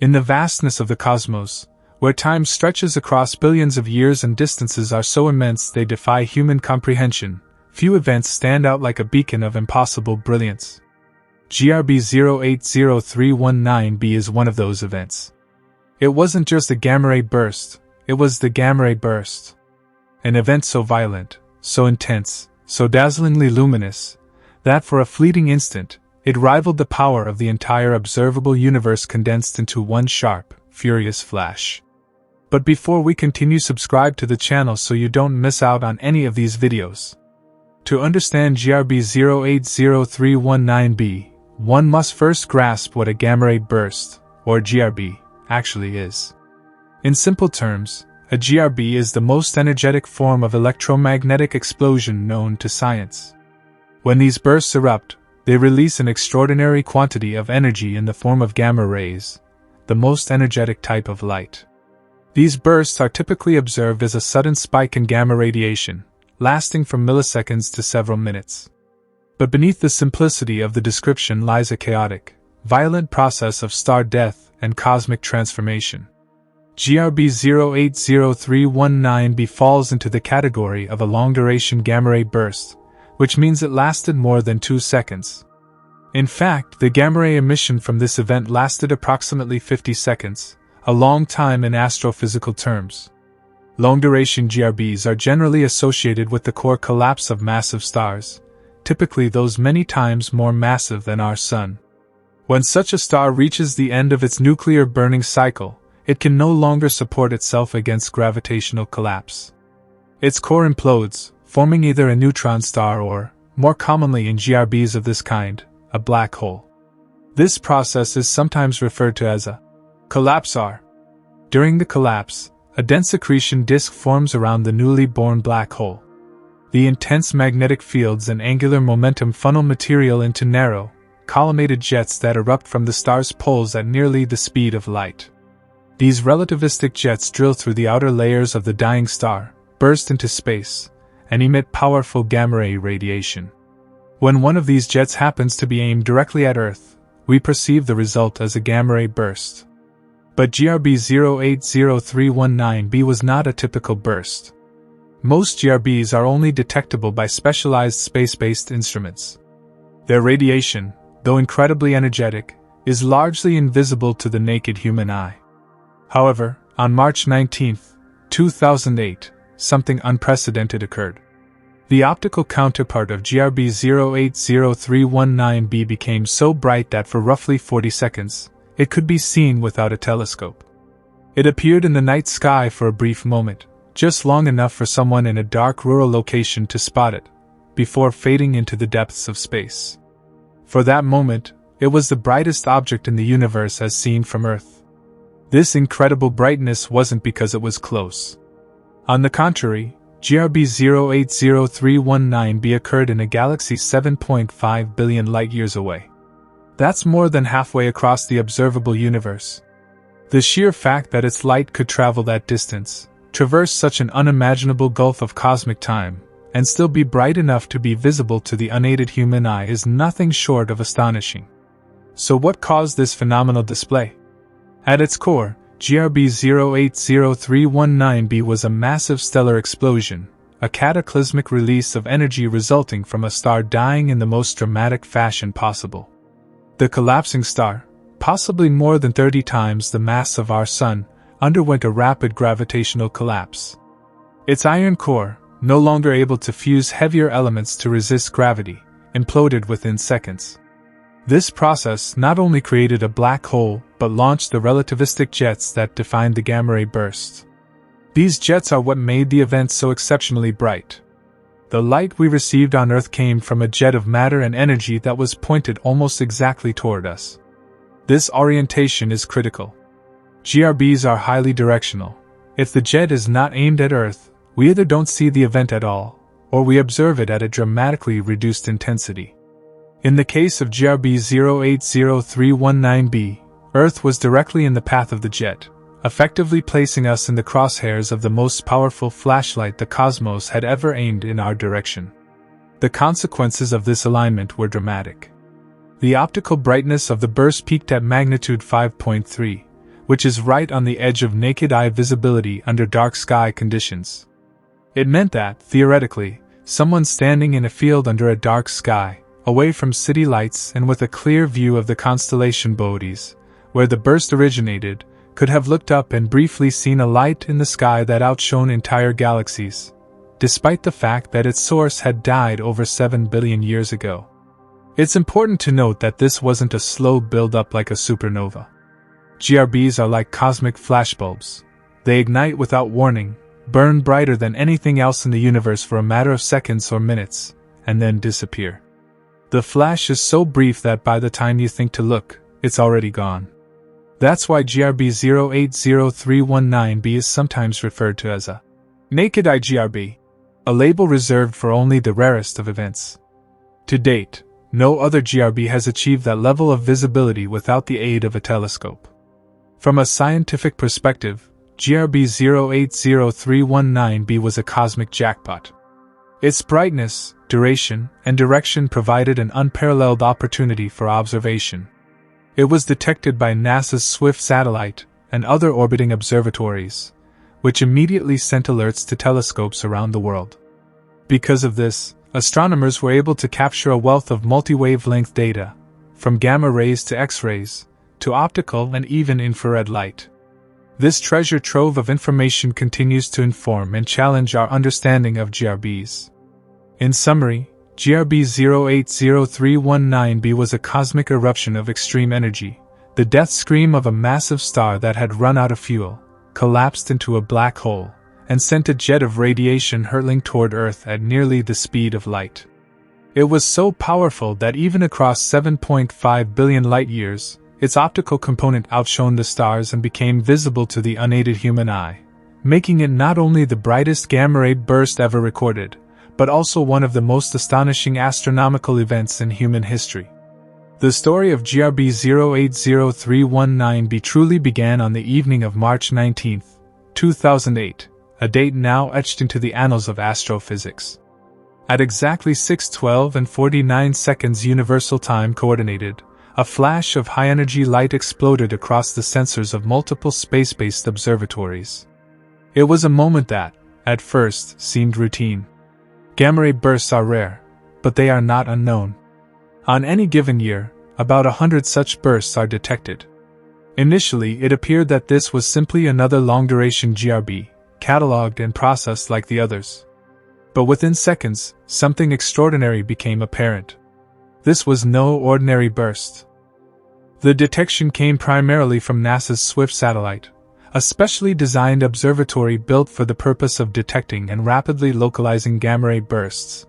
In the vastness of the cosmos, where time stretches across billions of years and distances are so immense they defy human comprehension, few events stand out like a beacon of impossible brilliance. GRB 080319b is one of those events. It wasn't just a gamma-ray burst, it was the gamma-ray burst. An event so violent, so intense, so dazzlingly luminous, that for a fleeting instant, it rivaled the power of the entire observable universe condensed into one sharp, furious flash. But before we continue, subscribe to the channel so you don't miss out on any of these videos. To understand GRB 080319b, one must first grasp what a gamma-ray burst, or GRB, actually is. In simple terms, a GRB is the most energetic form of electromagnetic explosion known to science. When these bursts erupt, they release an extraordinary quantity of energy in the form of gamma rays, the most energetic type of light. These bursts are typically observed as a sudden spike in gamma radiation, lasting from milliseconds to several minutes. But beneath the simplicity of the description lies a chaotic, violent process of star death and cosmic transformation. GRB 080319b falls into the category of a long-duration gamma-ray burst, which means it lasted more than 2 seconds. In fact, the gamma-ray emission from this event lasted approximately 50 seconds, a long time in astrophysical terms. Long-duration GRBs are generally associated with the core collapse of massive stars, typically those many times more massive than our Sun. When such a star reaches the end of its nuclear burning cycle, it can no longer support itself against gravitational collapse. Its core implodes, forming either a neutron star or, more commonly in GRBs of this kind, a black hole. This process is sometimes referred to as a collapsar. During the collapse, a dense accretion disk forms around the newly born black hole. The intense magnetic fields and angular momentum funnel material into narrow, collimated jets that erupt from the star's poles at nearly the speed of light. These relativistic jets drill through the outer layers of the dying star, burst into space, and emit powerful gamma-ray radiation. When one of these jets happens to be aimed directly at Earth, we perceive the result as a gamma-ray burst. But GRB 080319b was not a typical burst. Most GRBs are only detectable by specialized space-based instruments. Their radiation, though incredibly energetic, is largely invisible to the naked human eye. However, on March 19, 2008, something unprecedented occurred. The optical counterpart of GRB 080319b became so bright that for roughly 40 seconds, it could be seen without a telescope. It appeared in the night sky for a brief moment, just long enough for someone in a dark rural location to spot it, before fading into the depths of space. For that moment, it was the brightest object in the universe as seen from Earth. This incredible brightness wasn't because it was close. On the contrary, GRB 080319b occurred in a galaxy 7.5 billion light-years away. That's more than halfway across the observable universe. The sheer fact that its light could travel that distance, traverse such an unimaginable gulf of cosmic time, and still be bright enough to be visible to the unaided human eye is nothing short of astonishing. So what caused this phenomenal display? At its core, GRB 080319b was a massive stellar explosion, a cataclysmic release of energy resulting from a star dying in the most dramatic fashion possible. The collapsing star, possibly more than 30 times the mass of our Sun, underwent a rapid gravitational collapse. Its iron core, no longer able to fuse heavier elements to resist gravity, imploded within seconds. This process not only created a black hole, but launched the relativistic jets that defined the gamma-ray burst. These jets are what made the event so exceptionally bright. The light we received on Earth came from a jet of matter and energy that was pointed almost exactly toward us. This orientation is critical. GRBs are highly directional. If the jet is not aimed at Earth, we either don't see the event at all, or we observe it at a dramatically reduced intensity. In the case of GRB 080319b, Earth was directly in the path of the jet, effectively placing us in the crosshairs of the most powerful flashlight the cosmos had ever aimed in our direction. The consequences of this alignment were dramatic. The optical brightness of the burst peaked at magnitude 5.3, which is right on the edge of naked eye visibility under dark sky conditions. It meant that, theoretically, someone standing in a field under a dark sky, away from city lights and with a clear view of the constellation Boötes, where the burst originated, could have looked up and briefly seen a light in the sky that outshone entire galaxies, despite the fact that its source had died over 7 billion years ago. It's important to note that this wasn't a slow build-up like a supernova. GRBs are like cosmic flashbulbs. They ignite without warning, burn brighter than anything else in the universe for a matter of seconds or minutes, and then disappear. The flash is so brief that by the time you think to look, it's already gone. That's why GRB 080319b is sometimes referred to as a naked eye GRB, a label reserved for only the rarest of events. To date, no other GRB has achieved that level of visibility without the aid of a telescope. From a scientific perspective, GRB 080319b was a cosmic jackpot. Its brightness, duration, and direction provided an unparalleled opportunity for observation. It was detected by NASA's SWIFT satellite and other orbiting observatories, which immediately sent alerts to telescopes around the world. Because of this, astronomers were able to capture a wealth of multi-wavelength data, from gamma rays to X-rays, to optical and even infrared light. This treasure trove of information continues to inform and challenge our understanding of GRBs. In summary, GRB 080319b was a cosmic eruption of extreme energy, the death scream of a massive star that had run out of fuel, collapsed into a black hole, and sent a jet of radiation hurtling toward Earth at nearly the speed of light. It was so powerful that even across 7.5 billion light-years, its optical component outshone the stars and became visible to the unaided human eye, making it not only the brightest gamma-ray burst ever recorded, but also one of the most astonishing astronomical events in human history. The story of GRB 080319b truly began on the evening of March 19, 2008, a date now etched into the annals of astrophysics. At exactly 6:12 and 49 seconds Universal Time Coordinated, a flash of high-energy light exploded across the sensors of multiple space-based observatories. It was a moment that, at first, seemed routine. Gamma-ray bursts are rare, but they are not unknown. On any given year, about 100 such bursts are detected. Initially, it appeared that this was simply another long-duration GRB, catalogued and processed like the others. But within seconds, something extraordinary became apparent. This was no ordinary burst. The detection came primarily from NASA's SWIFT satellite, a specially designed observatory built for the purpose of detecting and rapidly localizing gamma-ray bursts.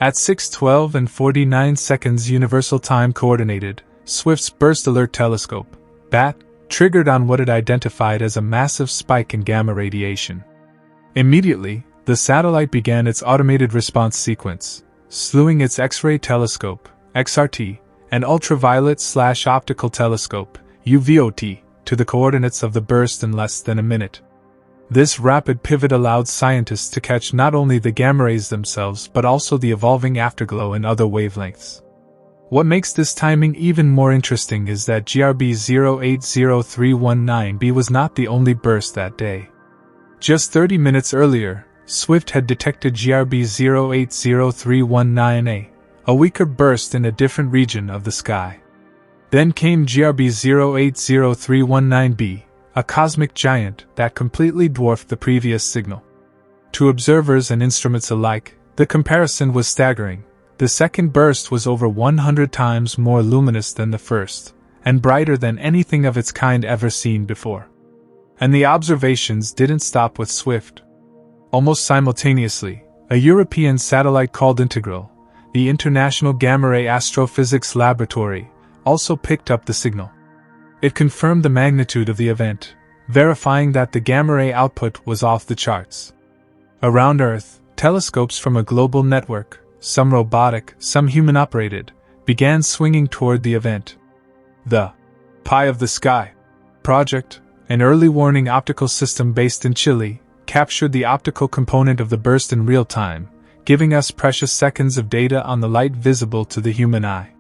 At 6:12 and 49 seconds Universal Time Coordinated, SWIFT's Burst Alert Telescope, BAT, triggered on what it identified as a massive spike in gamma radiation. Immediately, the satellite began its automated response sequence, slewing its X-ray telescope, XRT, and ultraviolet/optical telescope, UVOT, to the coordinates of the burst in less than a minute. This rapid pivot allowed scientists to catch not only the gamma rays themselves but also the evolving afterglow in other wavelengths. What makes this timing even more interesting is that GRB 080319b was not the only burst that day. Just 30 minutes earlier, SWIFT had detected GRB 080319a, a weaker burst in a different region of the sky. Then came GRB 080319b, a cosmic giant that completely dwarfed the previous signal. To observers and instruments alike, the comparison was staggering. The second burst was over 100 times more luminous than the first, and brighter than anything of its kind ever seen before. And the observations didn't stop with SWIFT. Almost simultaneously, a European satellite called Integral, the International Gamma-Ray Astrophysics Laboratory, also picked up the signal. It confirmed the magnitude of the event, verifying that the gamma-ray output was off the charts. Around Earth, telescopes from a global network, some robotic, some human-operated, began swinging toward the event. The Pie of the Sky project, an early warning optical system based in Chile, captured the optical component of the burst in real time, giving us precious seconds of data on the light visible to the human eye.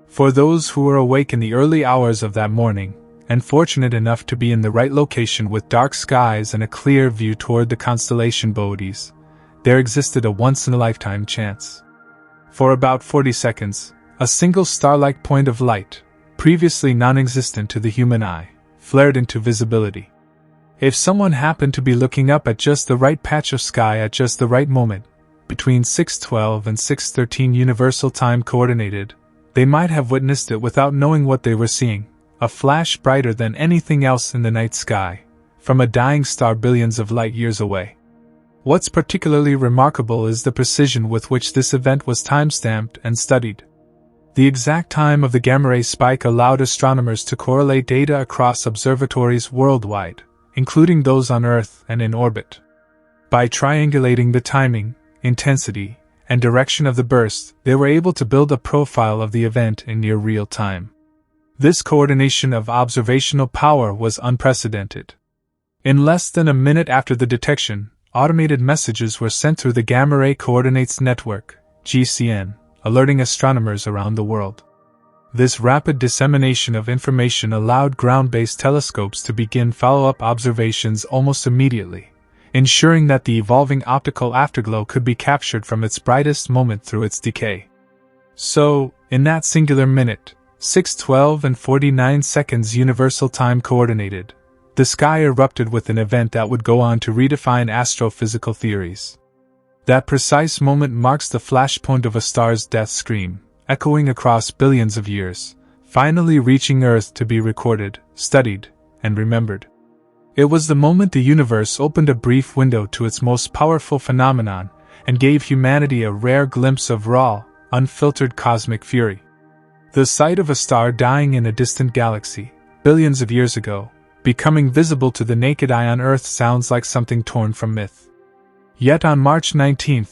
For those who were awake in the early hours of that morning, and fortunate enough to be in the right location with dark skies and a clear view toward the constellation Boötes, there existed a once-in-a-lifetime chance. For about 40 seconds, a single star-like point of light, previously non-existent to the human eye, flared into visibility. If someone happened to be looking up at just the right patch of sky at just the right moment, between 6:12 and 6:13 Universal Time Coordinated, they might have witnessed it without knowing what they were seeing, a flash brighter than anything else in the night sky, from a dying star billions of light-years away. What's particularly remarkable is the precision with which this event was time-stamped and studied. The exact time of the gamma-ray spike allowed astronomers to correlate data across observatories worldwide, including those on Earth and in orbit. By triangulating the timing, intensity, and direction of the burst, they were able to build a profile of the event in near real time. This coordination of observational power was unprecedented. In less than a minute after the detection, automated messages were sent through the Gamma Ray Coordinates Network, GCN, alerting astronomers around the world. This rapid dissemination of information allowed ground-based telescopes to begin follow-up observations almost immediately, ensuring that the evolving optical afterglow could be captured from its brightest moment through its decay. So, in that singular minute, 6:12 and 49 seconds Universal Time Coordinated, the sky erupted with an event that would go on to redefine astrophysical theories. That precise moment marks the flashpoint of a star's death scream, echoing across billions of years, finally reaching Earth to be recorded, studied, and remembered. It was the moment the universe opened a brief window to its most powerful phenomenon and gave humanity a rare glimpse of raw, unfiltered cosmic fury. The sight of a star dying in a distant galaxy, billions of years ago, becoming visible to the naked eye on Earth sounds like something torn from myth. Yet on March 19,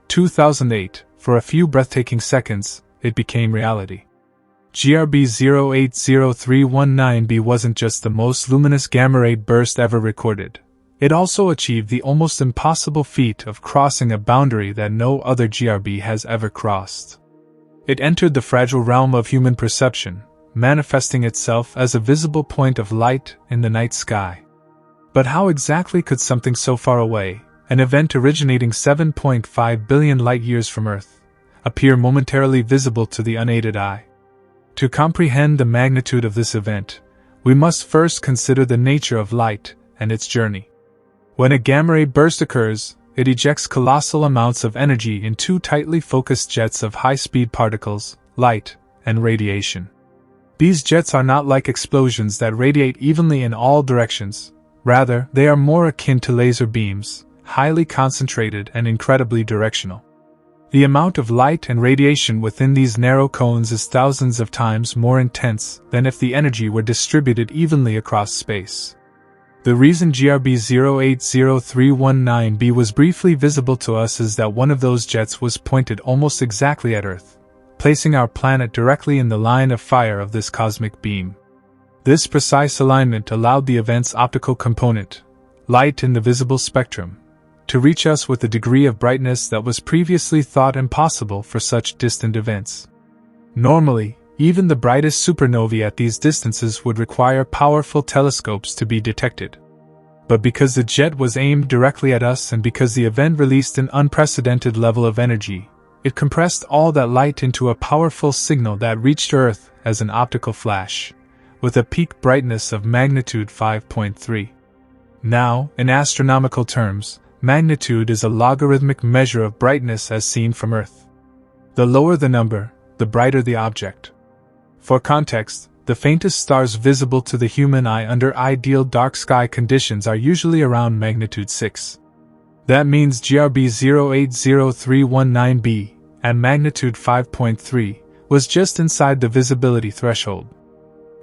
2008, for a few breathtaking seconds, it became reality. GRB 080319b wasn't just the most luminous gamma-ray burst ever recorded. It also achieved the almost impossible feat of crossing a boundary that no other GRB has ever crossed. It entered the fragile realm of human perception, manifesting itself as a visible point of light in the night sky. But how exactly could something so far away, an event originating 7.5 billion light-years from Earth, appear momentarily visible to the unaided eye? To comprehend the magnitude of this event, we must first consider the nature of light and its journey. When a gamma-ray burst occurs, it ejects colossal amounts of energy in two tightly focused jets of high-speed particles, light, and radiation. These jets are not like explosions that radiate evenly in all directions. Rather, they are more akin to laser beams, highly concentrated and incredibly directional. The amount of light and radiation within these narrow cones is thousands of times more intense than if the energy were distributed evenly across space. The reason GRB 080319b was briefly visible to us is that one of those jets was pointed almost exactly at Earth, placing our planet directly in the line of fire of this cosmic beam. This precise alignment allowed the event's optical component, light in the visible spectrum, to reach us with a degree of brightness that was previously thought impossible for such distant events. Normally, even the brightest supernovae at these distances would require powerful telescopes to be detected. But because the jet was aimed directly at us and because the event released an unprecedented level of energy, it compressed all that light into a powerful signal that reached Earth as an optical flash, with a peak brightness of magnitude 5.3. Now, in astronomical terms, magnitude is a logarithmic measure of brightness as seen from Earth. The lower the number, the brighter the object. For context, the faintest stars visible to the human eye under ideal dark sky conditions are usually around magnitude 6. That means GRB 080319b, at magnitude 5.3, was just inside the visibility threshold.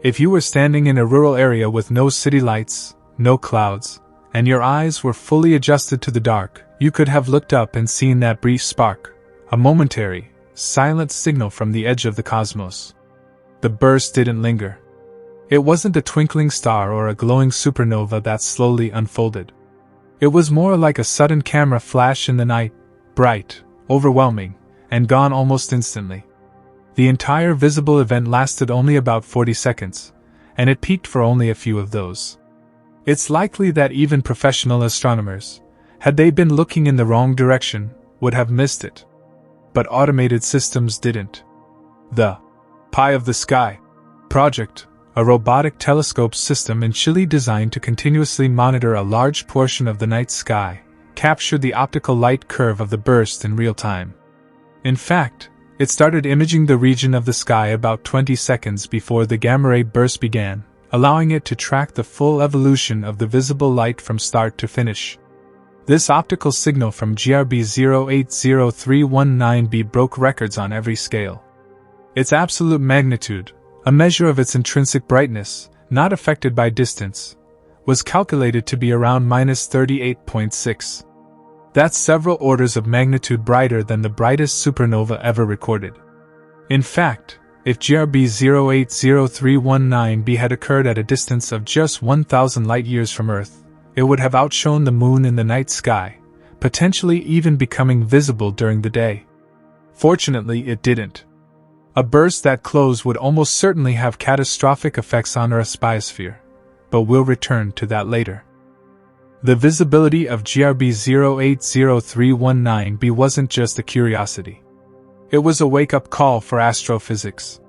If you were standing in a rural area with no city lights, no clouds, and your eyes were fully adjusted to the dark, you could have looked up and seen that brief spark, a momentary, silent signal from the edge of the cosmos. The burst didn't linger. It wasn't a twinkling star or a glowing supernova that slowly unfolded. It was more like a sudden camera flash in the night, bright, overwhelming, and gone almost instantly. The entire visible event lasted only about 40 seconds, and it peaked for only a few of those. It's likely that even professional astronomers, had they been looking in the wrong direction, would have missed it. But automated systems didn't. The Pie of the Sky project, a robotic telescope system in Chile designed to continuously monitor a large portion of the night sky, captured the optical light curve of the burst in real time. In fact, it started imaging the region of the sky about 20 seconds before the gamma ray burst began, allowing it to track the full evolution of the visible light from start to finish. This optical signal from GRB 080319b broke records on every scale. Its absolute magnitude, a measure of its intrinsic brightness, not affected by distance, was calculated to be around -38.6. That's several orders of magnitude brighter than the brightest supernova ever recorded. In fact, if GRB 080319b had occurred at a distance of just 1,000 light-years from Earth, it would have outshone the Moon in the night sky, potentially even becoming visible during the day. Fortunately, it didn't. A burst that close would almost certainly have catastrophic effects on Earth's biosphere, but we'll return to that later. The visibility of GRB 080319b wasn't just a curiosity. It was a wake-up call for astrophysics.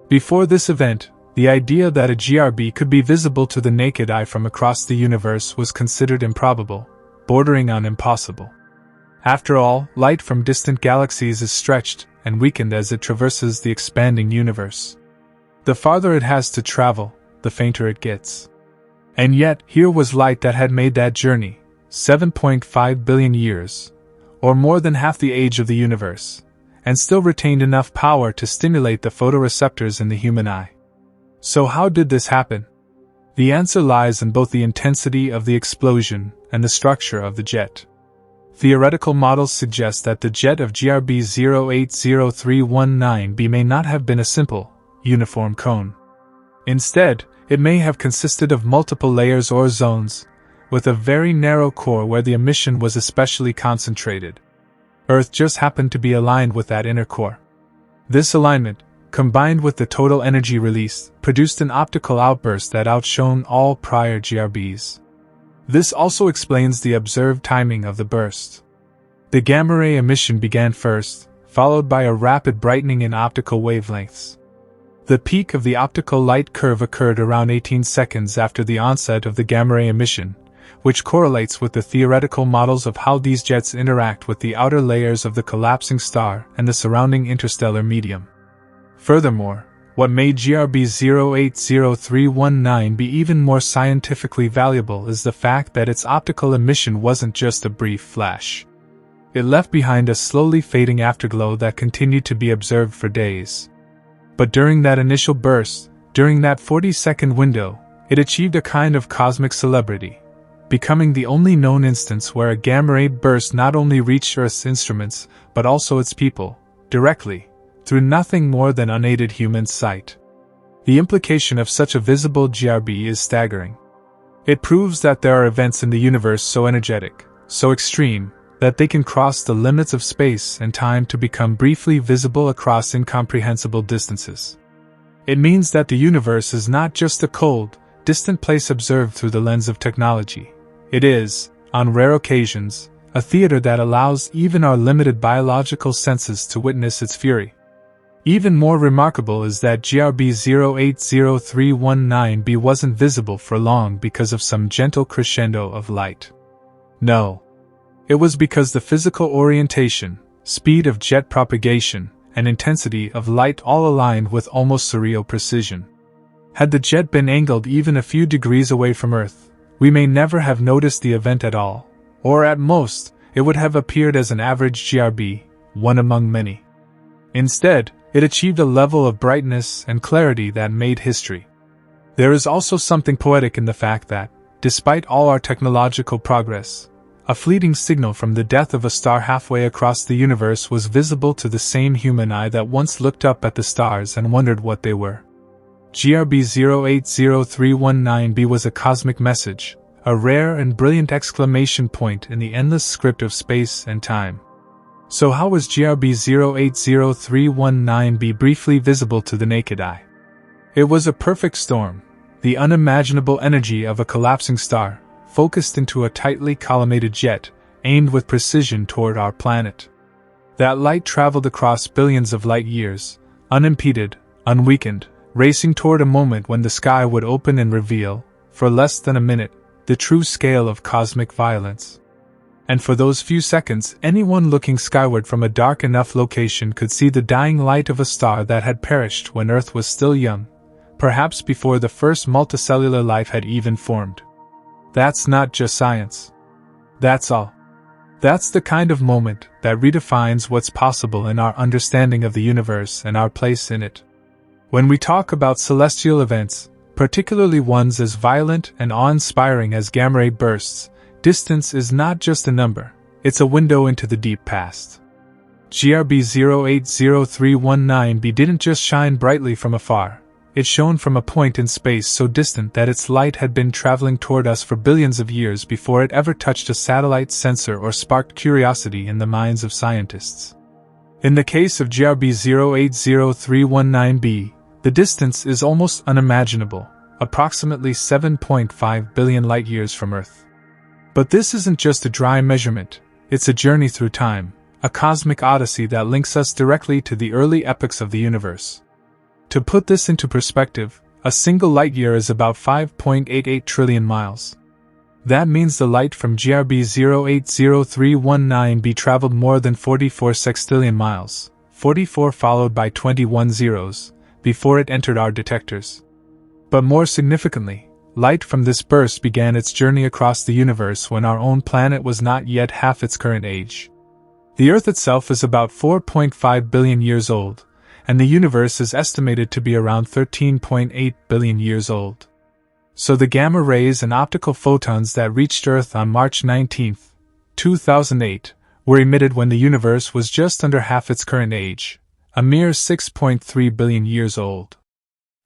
Before this event, the idea that a GRB could be visible to the naked eye from across the universe was considered improbable, bordering on impossible. After all, light from distant galaxies is stretched and weakened as it traverses the expanding universe. The farther it has to travel, the fainter it gets. And yet, here was light that had made that journey, 7.5 billion years, or more than half the age of the universe, and still retained enough power to stimulate the photoreceptors in the human eye. So how did this happen? The answer lies in both the intensity of the explosion and the structure of the jet. Theoretical models suggest that the jet of GRB 080319b may not have been a simple, uniform cone. Instead, it may have consisted of multiple layers or zones, with a very narrow core where the emission was especially concentrated. Earth just happened to be aligned with that inner core. This alignment, combined with the total energy release, produced an optical outburst that outshone all prior GRBs. This also explains the observed timing of the burst. The gamma ray emission began first, followed by a rapid brightening in optical wavelengths. The peak of the optical light curve occurred around 18 seconds after the onset of the gamma ray emission, which correlates with the theoretical models of how these jets interact with the outer layers of the collapsing star and the surrounding interstellar medium. Furthermore, what made GRB 080319b even more scientifically valuable is the fact that its optical emission wasn't just a brief flash. It left behind a slowly fading afterglow that continued to be observed for days. But during that initial burst, during that 40-second window, it achieved a kind of cosmic celebrity, becoming the only known instance where a gamma ray burst not only reached Earth's instruments, but also its people, directly, through nothing more than unaided human sight. The implication of such a visible GRB is staggering. It proves that there are events in the universe so energetic, so extreme, that they can cross the limits of space and time to become briefly visible across incomprehensible distances. It means that the universe is not just a cold, distant place observed through the lens of technology. It is, on rare occasions, a theater that allows even our limited biological senses to witness its fury. Even more remarkable is that GRB 080319b wasn't visible for long because of some gentle crescendo of light. No. It was because the physical orientation, speed of jet propagation, and intensity of light all aligned with almost surreal precision. Had the jet been angled even a few degrees away from Earth, we may never have noticed the event at all, or at most, it would have appeared as an average GRB, one among many. Instead, it achieved a level of brightness and clarity that made history. There is also something poetic in the fact that, despite all our technological progress, a fleeting signal from the death of a star halfway across the universe was visible to the same human eye that once looked up at the stars and wondered what they were. GRB 080319b was a cosmic message, a rare and brilliant exclamation point in the endless script of space and time. So how was GRB 080319b briefly visible to the naked eye? It was a perfect storm, the unimaginable energy of a collapsing star, focused into a tightly collimated jet, aimed with precision toward our planet. That light traveled across billions of light years, unimpeded, unweakened, racing toward a moment when the sky would open and reveal, for less than a minute, the true scale of cosmic violence. And for those few seconds, anyone looking skyward from a dark enough location could see the dying light of a star that had perished when Earth was still young, perhaps before the first multicellular life had even formed. That's not just science. That's all. That's the kind of moment that redefines what's possible in our understanding of the universe and our place in it. When we talk about celestial events, particularly ones as violent and awe-inspiring as gamma-ray bursts, distance is not just a number, it's a window into the deep past. GRB 080319b didn't just shine brightly from afar, it shone from a point in space so distant that its light had been traveling toward us for billions of years before it ever touched a satellite sensor or sparked curiosity in the minds of scientists. In the case of GRB 080319b, the distance is almost unimaginable, approximately 7.5 billion light-years from Earth. But this isn't just a dry measurement, it's a journey through time, a cosmic odyssey that links us directly to the early epochs of the universe. To put this into perspective, a single light-year is about 5.88 trillion miles. That means the light from GRB 080319b traveled more than 44 sextillion miles, 44 followed by 21 zeros, before it entered our detectors. But more significantly, light from this burst began its journey across the universe when our own planet was not yet half its current age. The Earth itself is about 4.5 billion years old, and the universe is estimated to be around 13.8 billion years old. So the gamma rays and optical photons that reached Earth on March 19, 2008, were emitted when the universe was just under half its current age, a mere 6.3 billion years old.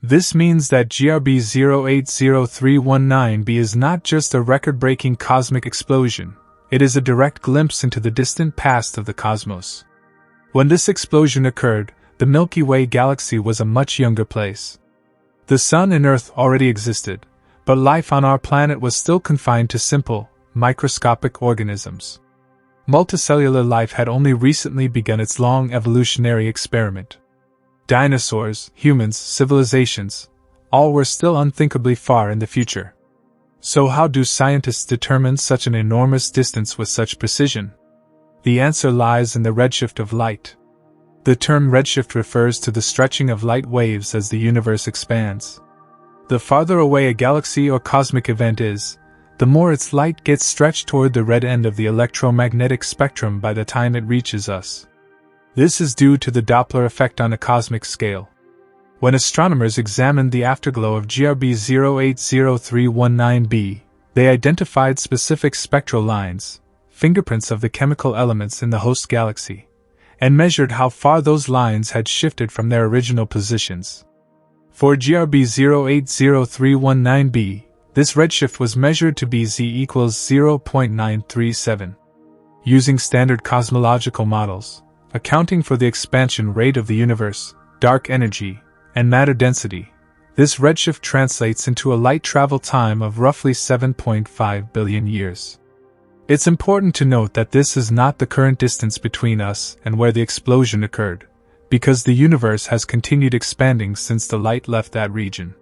This means that GRB 080319b is not just a record-breaking cosmic explosion, it is a direct glimpse into the distant past of the cosmos. When this explosion occurred, the Milky Way galaxy was a much younger place. The Sun and Earth already existed, but life on our planet was still confined to simple, microscopic organisms. Multicellular life had only recently begun its long evolutionary experiment. Dinosaurs, humans, civilizations, all were still unthinkably far in the future. So how do scientists determine such an enormous distance with such precision? The answer lies in the redshift of light. The term redshift refers to the stretching of light waves as the universe expands. The farther away a galaxy or cosmic event is, the more its light gets stretched toward the red end of the electromagnetic spectrum by the time it reaches us. This is due to the Doppler effect on a cosmic scale. When astronomers examined the afterglow of GRB 080319b, they identified specific spectral lines, fingerprints of the chemical elements in the host galaxy, and measured how far those lines had shifted from their original positions. For GRB 080319b, this redshift was measured to be z equals 0.937. Using standard cosmological models, accounting for the expansion rate of the universe, dark energy, and matter density, this redshift translates into a light travel time of roughly 7.5 billion years. It's important to note that this is not the current distance between us and where the explosion occurred, because the universe has continued expanding since the light left that region.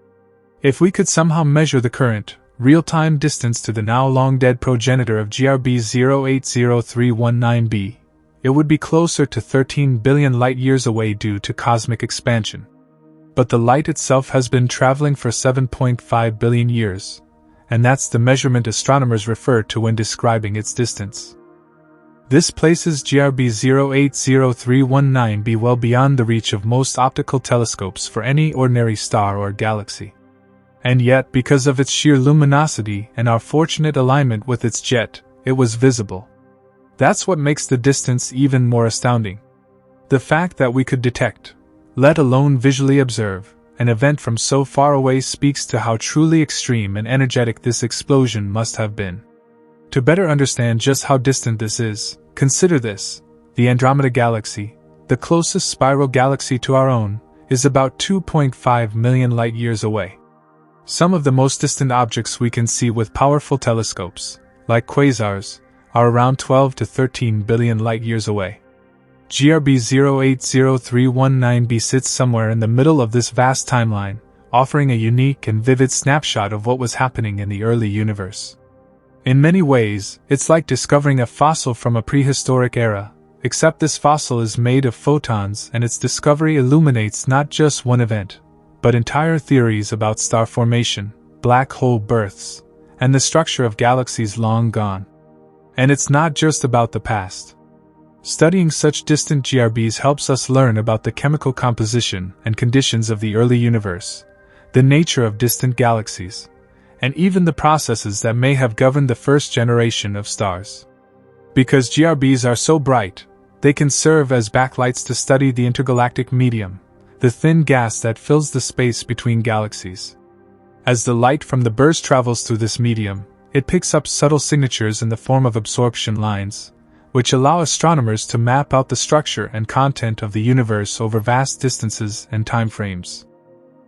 If we could somehow measure the current, real-time distance to the now long-dead progenitor of GRB 080319b, it would be closer to 13 billion light-years away due to cosmic expansion. But the light itself has been traveling for 7.5 billion years, and that's the measurement astronomers refer to when describing its distance. This places GRB 080319b well beyond the reach of most optical telescopes for any ordinary star or galaxy. And yet, because of its sheer luminosity and our fortunate alignment with its jet, it was visible. That's what makes the distance even more astounding. The fact that we could detect, let alone visually observe, an event from so far away speaks to how truly extreme and energetic this explosion must have been. To better understand just how distant this is, consider this: the Andromeda Galaxy, the closest spiral galaxy to our own, is about 2.5 million light-years away. Some of the most distant objects we can see with powerful telescopes, like quasars, are around 12 to 13 billion light-years away. GRB 080319b sits somewhere in the middle of this vast timeline, offering a unique and vivid snapshot of what was happening in the early universe. In many ways, it's like discovering a fossil from a prehistoric era, except this fossil is made of photons and its discovery illuminates not just one event, but entire theories about star formation, black hole births, and the structure of galaxies long gone. And it's not just about the past. Studying such distant GRBs helps us learn about the chemical composition and conditions of the early universe, the nature of distant galaxies, and even the processes that may have governed the first generation of stars. Because GRBs are so bright, they can serve as backlights to study the intergalactic medium, the thin gas that fills the space between galaxies. As the light from the burst travels through this medium, it picks up subtle signatures in the form of absorption lines, which allow astronomers to map out the structure and content of the universe over vast distances and time frames.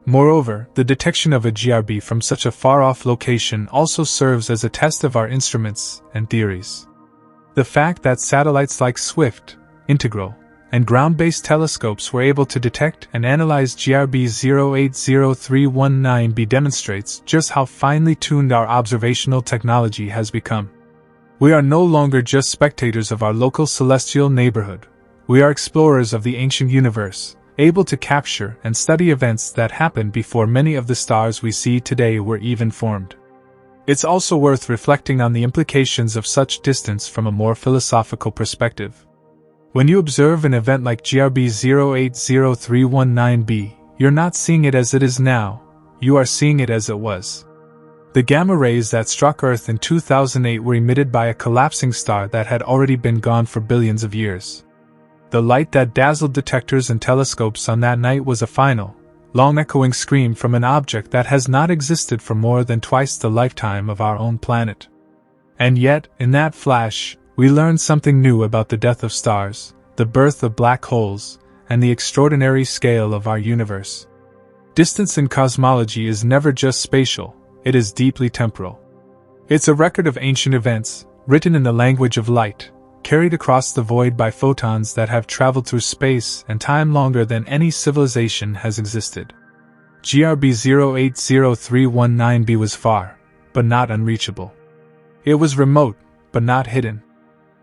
Moreover, the detection of a GRB from such a far-off location also serves as a test of our instruments and theories. The fact that satellites like SWIFT, Integral, and ground-based telescopes were able to detect and analyze GRB 080319b demonstrates just how finely tuned our observational technology has become. We are no longer just spectators of our local celestial neighborhood. We are explorers of the ancient universe, able to capture and study events that happened before many of the stars we see today were even formed. It's also worth reflecting on the implications of such distance from a more philosophical perspective. When you observe an event like GRB 080319b, you're not seeing it as it is now, you are seeing it as it was. The gamma rays that struck Earth in 2008 were emitted by a collapsing star that had already been gone for billions of years. The light that dazzled detectors and telescopes on that night was a final, long-echoing scream from an object that has not existed for more than twice the lifetime of our own planet. And yet, in that flash, we learned something new about the death of stars, the birth of black holes, and the extraordinary scale of our universe. Distance in cosmology is never just spatial, it is deeply temporal. It's a record of ancient events, written in the language of light, carried across the void by photons that have traveled through space and time longer than any civilization has existed. GRB 080319b was far, but not unreachable. It was remote, but not hidden.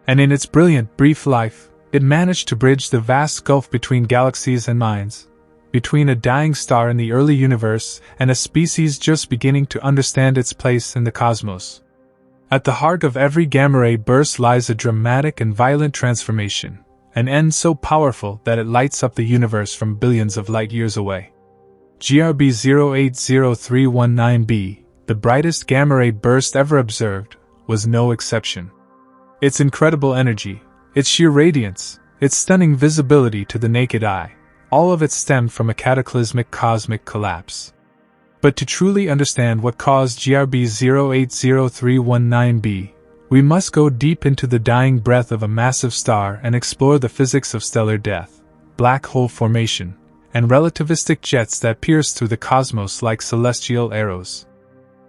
And in its brilliant, brief life, it managed to bridge the vast gulf between galaxies and minds, between a dying star in the early universe and a species just beginning to understand its place in the cosmos. At the heart of every gamma-ray burst lies a dramatic and violent transformation, an end so powerful that it lights up the universe from billions of light-years away. GRB 080319b, the brightest gamma-ray burst ever observed, was no exception. Its incredible energy, its sheer radiance, its stunning visibility to the naked eye, all of it stemmed from a cataclysmic cosmic collapse. But to truly understand what caused GRB 080319b, we must go deep into the dying breath of a massive star and explore the physics of stellar death, black hole formation, and relativistic jets that pierce through the cosmos like celestial arrows.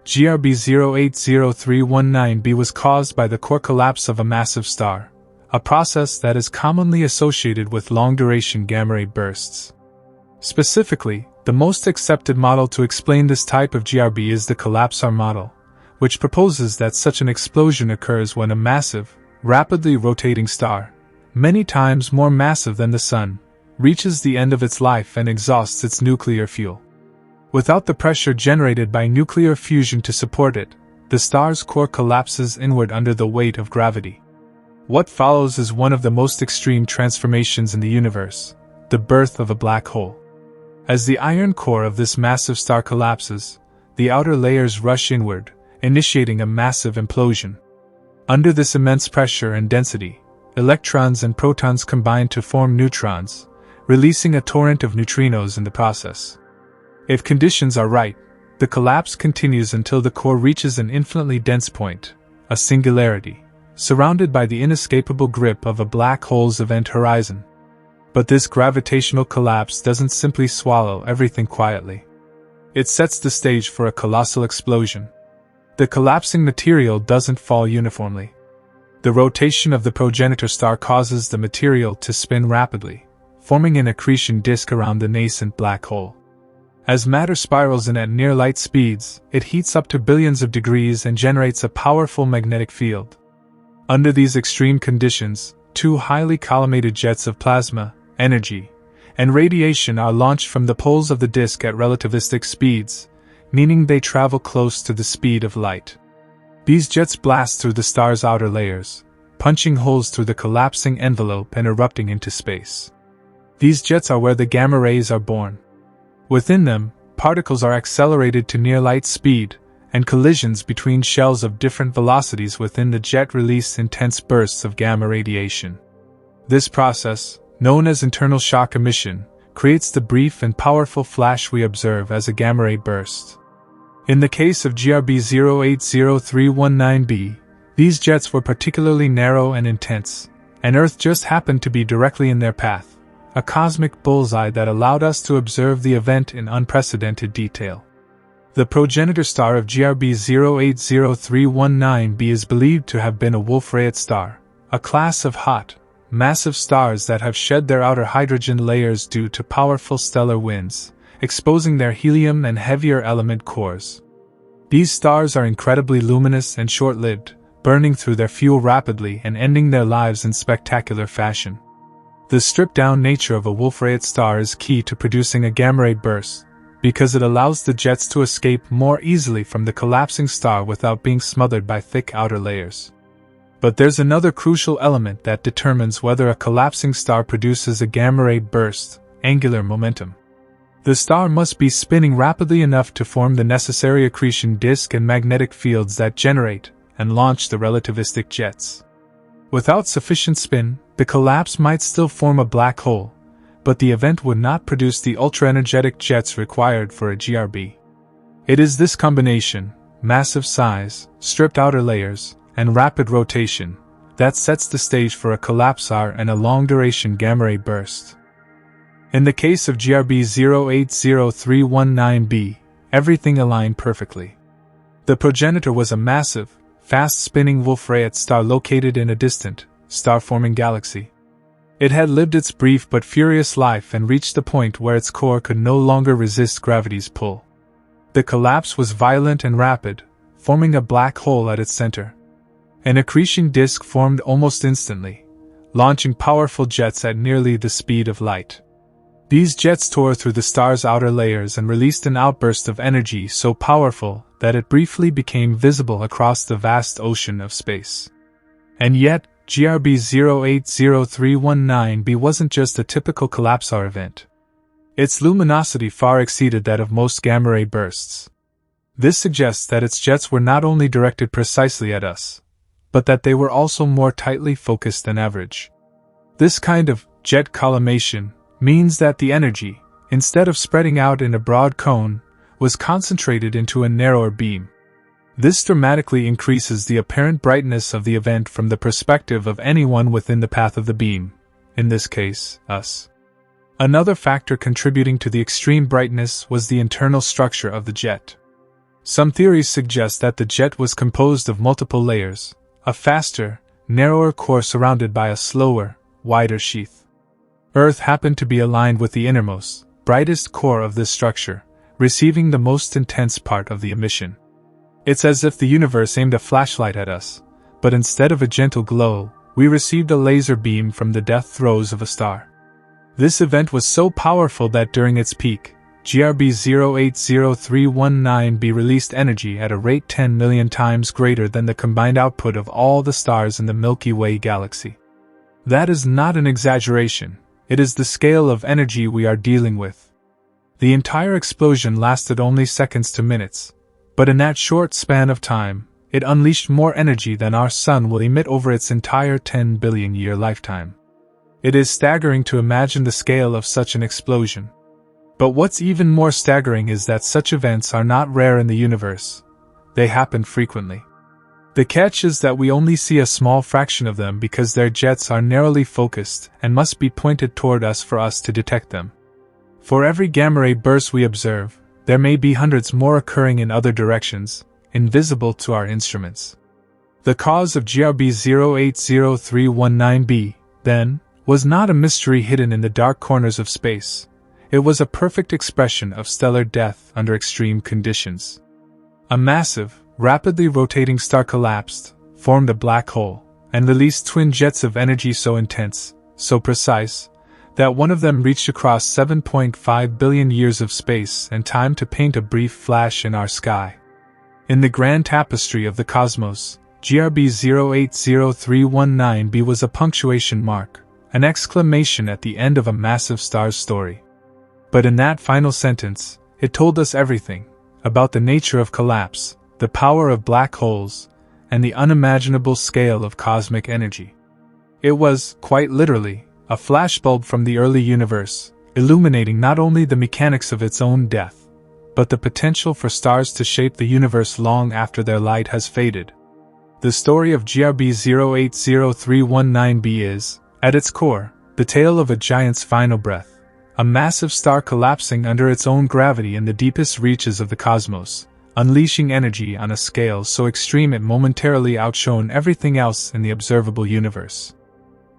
GRB 080319b was caused by the core collapse of a massive star, a process that is commonly associated with long-duration gamma-ray bursts. Specifically, the most accepted model to explain this type of GRB is the collapsar model, which proposes that such an explosion occurs when a massive, rapidly rotating star, many times more massive than the Sun, reaches the end of its life and exhausts its nuclear fuel. Without the pressure generated by nuclear fusion to support it, the star's core collapses inward under the weight of gravity. What follows is one of the most extreme transformations in the universe, the birth of a black hole. As the iron core of this massive star collapses, the outer layers rush inward, initiating a massive implosion. Under this immense pressure and density, electrons and protons combine to form neutrons, releasing a torrent of neutrinos in the process. If conditions are right, the collapse continues until the core reaches an infinitely dense point, a singularity, surrounded by the inescapable grip of a black hole's event horizon. But this gravitational collapse doesn't simply swallow everything quietly. It sets the stage for a colossal explosion. The collapsing material doesn't fall uniformly. The rotation of the progenitor star causes the material to spin rapidly, forming an accretion disk around the nascent black hole. As matter spirals in at near light speeds, it heats up to billions of degrees and generates a powerful magnetic field. Under these extreme conditions, two highly collimated jets of plasma, energy, and radiation are launched from the poles of the disk at relativistic speeds, meaning they travel close to the speed of light. These jets blast through the star's outer layers, punching holes through the collapsing envelope and erupting into space. These jets are where the gamma rays are born. Within them, particles are accelerated to near light speed, and collisions between shells of different velocities within the jet release intense bursts of gamma radiation. This process, known as internal shock emission, creates the brief and powerful flash we observe as a gamma ray burst. In the case of GRB 080319b, these jets were particularly narrow and intense, and Earth just happened to be directly in their path, a cosmic bullseye that allowed us to observe the event in unprecedented detail. The progenitor star of GRB 080319b is believed to have been a Wolf-Rayet star, a class of hot, massive stars that have shed their outer hydrogen layers due to powerful stellar winds, exposing their helium and heavier element cores. These stars are incredibly luminous and short-lived, burning through their fuel rapidly and ending their lives in spectacular fashion. The stripped-down nature of a Wolf-Rayet star is key to producing a gamma-ray burst, because it allows the jets to escape more easily from the collapsing star without being smothered by thick outer layers. But there's another crucial element that determines whether a collapsing star produces a gamma-ray burst: angular momentum. The star must be spinning rapidly enough to form the necessary accretion disk and magnetic fields that generate and launch the relativistic jets. Without sufficient spin, the collapse might still form a black hole, but the event would not produce the ultra-energetic jets required for a GRB. It is this combination, massive size, stripped outer layers, and rapid rotation, that sets the stage for a collapsar and a long-duration gamma-ray burst. In the case of GRB 080319b, everything aligned perfectly. The progenitor was a massive, fast-spinning Wolf-Rayet star located in a distant, star-forming galaxy. It had lived its brief but furious life and reached the point where its core could no longer resist gravity's pull. The collapse was violent and rapid, forming a black hole at its center. An accretion disk formed almost instantly, launching powerful jets at nearly the speed of light. These jets tore through the star's outer layers and released an outburst of energy so powerful that it briefly became visible across the vast ocean of space. And yet, GRB 080319b wasn't just a typical collapsar event. Its luminosity far exceeded that of most gamma-ray bursts. This suggests that its jets were not only directed precisely at us, but that they were also more tightly focused than average. This kind of jet collimation means that the energy, instead of spreading out in a broad cone, was concentrated into a narrower beam. This dramatically increases the apparent brightness of the event from the perspective of anyone within the path of the beam, in this case, us. Another factor contributing to the extreme brightness was the internal structure of the jet. Some theories suggest that the jet was composed of multiple layers, a faster, narrower core surrounded by a slower, wider sheath. Earth happened to be aligned with the innermost, brightest core of this structure, receiving the most intense part of the emission. It's as if the universe aimed a flashlight at us, but instead of a gentle glow, we received a laser beam from the death throes of a star. This event was so powerful that during its peak, GRB 080319b released energy at a rate 10 million times greater than the combined output of all the stars in the Milky Way galaxy. That is not an exaggeration. It is the scale of energy we are dealing with. The entire explosion lasted only seconds to minutes, but in that short span of time, it unleashed more energy than our Sun will emit over its entire 10 billion year lifetime. It is staggering to imagine the scale of such an explosion. But what's even more staggering is that such events are not rare in the universe. They happen frequently. The catch is that we only see a small fraction of them because their jets are narrowly focused and must be pointed toward us for us to detect them. For every gamma-ray burst we observe, there may be hundreds more occurring in other directions, invisible to our instruments. The cause of GRB 080319b, then, was not a mystery hidden in the dark corners of space. It was a perfect expression of stellar death under extreme conditions. A massive, rapidly rotating star collapsed, formed a black hole, and released twin jets of energy so intense, so precise, that one of them reached across 7.5 billion years of space and time to paint a brief flash in our sky. In the grand tapestry of the cosmos, GRB 080319b was a punctuation mark, an exclamation at the end of a massive star's story. But in that final sentence, it told us everything, about the nature of collapse, the power of black holes, and the unimaginable scale of cosmic energy. It was, quite literally, a flashbulb from the early universe, illuminating not only the mechanics of its own death, but the potential for stars to shape the universe long after their light has faded. The story of GRB 080319b is, at its core, the tale of a giant's final breath, a massive star collapsing under its own gravity in the deepest reaches of the cosmos, unleashing energy on a scale so extreme it momentarily outshone everything else in the observable universe.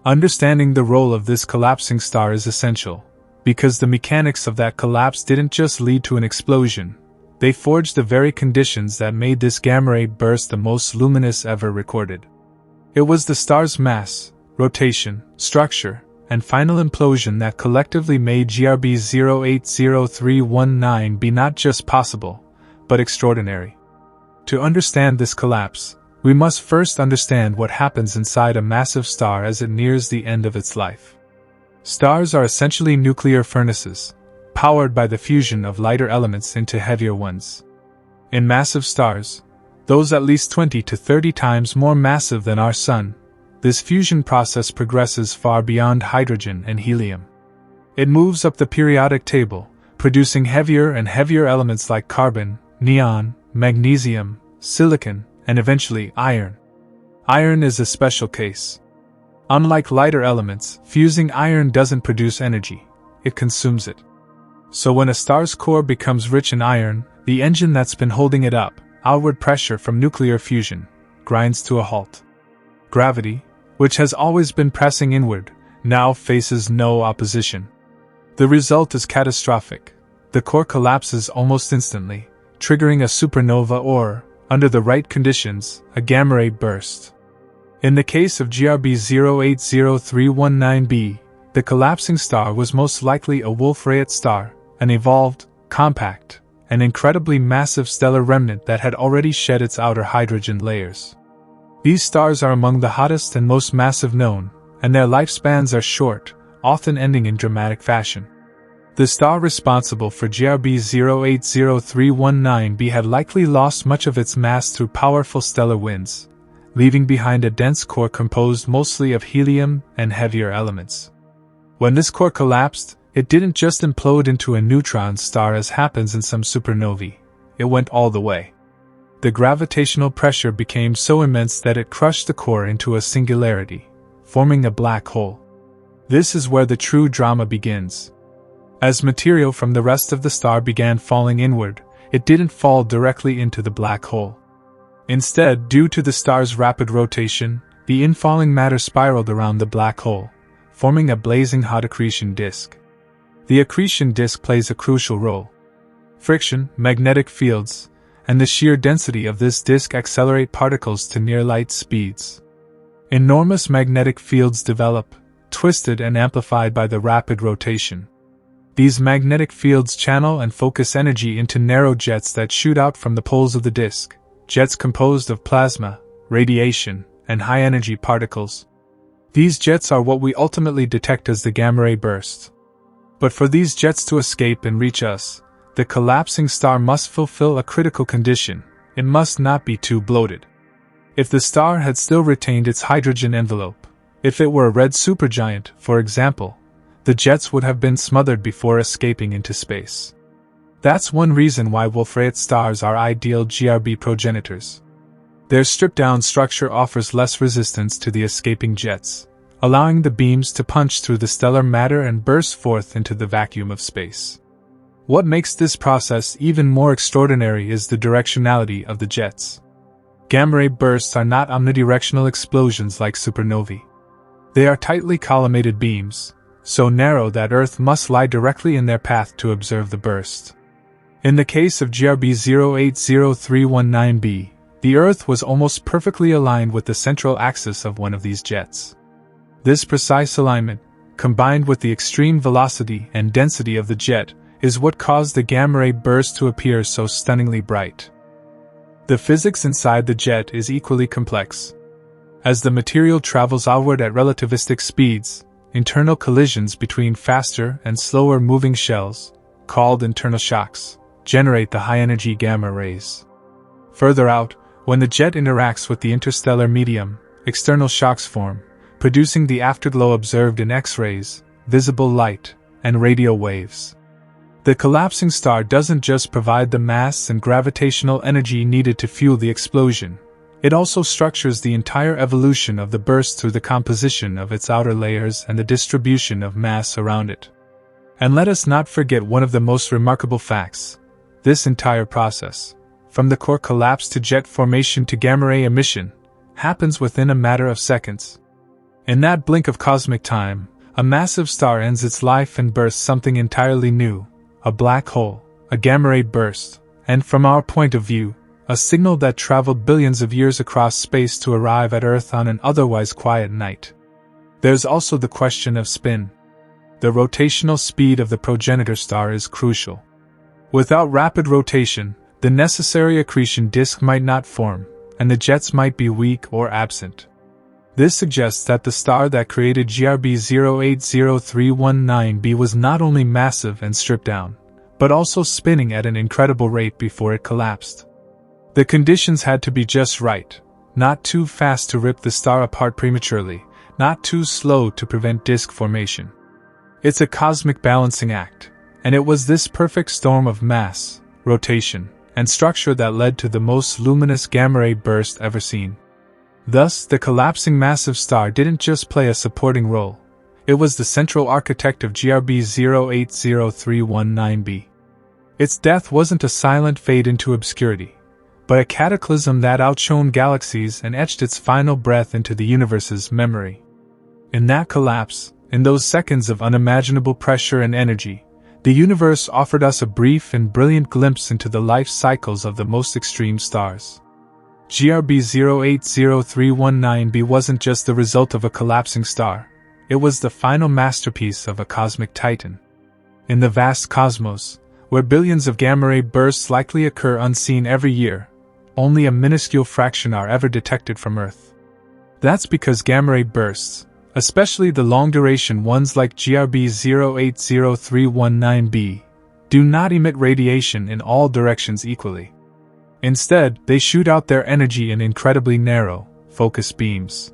Understanding the role of this collapsing star is essential, because the mechanics of that collapse didn't just lead to an explosion, they forged the very conditions that made this gamma ray burst the most luminous ever recorded. It was the star's mass, rotation, structure, and final implosion that collectively made GRB 080319b not just possible, but extraordinary. To understand this collapse, we must first understand what happens inside a massive star as it nears the end of its life. Stars are essentially nuclear furnaces, powered by the fusion of lighter elements into heavier ones. In massive stars, those at least 20 to 30 times more massive than our Sun, this fusion process progresses far beyond hydrogen and helium. It moves up the periodic table, producing heavier and heavier elements like carbon, neon, magnesium, silicon, and eventually iron. Iron is a special case. Unlike lighter elements, fusing iron doesn't produce energy, it consumes it. So when a star's core becomes rich in iron, the engine that's been holding it up, outward pressure from nuclear fusion, grinds to a halt. Gravity, which has always been pressing inward, now faces no opposition. The result is catastrophic. The core collapses almost instantly, triggering a supernova or, under the right conditions, a gamma ray burst. In the case of GRB 080319b, the collapsing star was most likely a Wolf-Rayet star, an evolved, compact, and incredibly massive stellar remnant that had already shed its outer hydrogen layers. These stars are among the hottest and most massive known, and their lifespans are short, often ending in dramatic fashion. The star responsible for GRB 080319b had likely lost much of its mass through powerful stellar winds, leaving behind a dense core composed mostly of helium and heavier elements. When this core collapsed, it didn't just implode into a neutron star as happens in some supernovae, it went all the way. The gravitational pressure became so immense that it crushed the core into a singularity, forming a black hole. This is where the true drama begins. As material from the rest of the star began falling inward, it didn't fall directly into the black hole. Instead, due to the star's rapid rotation, the infalling matter spiraled around the black hole, forming a blazing hot accretion disk. The accretion disk plays a crucial role. Friction, magnetic fields, and the sheer density of this disk accelerate particles to near light speeds. Enormous magnetic fields develop, twisted and amplified by the rapid rotation. These magnetic fields channel and focus energy into narrow jets that shoot out from the poles of the disk, jets composed of plasma, radiation, and high-energy particles. These jets are what we ultimately detect as the gamma ray burst. But for these jets to escape and reach us, the collapsing star must fulfill a critical condition: it must not be too bloated. If the star had still retained its hydrogen envelope, if it were a red supergiant, for example, the jets would have been smothered before escaping into space. That's one reason why Wolf-Rayet stars are ideal GRB progenitors. Their stripped-down structure offers less resistance to the escaping jets, allowing the beams to punch through the stellar matter and burst forth into the vacuum of space. What makes this process even more extraordinary is the directionality of the jets. Gamma ray bursts are not omnidirectional explosions like supernovae. They are tightly collimated beams, so narrow that Earth must lie directly in their path to observe the burst. In the case of GRB 080319b, the Earth was almost perfectly aligned with the central axis of one of these jets. This precise alignment, combined with the extreme velocity and density of the jet, is what caused the gamma ray burst to appear so stunningly bright. The physics inside the jet is equally complex. As the material travels outward at relativistic speeds, internal collisions between faster and slower moving shells, called internal shocks, generate the high-energy gamma rays. Further out, when the jet interacts with the interstellar medium, external shocks form, producing the afterglow observed in X-rays, visible light, and radio waves. The collapsing star doesn't just provide the mass and gravitational energy needed to fuel the explosion, it also structures the entire evolution of the burst through the composition of its outer layers and the distribution of mass around it. And let us not forget one of the most remarkable facts. This entire process, from the core collapse to jet formation to gamma ray emission, happens within a matter of seconds. In that blink of cosmic time, a massive star ends its life and births something entirely new, a black hole, a gamma ray burst, and from our point of view, a signal that traveled billions of years across space to arrive at Earth on an otherwise quiet night. There's also the question of spin. The rotational speed of the progenitor star is crucial. Without rapid rotation, the necessary accretion disk might not form, and the jets might be weak or absent. This suggests that the star that created GRB 080319b was not only massive and stripped down, but also spinning at an incredible rate before it collapsed. The conditions had to be just right, not too fast to rip the star apart prematurely, not too slow to prevent disk formation. It's a cosmic balancing act, and it was this perfect storm of mass, rotation, and structure that led to the most luminous gamma ray burst ever seen. Thus, the collapsing massive star didn't just play a supporting role, it was the central architect of GRB 080319b. Its death wasn't a silent fade into obscurity, but a cataclysm that outshone galaxies and etched its final breath into the universe's memory. In that collapse, in those seconds of unimaginable pressure and energy, the universe offered us a brief and brilliant glimpse into the life cycles of the most extreme stars. GRB 080319b wasn't just the result of a collapsing star, it was the final masterpiece of a cosmic titan. In the vast cosmos, where billions of gamma ray bursts likely occur unseen every year, only a minuscule fraction are ever detected from Earth. That's because gamma ray bursts, especially the long-duration ones like GRB 080319b, do not emit radiation in all directions equally. Instead, they shoot out their energy in incredibly narrow, focused beams.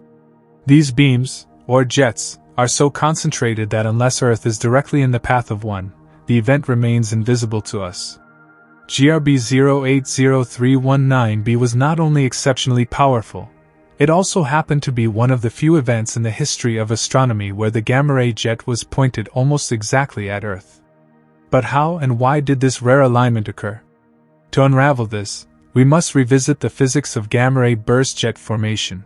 These beams, or jets, are so concentrated that unless Earth is directly in the path of one, the event remains invisible to us. GRB 080319b was not only exceptionally powerful, it also happened to be one of the few events in the history of astronomy where the gamma ray jet was pointed almost exactly at Earth. But how and why did this rare alignment occur? To unravel this, we must revisit the physics of gamma ray burst jet formation.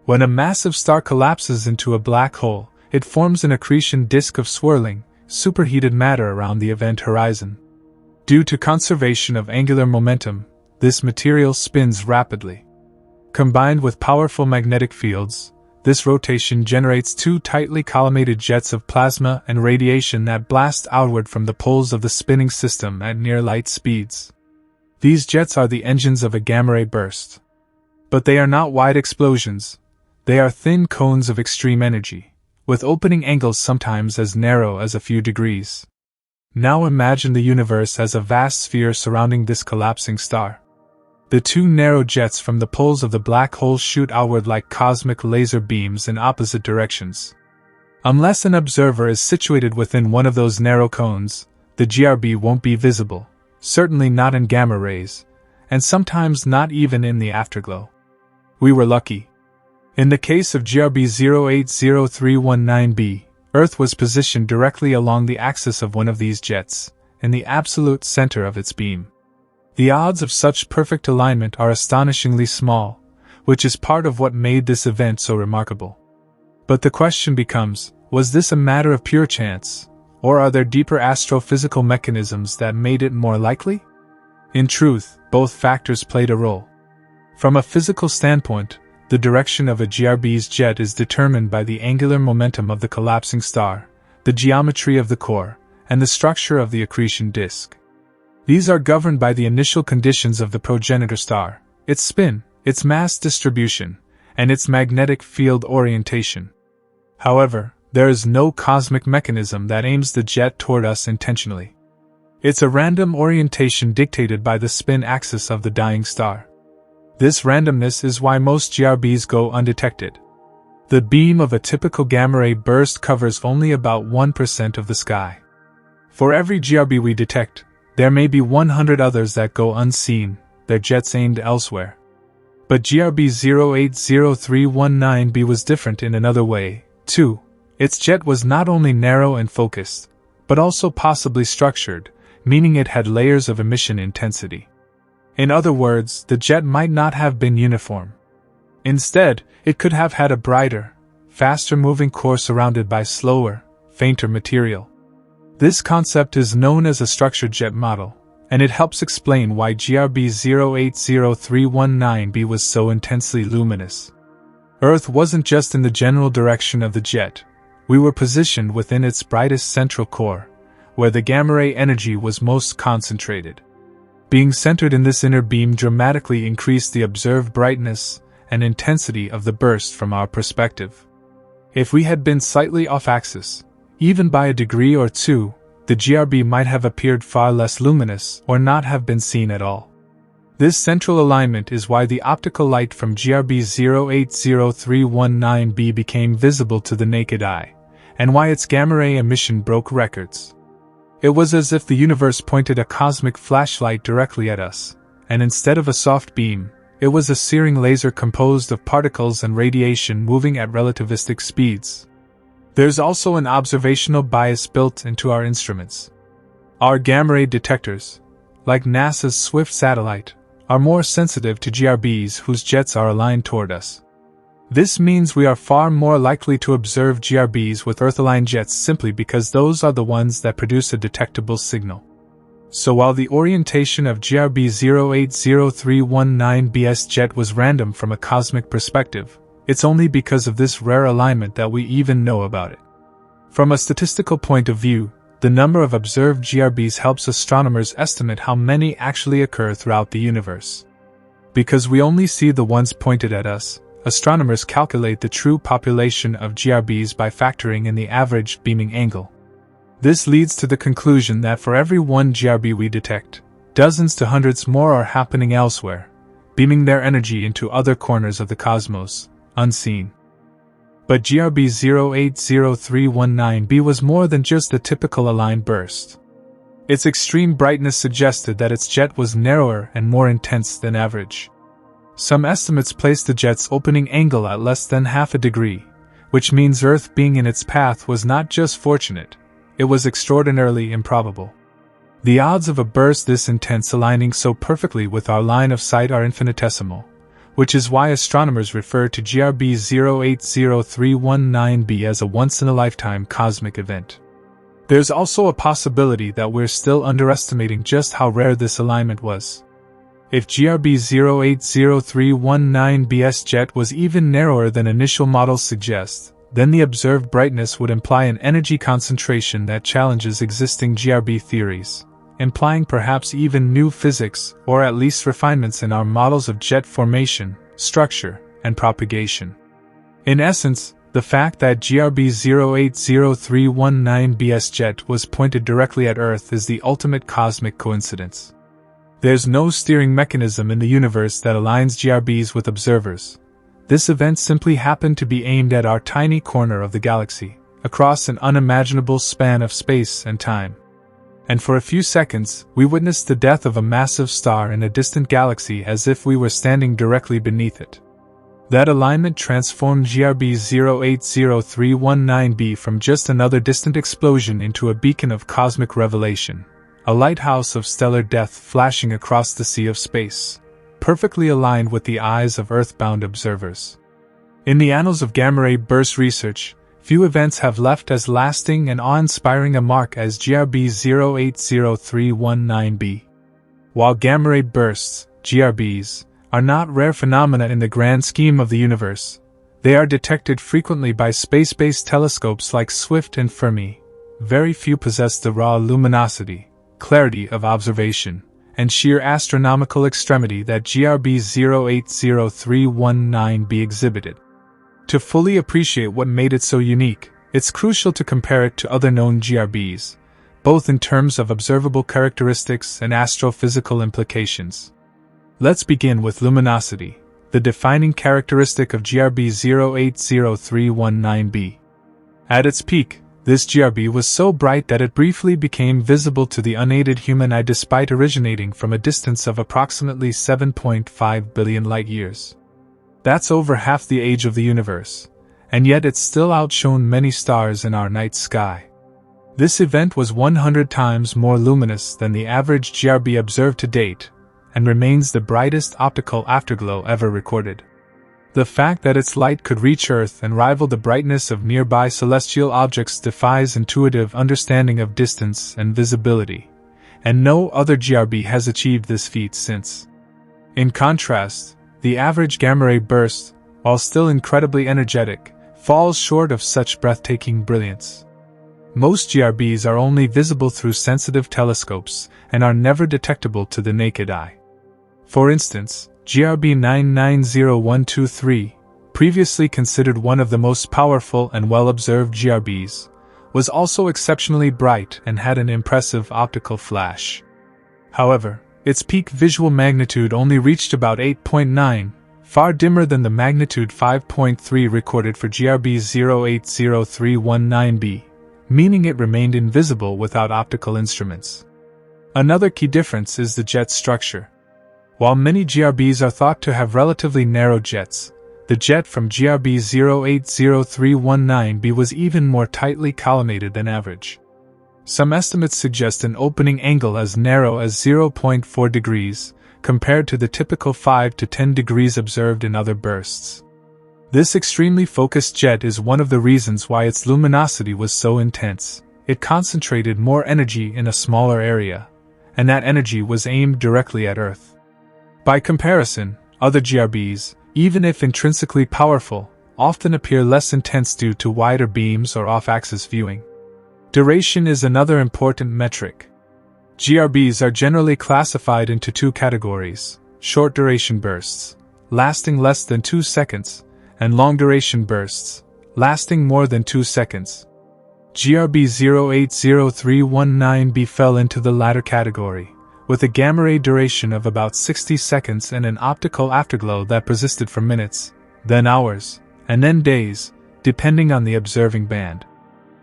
When a massive star collapses into a black hole, it forms an accretion disk of swirling, superheated matter around the event horizon. Due to conservation of angular momentum, this material spins rapidly. Combined with powerful magnetic fields, this rotation generates two tightly collimated jets of plasma and radiation that blast outward from the poles of the spinning system at near light speeds. These jets are the engines of a gamma ray burst. But they are not wide explosions, they are thin cones of extreme energy, with opening angles sometimes as narrow as a few degrees. Now imagine the universe as a vast sphere surrounding this collapsing star. The two narrow jets from the poles of the black hole shoot outward like cosmic laser beams in opposite directions. Unless an observer is situated within one of those narrow cones, the GRB won't be visible, certainly not in gamma rays, and sometimes not even in the afterglow. We were lucky. In the case of GRB 080319b, Earth was positioned directly along the axis of one of these jets, in the absolute center of its beam. The odds of such perfect alignment are astonishingly small, which is part of what made this event so remarkable. But the question becomes, was this a matter of pure chance, or are there deeper astrophysical mechanisms that made it more likely? In truth, both factors played a role. From a physical standpoint, the direction of a GRB's jet is determined by the angular momentum of the collapsing star, the geometry of the core, and the structure of the accretion disk. These are governed by the initial conditions of the progenitor star, its spin, its mass distribution, and its magnetic field orientation. However, there is no cosmic mechanism that aims the jet toward us intentionally. It's a random orientation dictated by the spin axis of the dying star. This randomness is why most GRBs go undetected. The beam of a typical gamma-ray burst covers only about 1% of the sky. For every GRB we detect, there may be 100 others that go unseen, their jets aimed elsewhere. But GRB 080319b was different in another way, too. Its jet was not only narrow and focused, but also possibly structured, meaning it had layers of emission intensity. In other words, the jet might not have been uniform. Instead, it could have had a brighter, faster-moving core surrounded by slower, fainter material. This concept is known as a structured jet model, and it helps explain why GRB 080319b was so intensely luminous. Earth wasn't just in the general direction of the jet. We were positioned within its brightest central core, where the gamma-ray energy was most concentrated. Being centered in this inner beam dramatically increased the observed brightness and intensity of the burst from our perspective. If we had been slightly off-axis, even by a degree or two, the GRB might have appeared far less luminous or not have been seen at all. This central alignment is why the optical light from GRB 080319b became visible to the naked eye, and why its gamma-ray emission broke records. It was as if the universe pointed a cosmic flashlight directly at us, and instead of a soft beam, it was a searing laser composed of particles and radiation moving at relativistic speeds. There's also an observational bias built into our instruments. Our gamma-ray detectors, like NASA's SWIFT satellite, are more sensitive to GRBs whose jets are aligned toward us. This means we are far more likely to observe GRBs with Earth-aligned jets simply because those are the ones that produce a detectable signal. So while the orientation of GRB 080319b's jet was random from a cosmic perspective, it's only because of this rare alignment that we even know about it. From a statistical point of view, the number of observed GRBs helps astronomers estimate how many actually occur throughout the universe. Because we only see the ones pointed at us, astronomers calculate the true population of GRBs by factoring in the average beaming angle. This leads to the conclusion that for every one GRB we detect, dozens to hundreds more are happening elsewhere, beaming their energy into other corners of the cosmos, unseen. But GRB 080319b was more than just a typical aligned burst. Its extreme brightness suggested that its jet was narrower and more intense than average. Some estimates place the jet's opening angle at less than half a degree, which means Earth being in its path was not just fortunate, it was extraordinarily improbable. The odds of a burst this intense aligning so perfectly with our line of sight are infinitesimal, which is why astronomers refer to GRB 080319b as a once-in-a-lifetime cosmic event. There's also a possibility that we're still underestimating just how rare this alignment was. If GRB 080319b's jet was even narrower than initial models suggest, then the observed brightness would imply an energy concentration that challenges existing GRB theories, implying perhaps even new physics or at least refinements in our models of jet formation, structure, and propagation. In essence, the fact that GRB 080319b's jet was pointed directly at Earth is the ultimate cosmic coincidence. There's no steering mechanism in the universe that aligns GRBs with observers. This event simply happened to be aimed at our tiny corner of the galaxy, across an unimaginable span of space and time. And for a few seconds, we witnessed the death of a massive star in a distant galaxy as if we were standing directly beneath it. That alignment transformed GRB 080319b from just another distant explosion into a beacon of cosmic revelation, a lighthouse of stellar death flashing across the sea of space, perfectly aligned with the eyes of Earth-bound observers. In the annals of gamma-ray burst research, few events have left as lasting and awe-inspiring a mark as GRB 080319b. While gamma-ray bursts, GRBs, are not rare phenomena in the grand scheme of the universe, they are detected frequently by space-based telescopes like Swift and Fermi. Very few possess the raw luminosity, clarity of observation, and sheer astronomical extremity that GRB 080319b exhibited. To fully appreciate what made it so unique, it's crucial to compare it to other known GRBs, both in terms of observable characteristics and astrophysical implications. Let's begin with luminosity, the defining characteristic of GRB 080319b. At its peak, this GRB was so bright that it briefly became visible to the unaided human eye despite originating from a distance of approximately 7.5 billion light-years. That's over half the age of the universe, and yet it still outshone many stars in our night sky. This event was 100 times more luminous than the average GRB observed to date, and remains the brightest optical afterglow ever recorded. The fact that its light could reach Earth and rival the brightness of nearby celestial objects defies intuitive understanding of distance and visibility, and no other GRB has achieved this feat since. In contrast, the average gamma-ray burst, while still incredibly energetic, falls short of such breathtaking brilliance. Most GRBs are only visible through sensitive telescopes and are never detectable to the naked eye. For instance, GRB 990123, previously considered one of the most powerful and well-observed GRBs, was also exceptionally bright and had an impressive optical flash. However, its peak visual magnitude only reached about 8.9, far dimmer than the magnitude 5.3 recorded for GRB 080319b, meaning it remained invisible without optical instruments. Another key difference is the jet structure. While many GRBs are thought to have relatively narrow jets, the jet from GRB 080319b was even more tightly collimated than average. Some estimates suggest an opening angle as narrow as 0.4 degrees, compared to the typical 5 to 10 degrees observed in other bursts. This extremely focused jet is one of the reasons why its luminosity was so intense. It concentrated more energy in a smaller area, and that energy was aimed directly at Earth. By comparison, other GRBs, even if intrinsically powerful, often appear less intense due to wider beams or off-axis viewing. Duration is another important metric. GRBs are generally classified into two categories: short-duration bursts, lasting less than 2 seconds, and long-duration bursts, lasting more than 2 seconds. GRB 080319b fell into the latter category, with a gamma-ray duration of about 60 seconds and an optical afterglow that persisted for minutes, then hours, and then days, depending on the observing band.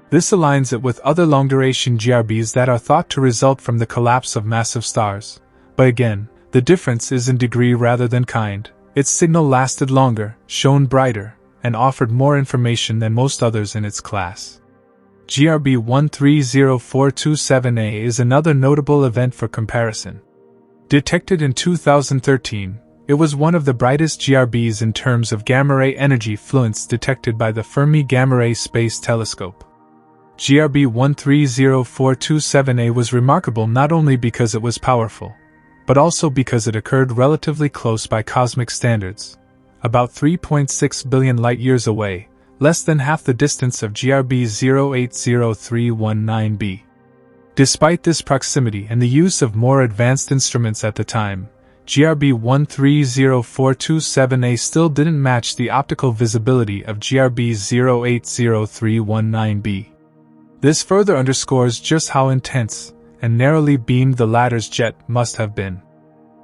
This aligns it with other long-duration GRBs that are thought to result from the collapse of massive stars, but again, the difference is in degree rather than kind. Its signal lasted longer, shone brighter, and offered more information than most others in its class. GRB 130427a is another notable event for comparison. Detected in 2013, it was one of the brightest GRBs in terms of gamma-ray energy fluence detected by the Fermi Gamma-Ray Space Telescope. GRB 130427a was remarkable not only because it was powerful, but also because it occurred relatively close by cosmic standards, about 3.6 billion light-years away, less than half the distance of GRB 080319b. Despite this proximity and the use of more advanced instruments at the time, GRB 130427a still didn't match the optical visibility of GRB 080319b. This further underscores just how intense and narrowly beamed the latter's jet must have been.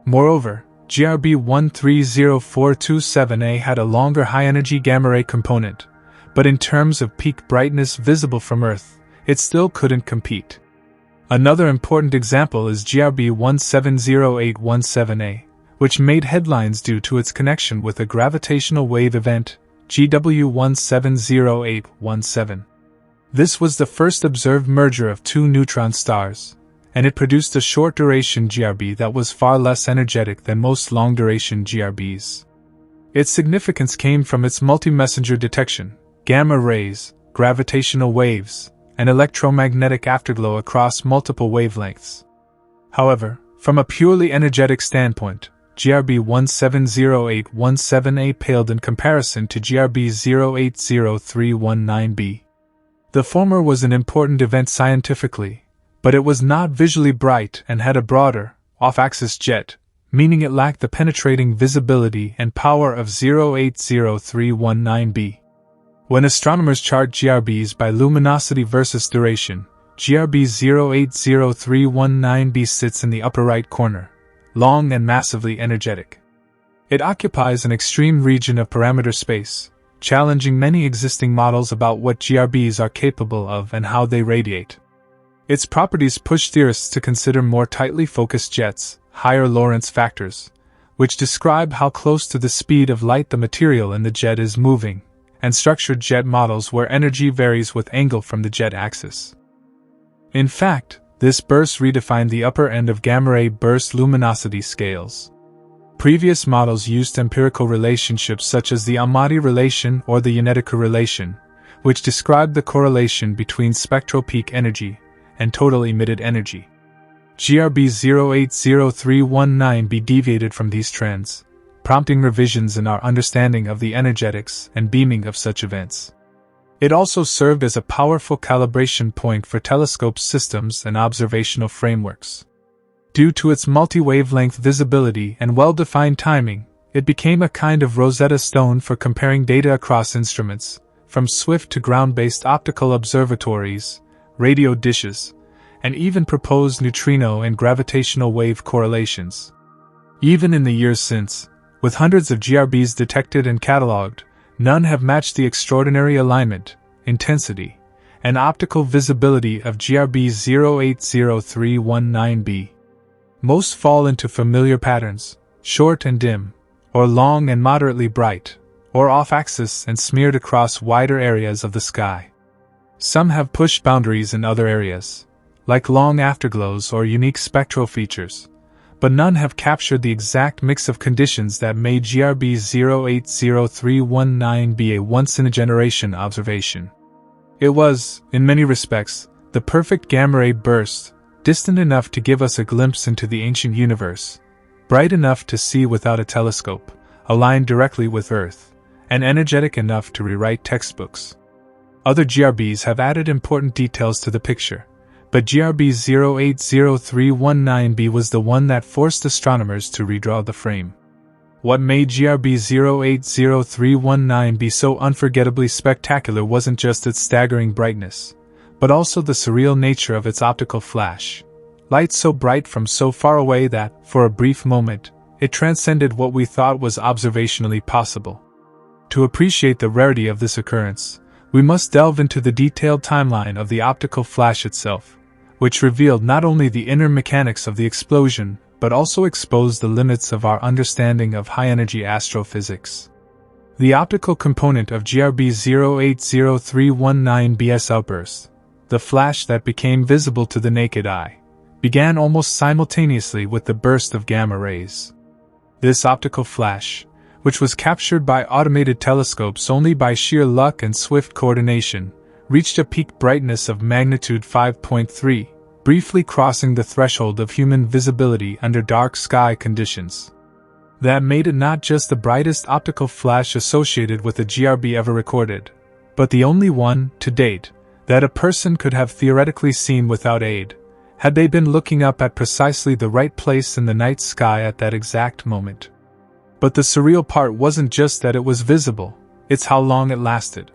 Moreover, GRB 130427a had a longer high-energy gamma-ray component, but in terms of peak brightness visible from Earth, it still couldn't compete. Another important example is GRB 170817a, which made headlines due to its connection with a gravitational wave event, GW 170817. This was the first observed merger of two neutron stars, and it produced a short-duration GRB that was far less energetic than most long-duration GRBs. Its significance came from its multi-messenger detection, gamma rays, gravitational waves, and electromagnetic afterglow across multiple wavelengths. However, from a purely energetic standpoint, GRB 170817A paled in comparison to GRB 080319B. The former was an important event scientifically, but it was not visually bright and had a broader, off-axis jet, meaning it lacked the penetrating visibility and power of 080319B. When astronomers chart GRBs by luminosity versus duration, GRB 080319b sits in the upper right corner, long and massively energetic. It occupies an extreme region of parameter space, challenging many existing models about what GRBs are capable of and how they radiate. Its properties push theorists to consider more tightly focused jets, higher Lorentz factors, which describe how close to the speed of light the material in the jet is moving, and structured jet models where energy varies with angle from the jet axis. In fact, this burst redefined the upper end of gamma-ray burst luminosity scales. Previous models used empirical relationships such as the Amati relation or the Yannetica relation, which described the correlation between spectral peak energy and total emitted energy. GRB 080319b deviated from these trends, prompting revisions in our understanding of the energetics and beaming of such events. It also served as a powerful calibration point for telescope systems and observational frameworks. Due to its multi-wavelength visibility and well-defined timing, it became a kind of Rosetta Stone for comparing data across instruments, from swift to ground-based optical observatories, radio dishes, and even proposed neutrino and gravitational wave correlations. Even in the years since, with hundreds of GRBs detected and catalogued, none have matched the extraordinary alignment, intensity, and optical visibility of GRB 080319b. Most fall into familiar patterns, short and dim, or long and moderately bright, or off-axis and smeared across wider areas of the sky. Some have pushed boundaries in other areas, like long afterglows or unique spectral features, but none have captured the exact mix of conditions that made GRB 080319b a once-in-a-generation observation. It was, in many respects, the perfect gamma-ray burst, distant enough to give us a glimpse into the ancient universe, bright enough to see without a telescope, aligned directly with Earth, and energetic enough to rewrite textbooks. Other GRBs have added important details to the picture, but GRB 080319b was the one that forced astronomers to redraw the frame. What made GRB 080319b so unforgettably spectacular wasn't just its staggering brightness, but also the surreal nature of its optical flash. Light so bright from so far away that, for a brief moment, it transcended what we thought was observationally possible. To appreciate the rarity of this occurrence, we must delve into the detailed timeline of the optical flash itself, which revealed not only the inner mechanics of the explosion, but also exposed the limits of our understanding of high-energy astrophysics. The optical component of GRB 080319b's outburst, the flash that became visible to the naked eye, began almost simultaneously with the burst of gamma rays. This optical flash, which was captured by automated telescopes only by sheer luck and swift coordination, reached a peak brightness of magnitude 5.3, briefly crossing the threshold of human visibility under dark sky conditions. That made it not just the brightest optical flash associated with a GRB ever recorded, but the only one, to date, that a person could have theoretically seen without aid, had they been looking up at precisely the right place in the night sky at that exact moment. But the surreal part wasn't just that it was visible, it's how long it lasted.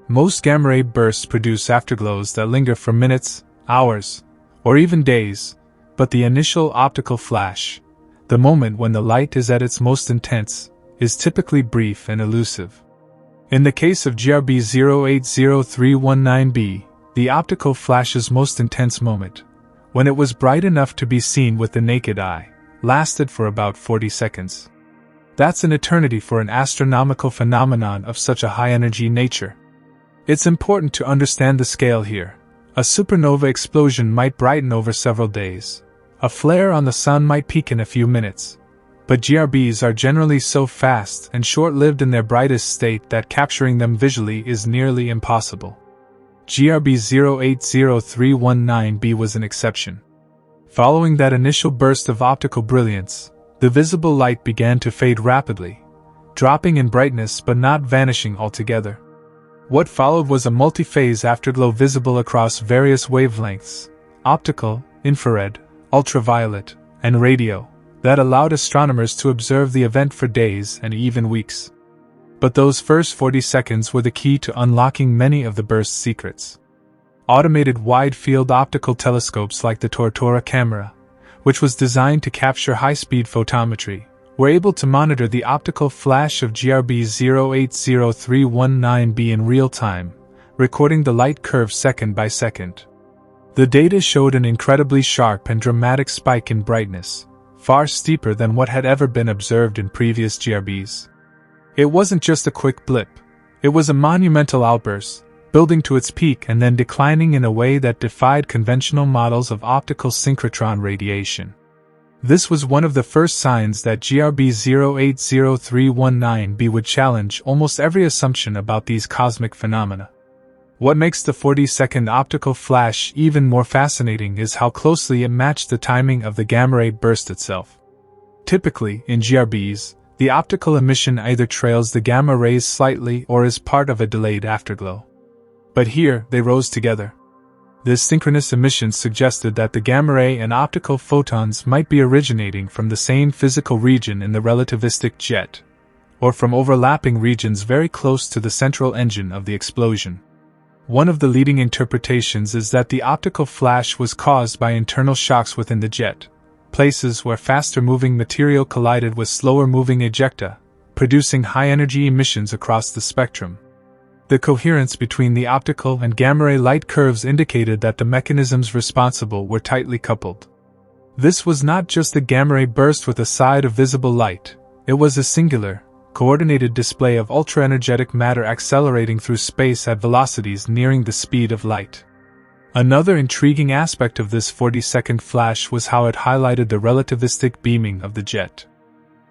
Most gamma-ray bursts produce afterglows that linger for minutes, hours, or even days, but the initial optical flash, the moment when the light is at its most intense, is typically brief and elusive. In the case of GRB 080319b, the optical flash's most intense moment, when it was bright enough to be seen with the naked eye, lasted for about 40 seconds. That's an eternity for an astronomical phenomenon of such a high-energy nature. It's important to understand the scale here. A supernova explosion might brighten over several days. A flare on the sun might peak in a few minutes. But GRBs are generally so fast and short-lived in their brightest state that capturing them visually is nearly impossible. GRB 080319b was an exception. Following that initial burst of optical brilliance, the visible light began to fade rapidly, dropping in brightness but not vanishing altogether. What followed was a multi-phase afterglow visible across various wavelengths, optical, infrared, ultraviolet, and radio, that allowed astronomers to observe the event for days and even weeks. But those first 40 seconds were the key to unlocking many of the burst's secrets. Automated wide-field optical telescopes like the Tortora camera, which was designed to capture high-speed photometry, were able to monitor the optical flash of GRB 080319b in real time, recording the light curve second by second. The data showed an incredibly sharp and dramatic spike in brightness, far steeper than what had ever been observed in previous GRBs. It wasn't just a quick blip, it was a monumental outburst, building to its peak and then declining in a way that defied conventional models of optical synchrotron radiation. This was one of the first signs that GRB 080319b would challenge almost every assumption about these cosmic phenomena. What makes the 40-second optical flash even more fascinating is how closely it matched the timing of the gamma-ray burst itself. Typically, in GRBs, the optical emission either trails the gamma rays slightly or is part of a delayed afterglow. But here, they rose together. This synchronous emission suggested that the gamma ray and optical photons might be originating from the same physical region in the relativistic jet, or from overlapping regions very close to the central engine of the explosion. One of the leading interpretations is that the optical flash was caused by internal shocks within the jet, places where faster-moving material collided with slower-moving ejecta, producing high-energy emissions across the spectrum. The coherence between the optical and gamma-ray light curves indicated that the mechanisms responsible were tightly coupled. This was not just a gamma-ray burst with a side of visible light, it was a singular, coordinated display of ultra-energetic matter accelerating through space at velocities nearing the speed of light. Another intriguing aspect of this 40-second flash was how it highlighted the relativistic beaming of the jet.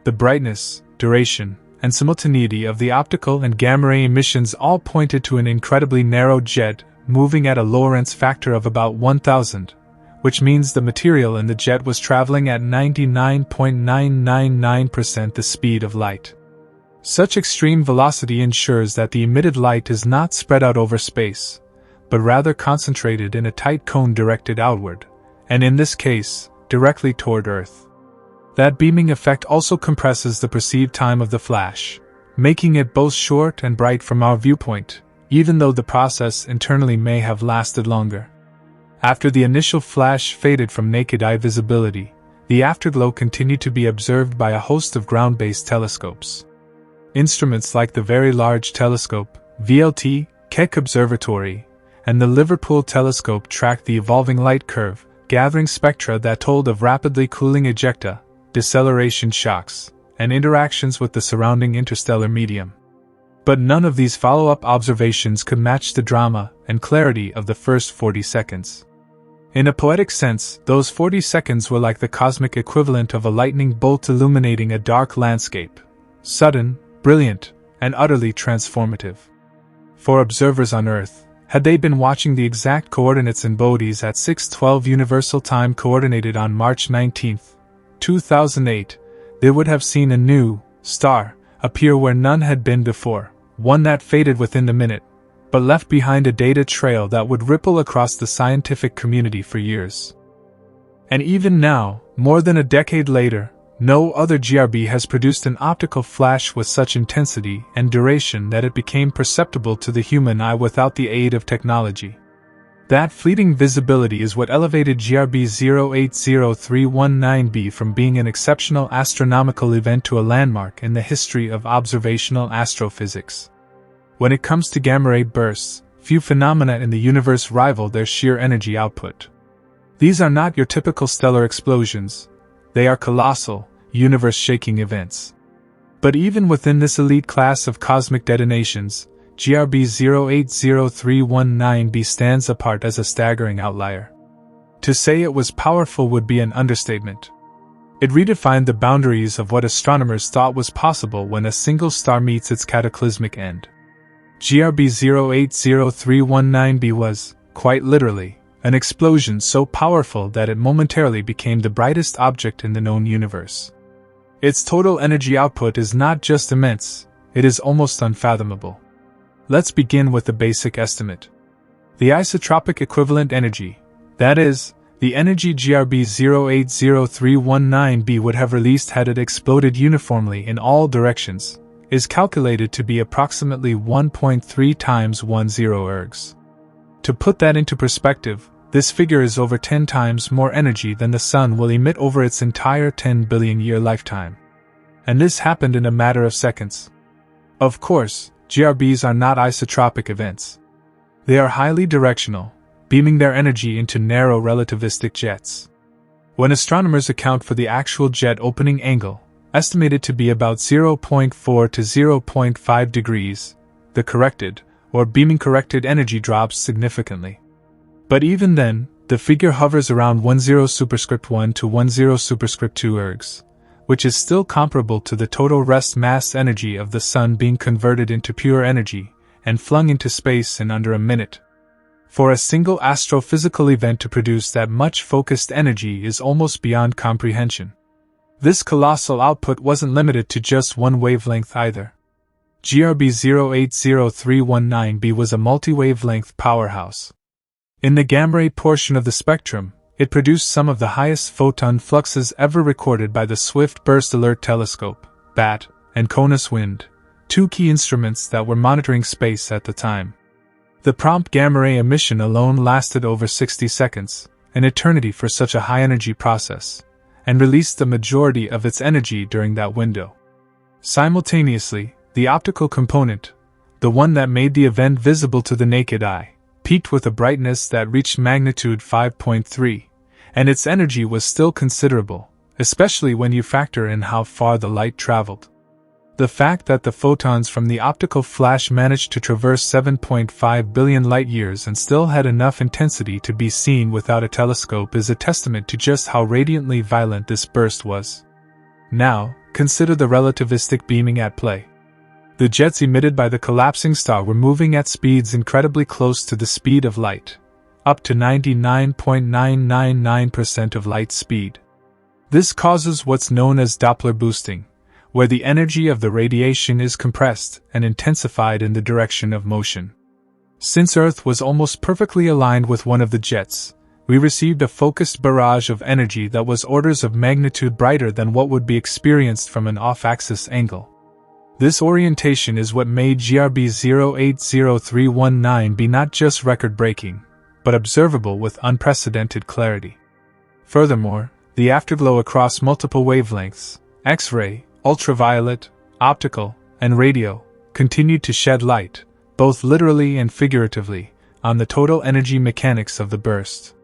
The brightness, duration, and simultaneity of the optical and gamma-ray emissions all pointed to an incredibly narrow jet moving at a Lorentz factor of about 1000, which means the material in the jet was traveling at 99.999% the speed of light. Such extreme velocity ensures that the emitted light is not spread out over space, but rather concentrated in a tight cone directed outward, and in this case, directly toward Earth. That beaming effect also compresses the perceived time of the flash, making it both short and bright from our viewpoint, even though the process internally may have lasted longer. After the initial flash faded from naked eye visibility, the afterglow continued to be observed by a host of ground-based telescopes. Instruments like the Very Large Telescope, VLT, Keck Observatory, and the Liverpool Telescope tracked the evolving light curve, gathering spectra that told of rapidly cooling ejecta, deceleration shocks, and interactions with the surrounding interstellar medium. But none of these follow-up observations could match the drama and clarity of the first 40 seconds. In a poetic sense, those 40 seconds were like the cosmic equivalent of a lightning bolt illuminating a dark landscape. Sudden, brilliant, and utterly transformative. For observers on Earth, had they been watching the exact coordinates in Bodies at 6:12 Universal Time coordinated on March 19, 2008, they would have seen a new star appear where none had been before, one that faded within the minute, but left behind a data trail that would ripple across the scientific community for years. And even now, more than a decade later, no other GRB has produced an optical flash with such intensity and duration that it became perceptible to the human eye without the aid of technology. That fleeting visibility is what elevated GRB 080319b from being an exceptional astronomical event to a landmark in the history of observational astrophysics. When it comes to gamma-ray bursts, few phenomena in the universe rival their sheer energy output. These are not your typical stellar explosions. They are colossal, universe-shaking events. But even within this elite class of cosmic detonations, GRB 080319b stands apart as a staggering outlier. To say it was powerful would be an understatement. It redefined the boundaries of what astronomers thought was possible when a single star meets its cataclysmic end. GRB 080319b was, quite literally, an explosion so powerful that it momentarily became the brightest object in the known universe. Its total energy output is not just immense, it is almost unfathomable. Let's begin with the basic estimate. The isotropic equivalent energy, that is, the energy GRB 080319b would have released had it exploded uniformly in all directions, is calculated to be approximately 1.3 times 10 ergs. To put that into perspective, this figure is over 10 times more energy than the Sun will emit over its entire 10 billion year lifetime. And this happened in a matter of seconds. Of course, GRBs are not isotropic events. They are highly directional, beaming their energy into narrow relativistic jets. When astronomers account for the actual jet opening angle, estimated to be about 0.4 to 0.5 degrees, the corrected, or beaming corrected energy drops significantly. But even then, the figure hovers around 10 superscript 1 to 10 superscript 2 ergs, which is still comparable to the total rest mass energy of the Sun being converted into pure energy and flung into space in under a minute. For a single astrophysical event to produce that much focused energy is almost beyond comprehension. This colossal output wasn't limited to just one wavelength either. GRB 080319b was a multi-wavelength powerhouse. In the gamma-ray portion of the spectrum, it produced some of the highest photon fluxes ever recorded by the Swift Burst Alert Telescope, BAT, and CONUS Wind, two key instruments that were monitoring space at the time. The prompt gamma-ray emission alone lasted over 60 seconds, an eternity for such a high-energy process, and released the majority of its energy during that window. Simultaneously, the optical component, the one that made the event visible to the naked eye, peaked with a brightness that reached magnitude 5.3, and its energy was still considerable, especially when you factor in how far the light traveled. The fact that the photons from the optical flash managed to traverse 7.5 billion light-years and still had enough intensity to be seen without a telescope is a testament to just how radiantly violent this burst was. Now, consider the relativistic beaming at play. The jets emitted by the collapsing star were moving at speeds incredibly close to the speed of light, up to 99.999% of light speed. This causes what's known as Doppler boosting, where the energy of the radiation is compressed and intensified in the direction of motion. Since Earth was almost perfectly aligned with one of the jets, we received a focused barrage of energy that was orders of magnitude brighter than what would be experienced from an off-axis angle. This orientation is what made GRB 080319 be not just record-breaking, but observable with unprecedented clarity. Furthermore, the afterglow across multiple wavelengths, X-ray, ultraviolet, optical, and radio, continued to shed light, both literally and figuratively, on the total energy mechanics of the burst.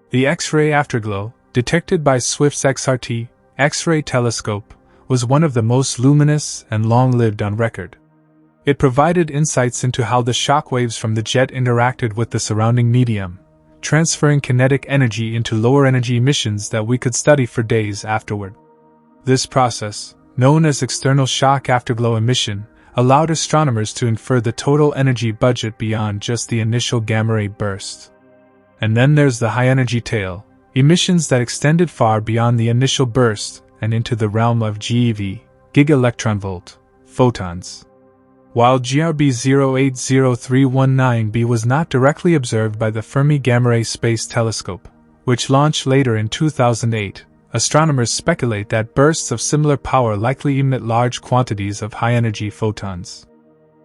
The X-ray afterglow, detected by Swift's XRT, X-ray telescope, was one of the most luminous and long-lived on record. It provided insights into how the shock waves from the jet interacted with the surrounding medium, transferring kinetic energy into lower-energy emissions that we could study for days afterward. This process, known as external shock afterglow emission, allowed astronomers to infer the total energy budget beyond just the initial gamma-ray burst. And then there's the high-energy tail, emissions that extended far beyond the initial burst and into the realm of GeV, gigaelectronvolt, photons. While GRB 080319b was not directly observed by the Fermi Gamma-Ray Space Telescope, which launched later in 2008, astronomers speculate that bursts of similar power likely emit large quantities of high-energy photons.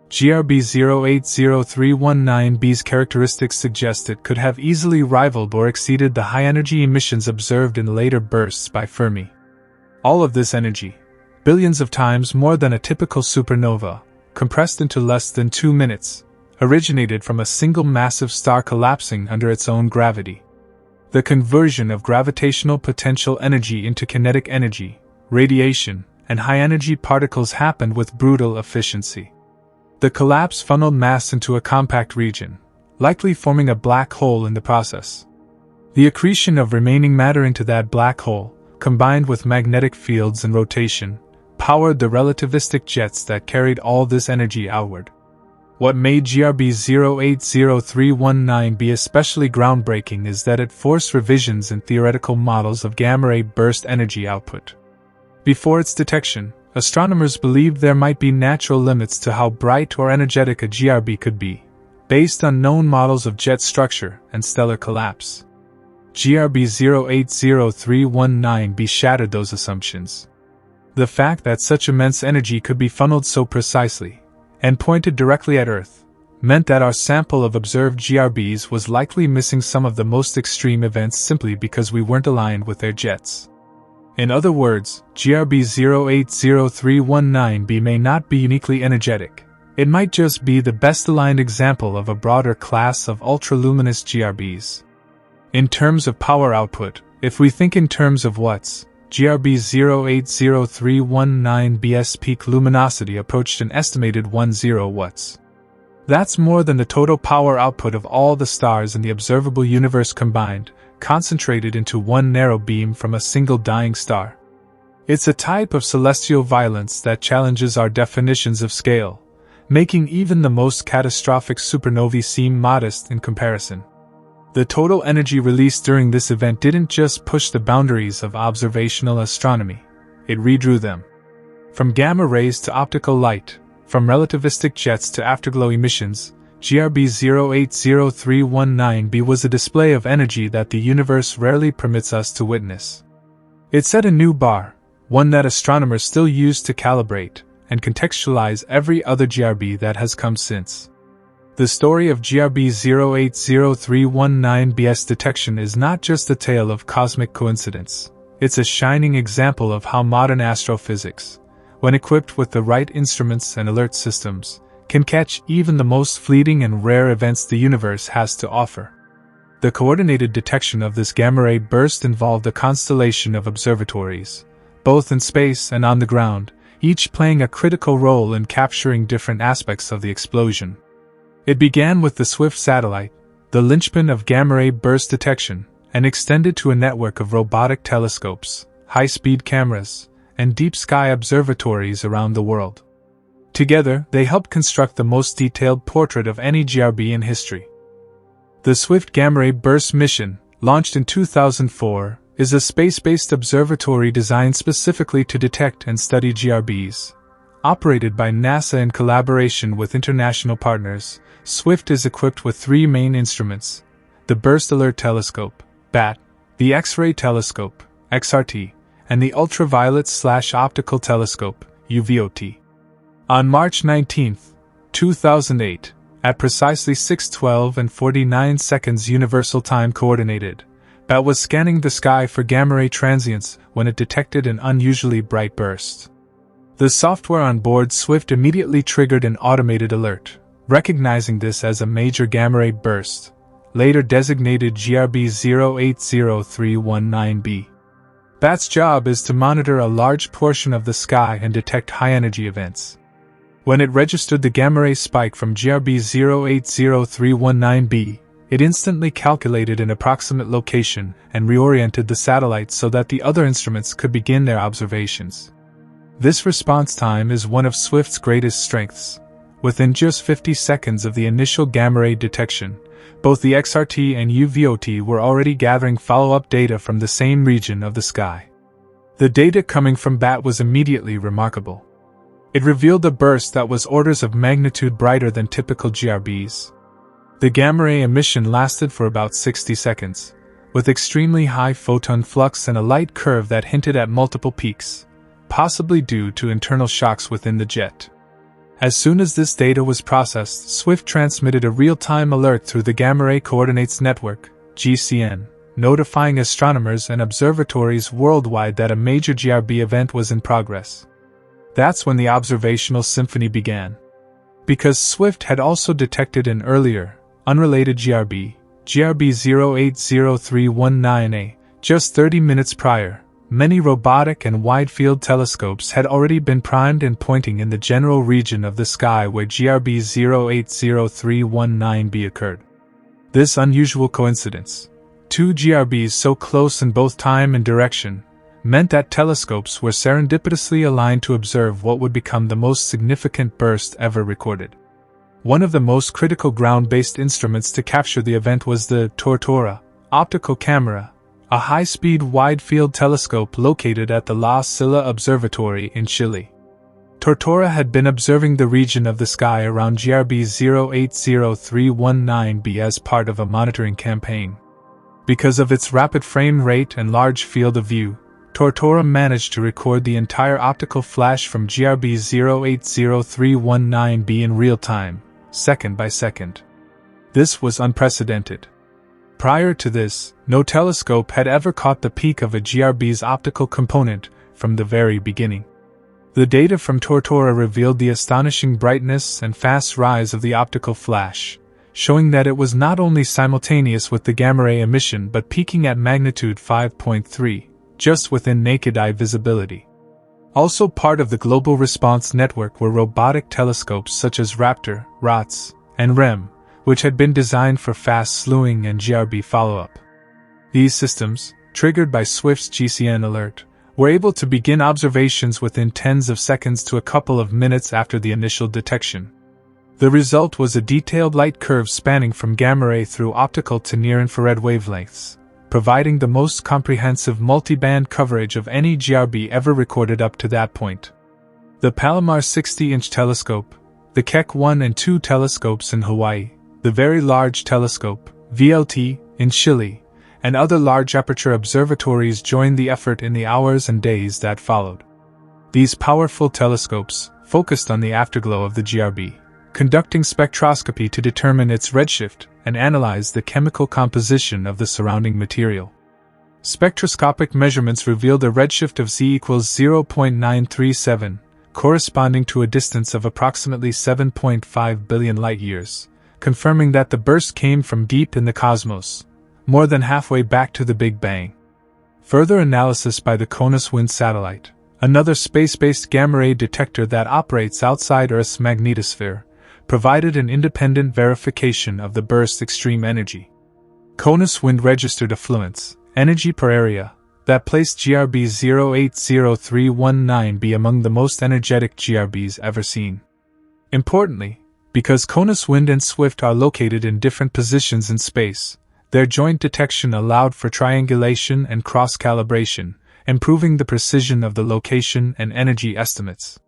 GRB 080319b's characteristics suggest it could have easily rivaled or exceeded the high-energy emissions observed in later bursts by Fermi. All of this energy, billions of times more than a typical supernova, compressed into less than 2 minutes, originated from a single massive star collapsing under its own gravity. The conversion of gravitational potential energy into kinetic energy, radiation, and high-energy particles happened with brutal efficiency. The collapse funneled mass into a compact region, likely forming a black hole in the process. The accretion of remaining matter into that black hole, combined with magnetic fields and rotation, powered the relativistic jets that carried all this energy outward. What made GRB 080319 be especially groundbreaking is that it forced revisions in theoretical models of gamma-ray burst energy output. Before its detection, astronomers believed there might be natural limits to how bright or energetic a GRB could be, based on known models of jet structure and stellar collapse. GRB 080319b shattered those assumptions. The fact that such immense energy could be funneled so precisely, and pointed directly at Earth, meant that our sample of observed GRBs was likely missing some of the most extreme events simply because we weren't aligned with their jets. In other words, GRB 080319b may not be uniquely energetic. It might just be the best aligned example of a broader class of ultraluminous GRBs. In terms of power output, if we think in terms of watts, GRB 080319b's peak luminosity approached an estimated 10 watts. That's more than the total power output of all the stars in the observable universe combined, concentrated into one narrow beam from a single dying star. It's a type of celestial violence that challenges our definitions of scale, making even the most catastrophic supernovae seem modest in comparison. The total energy released during this event didn't just push the boundaries of observational astronomy, it redrew them. From gamma rays to optical light, from relativistic jets to afterglow emissions, GRB 080319b was a display of energy that the universe rarely permits us to witness. It set a new bar, one that astronomers still use to calibrate and contextualize every other GRB that has come since. The story of GRB 080319b's detection is not just a tale of cosmic coincidence, it's a shining example of how modern astrophysics, when equipped with the right instruments and alert systems, can catch even the most fleeting and rare events the universe has to offer. The coordinated detection of this gamma-ray burst involved a constellation of observatories, both in space and on the ground, each playing a critical role in capturing different aspects of the explosion. It began with the SWIFT satellite, the linchpin of gamma-ray burst detection, and extended to a network of robotic telescopes, high-speed cameras, and deep-sky observatories around the world. Together, they helped construct the most detailed portrait of any GRB in history. The SWIFT gamma-ray burst mission, launched in 2004, is a space-based observatory designed specifically to detect and study GRBs. Operated by NASA in collaboration with international partners, SWIFT is equipped with three main instruments: the Burst Alert Telescope, BAT, the X-ray Telescope, XRT, and the Ultraviolet/Optical Telescope, UVOT. On March 19, 2008, at precisely 6:12 and 49 seconds Universal Time Coordinated, BAT was scanning the sky for gamma-ray transients when it detected an unusually bright burst. The software on board SWIFT immediately triggered an automated alert, recognizing this as a major gamma-ray burst, later designated GRB 080319b. BAT's job is to monitor a large portion of the sky and detect high-energy events. When it registered the gamma-ray spike from GRB 080319b, it instantly calculated an approximate location and reoriented the satellite so that the other instruments could begin their observations. This response time is one of SWIFT's greatest strengths. Within just 50 seconds of the initial gamma-ray detection, both the XRT and UVOT were already gathering follow-up data from the same region of the sky. The data coming from BAT was immediately remarkable. It revealed a burst that was orders of magnitude brighter than typical GRBs. The gamma-ray emission lasted for about 60 seconds, with extremely high photon flux and a light curve that hinted at multiple peaks, possibly due to internal shocks within the jet. As soon as this data was processed, SWIFT transmitted a real-time alert through the Gamma-Ray Coordinates Network, GCN, notifying astronomers and observatories worldwide that a major GRB event was in progress. That's when the observational symphony began. Because SWIFT had also detected an earlier, unrelated GRB 080319a, just 30 minutes prior, many robotic and wide-field telescopes had already been primed and pointing in the general region of the sky where GRB 080319b occurred. This unusual coincidence, two GRBs so close in both time and direction, meant that telescopes were serendipitously aligned to observe what would become the most significant burst ever recorded. One of the most critical ground-based instruments to capture the event was the Tortora optical camera, a high-speed wide-field telescope located at the La Silla Observatory in Chile. Tortora had been observing the region of the sky around GRB 080319b as part of a monitoring campaign. Because of its rapid frame rate and large field of view, Tortora managed to record the entire optical flash from GRB 080319b in real time, second by second. This was unprecedented. Prior to this, no telescope had ever caught the peak of a GRB's optical component from the very beginning. The data from Tortora revealed the astonishing brightness and fast rise of the optical flash, showing that it was not only simultaneous with the gamma ray emission but peaking at magnitude 5.3, just within naked eye visibility. Also part of the global response network were robotic telescopes such as Raptor, ROTS, and REM, which had been designed for fast slewing and GRB follow-up. These systems, triggered by Swift's GCN alert, were able to begin observations within tens of seconds to a couple of minutes after the initial detection. The result was a detailed light curve spanning from gamma ray through optical to near-infrared wavelengths, providing the most comprehensive multi-band coverage of any GRB ever recorded up to that point. The Palomar 60-inch telescope, the Keck 1 and 2 telescopes in Hawaii, the Very Large Telescope, VLT, in Chile, and other large aperture observatories joined the effort in the hours and days that followed. These powerful telescopes focused on the afterglow of the GRB, conducting spectroscopy to determine its redshift and analyze the chemical composition of the surrounding material. Spectroscopic measurements revealed a redshift of Z equals 0.937, corresponding to a distance of approximately 7.5 billion light-years, confirming that the burst came from deep in the cosmos, more than halfway back to the Big Bang. Further analysis by the CONUS Wind satellite, another space-based gamma-ray detector that operates outside Earth's magnetosphere, provided an independent verification of the burst's extreme energy. CONUS Wind registered affluence, energy per area, that placed GRB 080319b among the most energetic GRBs ever seen. Importantly, because CONUS Wind and Swift are located in different positions in space, their joint detection allowed for triangulation and cross-calibration, improving the precision of the location and energy estimates.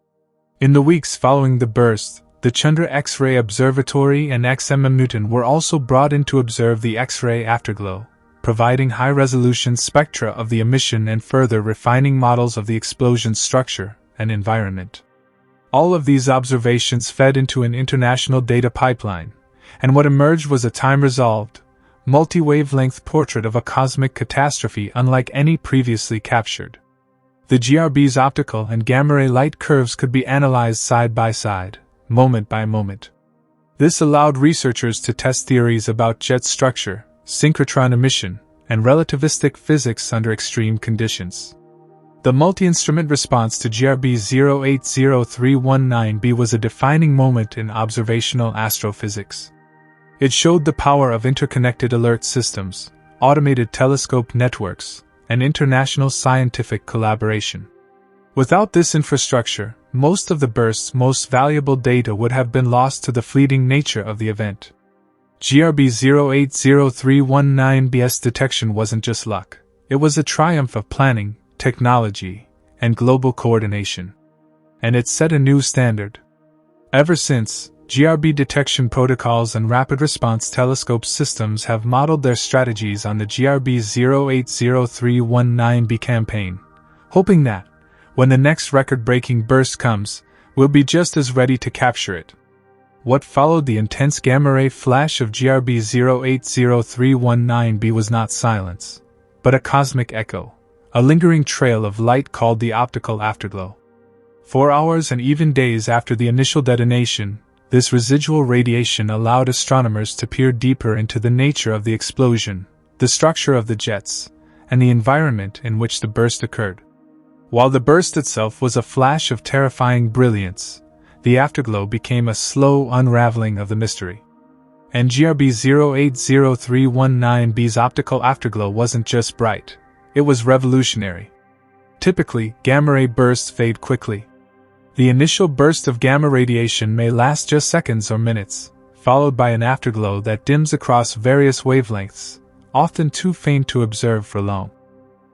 In the weeks following the burst, the Chandra X-ray Observatory and XMM Newton were also brought in to observe the X-ray afterglow, providing high-resolution spectra of the emission and further refining models of the explosion's structure and environment. All of these observations fed into an international data pipeline, and what emerged was a time-resolved, multi-wavelength portrait of a cosmic catastrophe unlike any previously captured. The GRB's optical and gamma-ray light curves could be analyzed side by side, moment by moment. This allowed researchers to test theories about jet structure, synchrotron emission, and relativistic physics under extreme conditions. The multi-instrument response to GRB 080319b was a defining moment in observational astrophysics. It showed the power of interconnected alert systems, automated telescope networks, and international scientific collaboration. Without this infrastructure, most of the burst's most valuable data would have been lost to the fleeting nature of the event. GRB 080319b's detection wasn't just luck. It was a triumph of planning, technology, and global coordination. And it set a new standard. Ever since, GRB detection protocols and rapid response telescope systems have modeled their strategies on the GRB 080319b campaign, hoping that, when the next record-breaking burst comes, we'll be just as ready to capture it. What followed the intense gamma-ray flash of GRB 080319b was not silence, but a cosmic echo, a lingering trail of light called the optical afterglow. 4 hours and even days after the initial detonation, this residual radiation allowed astronomers to peer deeper into the nature of the explosion, the structure of the jets, and the environment in which the burst occurred. While the burst itself was a flash of terrifying brilliance, the afterglow became a slow unraveling of the mystery. And GRB 080319b's optical afterglow wasn't just bright, it was revolutionary. Typically, gamma-ray bursts fade quickly. The initial burst of gamma radiation may last just seconds or minutes, followed by an afterglow that dims across various wavelengths, often too faint to observe for long.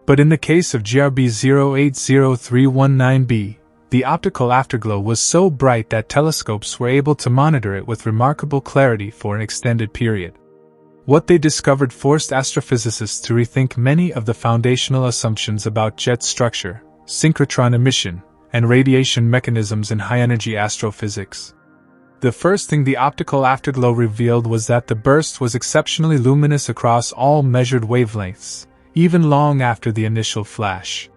But in the case of GRB 080319b, the optical afterglow was so bright that telescopes were able to monitor it with remarkable clarity for an extended period. What they discovered forced astrophysicists to rethink many of the foundational assumptions about jet structure, synchrotron emission, and radiation mechanisms in high-energy astrophysics. The first thing the optical afterglow revealed was that the burst was exceptionally luminous across all measured wavelengths, even long after the initial flash.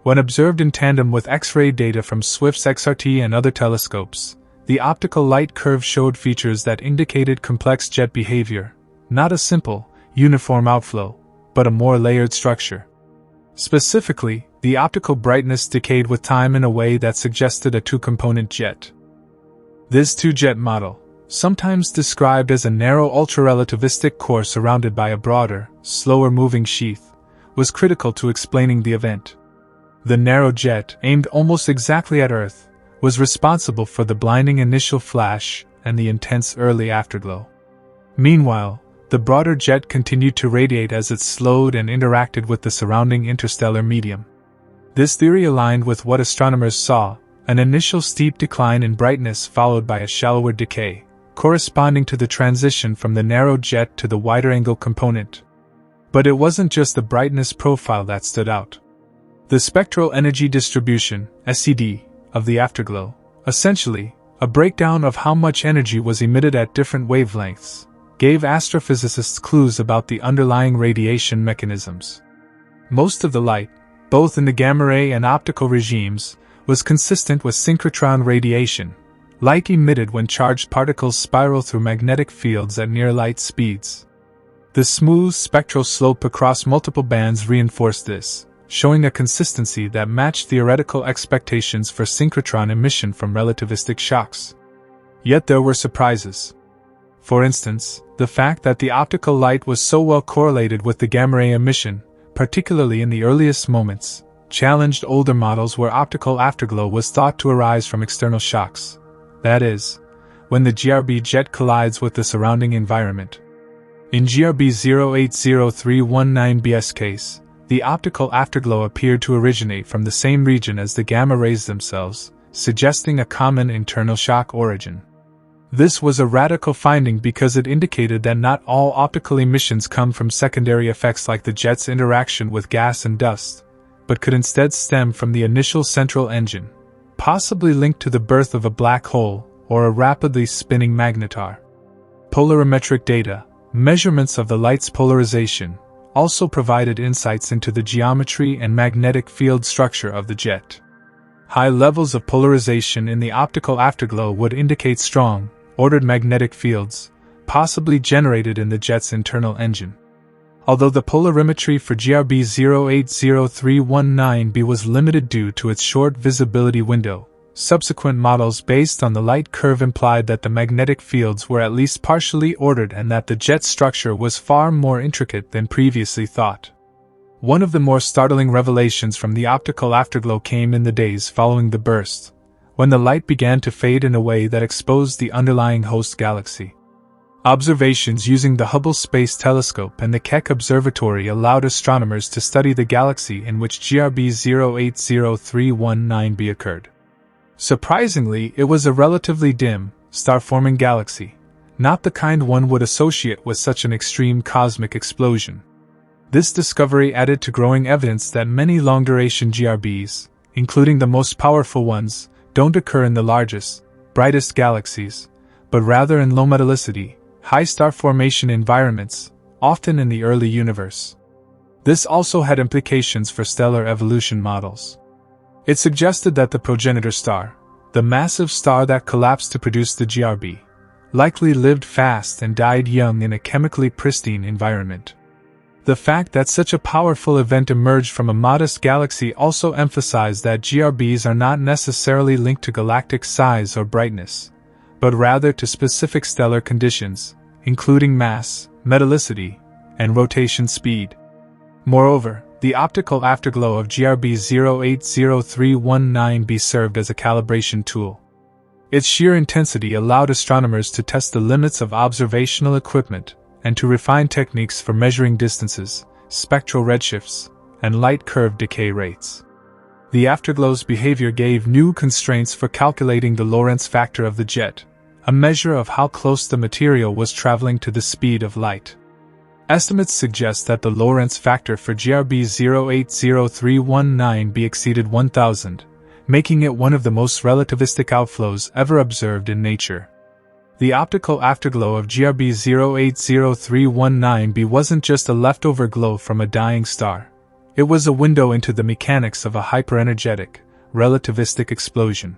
When observed in tandem with X-ray data from Swift's XRT and other telescopes, the optical light curve showed features that indicated complex jet behavior, not a simple, uniform outflow, but a more layered structure. Specifically, the optical brightness decayed with time in a way that suggested a two-component jet. This two-jet model, sometimes described as a narrow ultrarelativistic core surrounded by a broader, slower-moving sheath, was critical to explaining the event. The narrow jet, aimed almost exactly at Earth, was responsible for the blinding initial flash and the intense early afterglow. Meanwhile, the broader jet continued to radiate as it slowed and interacted with the surrounding interstellar medium. This theory aligned with what astronomers saw, an initial steep decline in brightness followed by a shallower decay, corresponding to the transition from the narrow jet to the wider-angle component. But it wasn't just the brightness profile that stood out. The spectral energy distribution, SED, of the afterglow, essentially, a breakdown of how much energy was emitted at different wavelengths, gave astrophysicists clues about the underlying radiation mechanisms. Most of the light, both in the gamma-ray and optical regimes, was consistent with synchrotron radiation, light emitted when charged particles spiral through magnetic fields at near light speeds. The smooth spectral slope across multiple bands reinforced this, showing a consistency that matched theoretical expectations for synchrotron emission from relativistic shocks. Yet there were surprises. For instance, the fact that the optical light was so well correlated with the gamma-ray emission, particularly in the earliest moments, challenged older models where optical afterglow was thought to arise from external shocks. That is, when the GRB jet collides with the surrounding environment. In GRB 080319b's case, the optical afterglow appeared to originate from the same region as the gamma rays themselves, suggesting a common internal shock origin. This was a radical finding because it indicated that not all optical emissions come from secondary effects like the jet's interaction with gas and dust, but could instead stem from the initial central engine, possibly linked to the birth of a black hole or a rapidly spinning magnetar. Polarimetric data, measurements of the light's polarization, also provided insights into the geometry and magnetic field structure of the jet. High levels of polarization in the optical afterglow would indicate strong, ordered magnetic fields, possibly generated in the jet's internal engine. Although the polarimetry for GRB 080319b was limited due to its short visibility window, subsequent models based on the light curve implied that the magnetic fields were at least partially ordered and that the jet structure was far more intricate than previously thought. One of the more startling revelations from the optical afterglow came in the days following the burst, when the light began to fade in a way that exposed the underlying host galaxy. Observations using the Hubble Space Telescope and the Keck Observatory allowed astronomers to study the galaxy in which GRB 080319b occurred. Surprisingly, it was a relatively dim, star-forming galaxy, not the kind one would associate with such an extreme cosmic explosion. This discovery added to growing evidence that many long-duration GRBs, including the most powerful ones, don't occur in the largest, brightest galaxies, but rather in low metallicity, high star formation environments, often in the early universe. This also had implications for stellar evolution models. It suggested that the progenitor star, the massive star that collapsed to produce the GRB, likely lived fast and died young in a chemically pristine environment. The fact that such a powerful event emerged from a modest galaxy also emphasized that GRBs are not necessarily linked to galactic size or brightness, but rather to specific stellar conditions, including mass, metallicity, and rotation speed. Moreover, the optical afterglow of GRB 080319b served as a calibration tool. Its sheer intensity allowed astronomers to test the limits of observational equipment and to refine techniques for measuring distances, spectral redshifts, and light curve decay rates. The afterglow's behavior gave new constraints for calculating the Lorentz factor of the jet, a measure of how close the material was traveling to the speed of light. Estimates suggest that the Lorentz factor for GRB 080319b exceeded 1000, making it one of the most relativistic outflows ever observed in nature. The optical afterglow of GRB 080319b wasn't just a leftover glow from a dying star. It was a window into the mechanics of a hyperenergetic, relativistic explosion.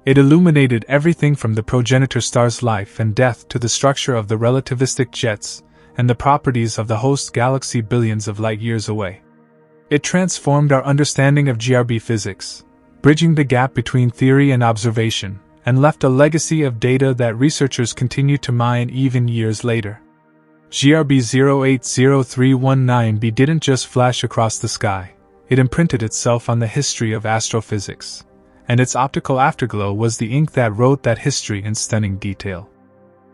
It illuminated everything from the progenitor star's life and death to the structure of the relativistic jets and the properties of the host galaxy billions of light-years away. It transformed our understanding of GRB physics, bridging the gap between theory and observation, and left a legacy of data that researchers continue to mine even years later. GRB 080319b didn't just flash across the sky, it imprinted itself on the history of astrophysics, and its optical afterglow was the ink that wrote that history in stunning detail.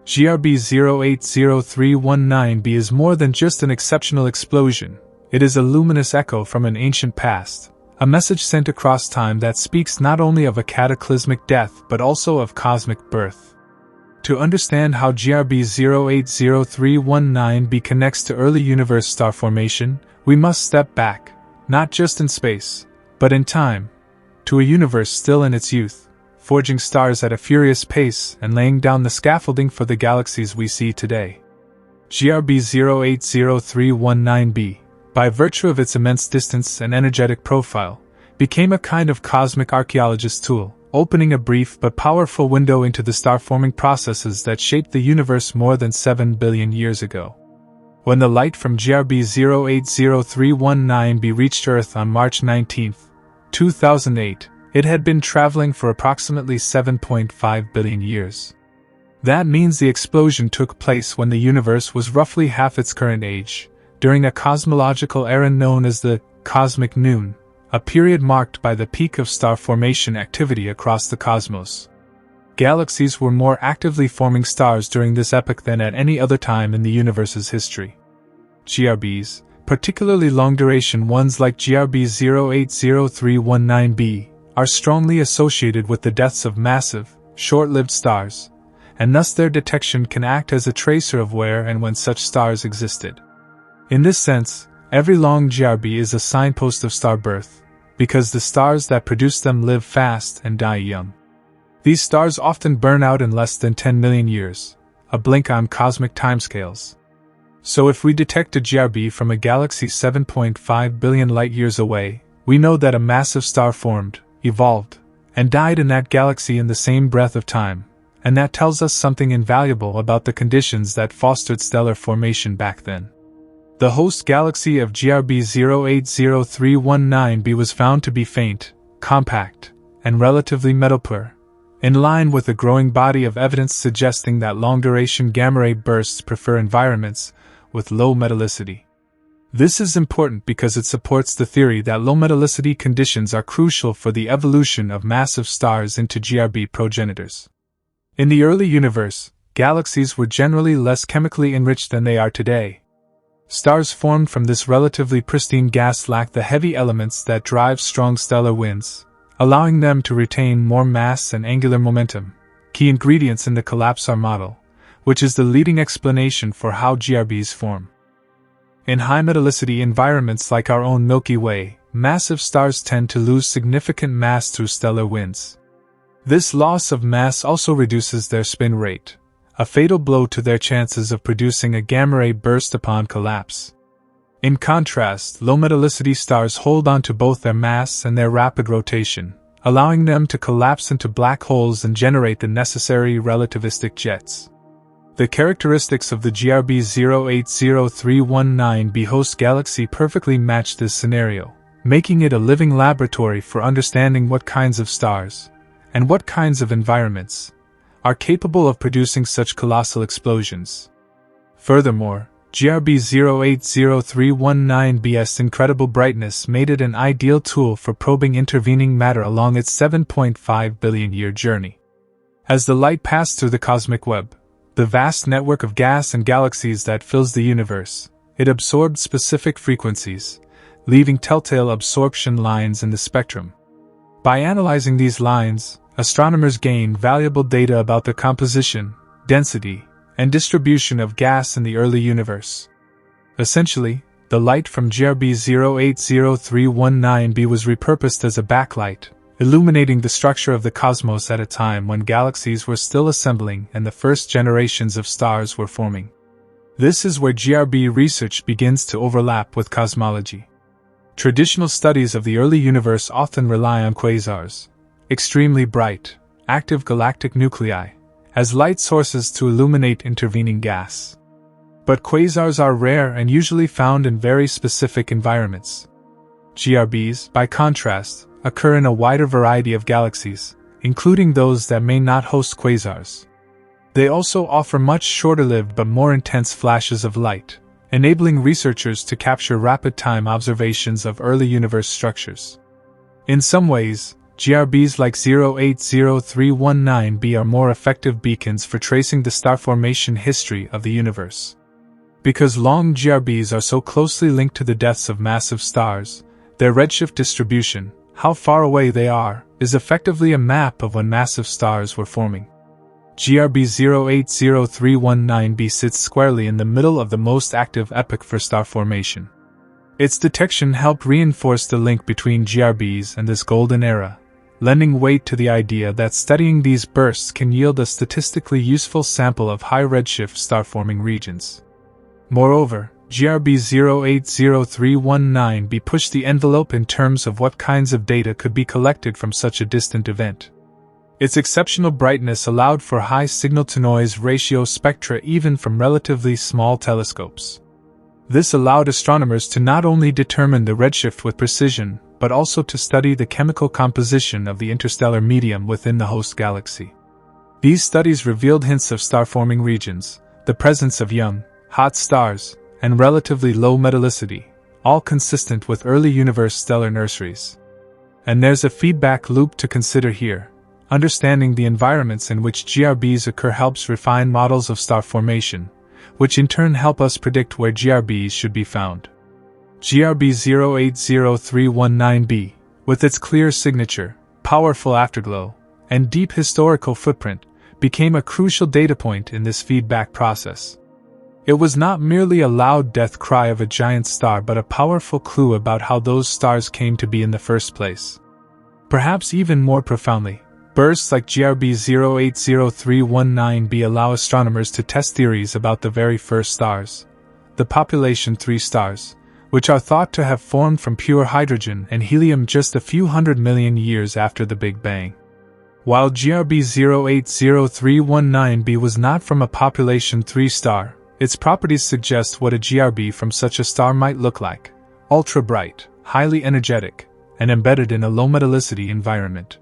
GRB 080319b is more than just an exceptional explosion, it is a luminous echo from an ancient past, a message sent across time that speaks not only of a cataclysmic death but also of cosmic birth. To understand how GRB 080319b connects to early universe star formation, we must step back, not just in space, but in time, to a universe still in its youth, forging stars at a furious pace and laying down the scaffolding for the galaxies we see today. GRB 080319b, by virtue of its immense distance and energetic profile, became a kind of cosmic archaeologist tool, opening a brief but powerful window into the star-forming processes that shaped the universe more than 7 billion years ago. When the light from GRB 080319b reached Earth on March 19, 2008, it had been traveling for approximately 7.5 billion years. That means the explosion took place when the universe was roughly half its current age, during a cosmological era known as the cosmic noon, a period marked by the peak of star formation activity across the cosmos. Galaxies were more actively forming stars during this epoch than at any other time in the universe's history. GRBs, particularly long-duration ones like GRB 080319b, are strongly associated with the deaths of massive, short-lived stars, and thus their detection can act as a tracer of where and when such stars existed. In this sense, every long GRB is a signpost of star birth, because the stars that produce them live fast and die young. These stars often burn out in less than 10 million years, a blink on cosmic timescales. So if we detect a GRB from a galaxy 7.5 billion light-years away, we know that a massive star formed, evolved, and died in that galaxy in the same breath of time, and that tells us something invaluable about the conditions that fostered stellar formation back then. The host galaxy of GRB 080319b was found to be faint, compact, and relatively metal-poor, in line with a growing body of evidence suggesting that long-duration gamma-ray bursts prefer environments with low metallicity. This is important because it supports the theory that low metallicity conditions are crucial for the evolution of massive stars into GRB progenitors. In the early universe, galaxies were generally less chemically enriched than they are today. Stars formed from this relatively pristine gas lacked the heavy elements that drive strong stellar winds, allowing them to retain more mass and angular momentum, key ingredients in the collapsar model, which is the leading explanation for how GRBs form. In high metallicity environments like our own Milky Way, massive stars tend to lose significant mass through stellar winds. This loss of mass also reduces their spin rate, a fatal blow to their chances of producing a gamma-ray burst upon collapse. In contrast, low metallicity stars hold on to both their mass and their rapid rotation, allowing them to collapse into black holes and generate the necessary relativistic jets. The characteristics of the GRB 080319b host galaxy perfectly match this scenario, making it a living laboratory for understanding what kinds of stars, and what kinds of environments, are capable of producing such colossal explosions. Furthermore, GRB 080319b's incredible brightness made it an ideal tool for probing intervening matter along its 7.5 billion year journey. As the light passed through the cosmic web, the vast network of gas and galaxies that fills the universe, it absorbed specific frequencies, leaving telltale absorption lines in the spectrum. By analyzing these lines, astronomers gained valuable data about the composition, density, and distribution of gas in the early universe. Essentially, the light from GRB 080319b was repurposed as a backlight, illuminating the structure of the cosmos at a time when galaxies were still assembling and the first generations of stars were forming. This is where GRB research begins to overlap with cosmology. Traditional studies of the early universe often rely on quasars, extremely bright, active galactic nuclei, as light sources to illuminate intervening gas. But quasars are rare and usually found in very specific environments. GRBs, by contrast, occur in a wider variety of galaxies, including those that may not host quasars. They also offer much shorter-lived but more intense flashes of light, enabling researchers to capture rapid-time observations of early universe structures. In some ways, GRBs like 080319b are more effective beacons for tracing the star formation history of the universe. Because long GRBs are so closely linked to the deaths of massive stars, their redshift distribution, how far away they are, is effectively a map of when massive stars were forming. GRB 080319b sits squarely in the middle of the most active epoch for star formation. Its detection helped reinforce the link between GRBs and this golden era, lending weight to the idea that studying these bursts can yield a statistically useful sample of high redshift star-forming regions. Moreover, GRB 080319b pushed the envelope in terms of what kinds of data could be collected from such a distant event. Its exceptional brightness allowed for high signal-to-noise ratio spectra even from relatively small telescopes. This allowed astronomers to not only determine the redshift with precision, but also to study the chemical composition of the interstellar medium within the host galaxy. These studies revealed hints of star-forming regions, the presence of young, hot stars, and relatively low metallicity, all consistent with early universe stellar nurseries. And there's a feedback loop to consider here. Understanding the environments in which GRBs occur helps refine models of star formation, which in turn help us predict where GRBs should be found. GRB 080319b, with its clear signature, powerful afterglow, and deep historical footprint, became a crucial data point in this feedback process. It was not merely a loud death cry of a giant star but a powerful clue about how those stars came to be in the first place. Perhaps even more profoundly, bursts like GRB 080319b allow astronomers to test theories about the very first stars, the population 3 stars, which are thought to have formed from pure hydrogen and helium just a few 100 million years after the Big Bang. While GRB 080319b was not from a population 3 star, its properties suggest what a GRB from such a star might look like: ultra-bright, highly energetic, and embedded in a low metallicity environment.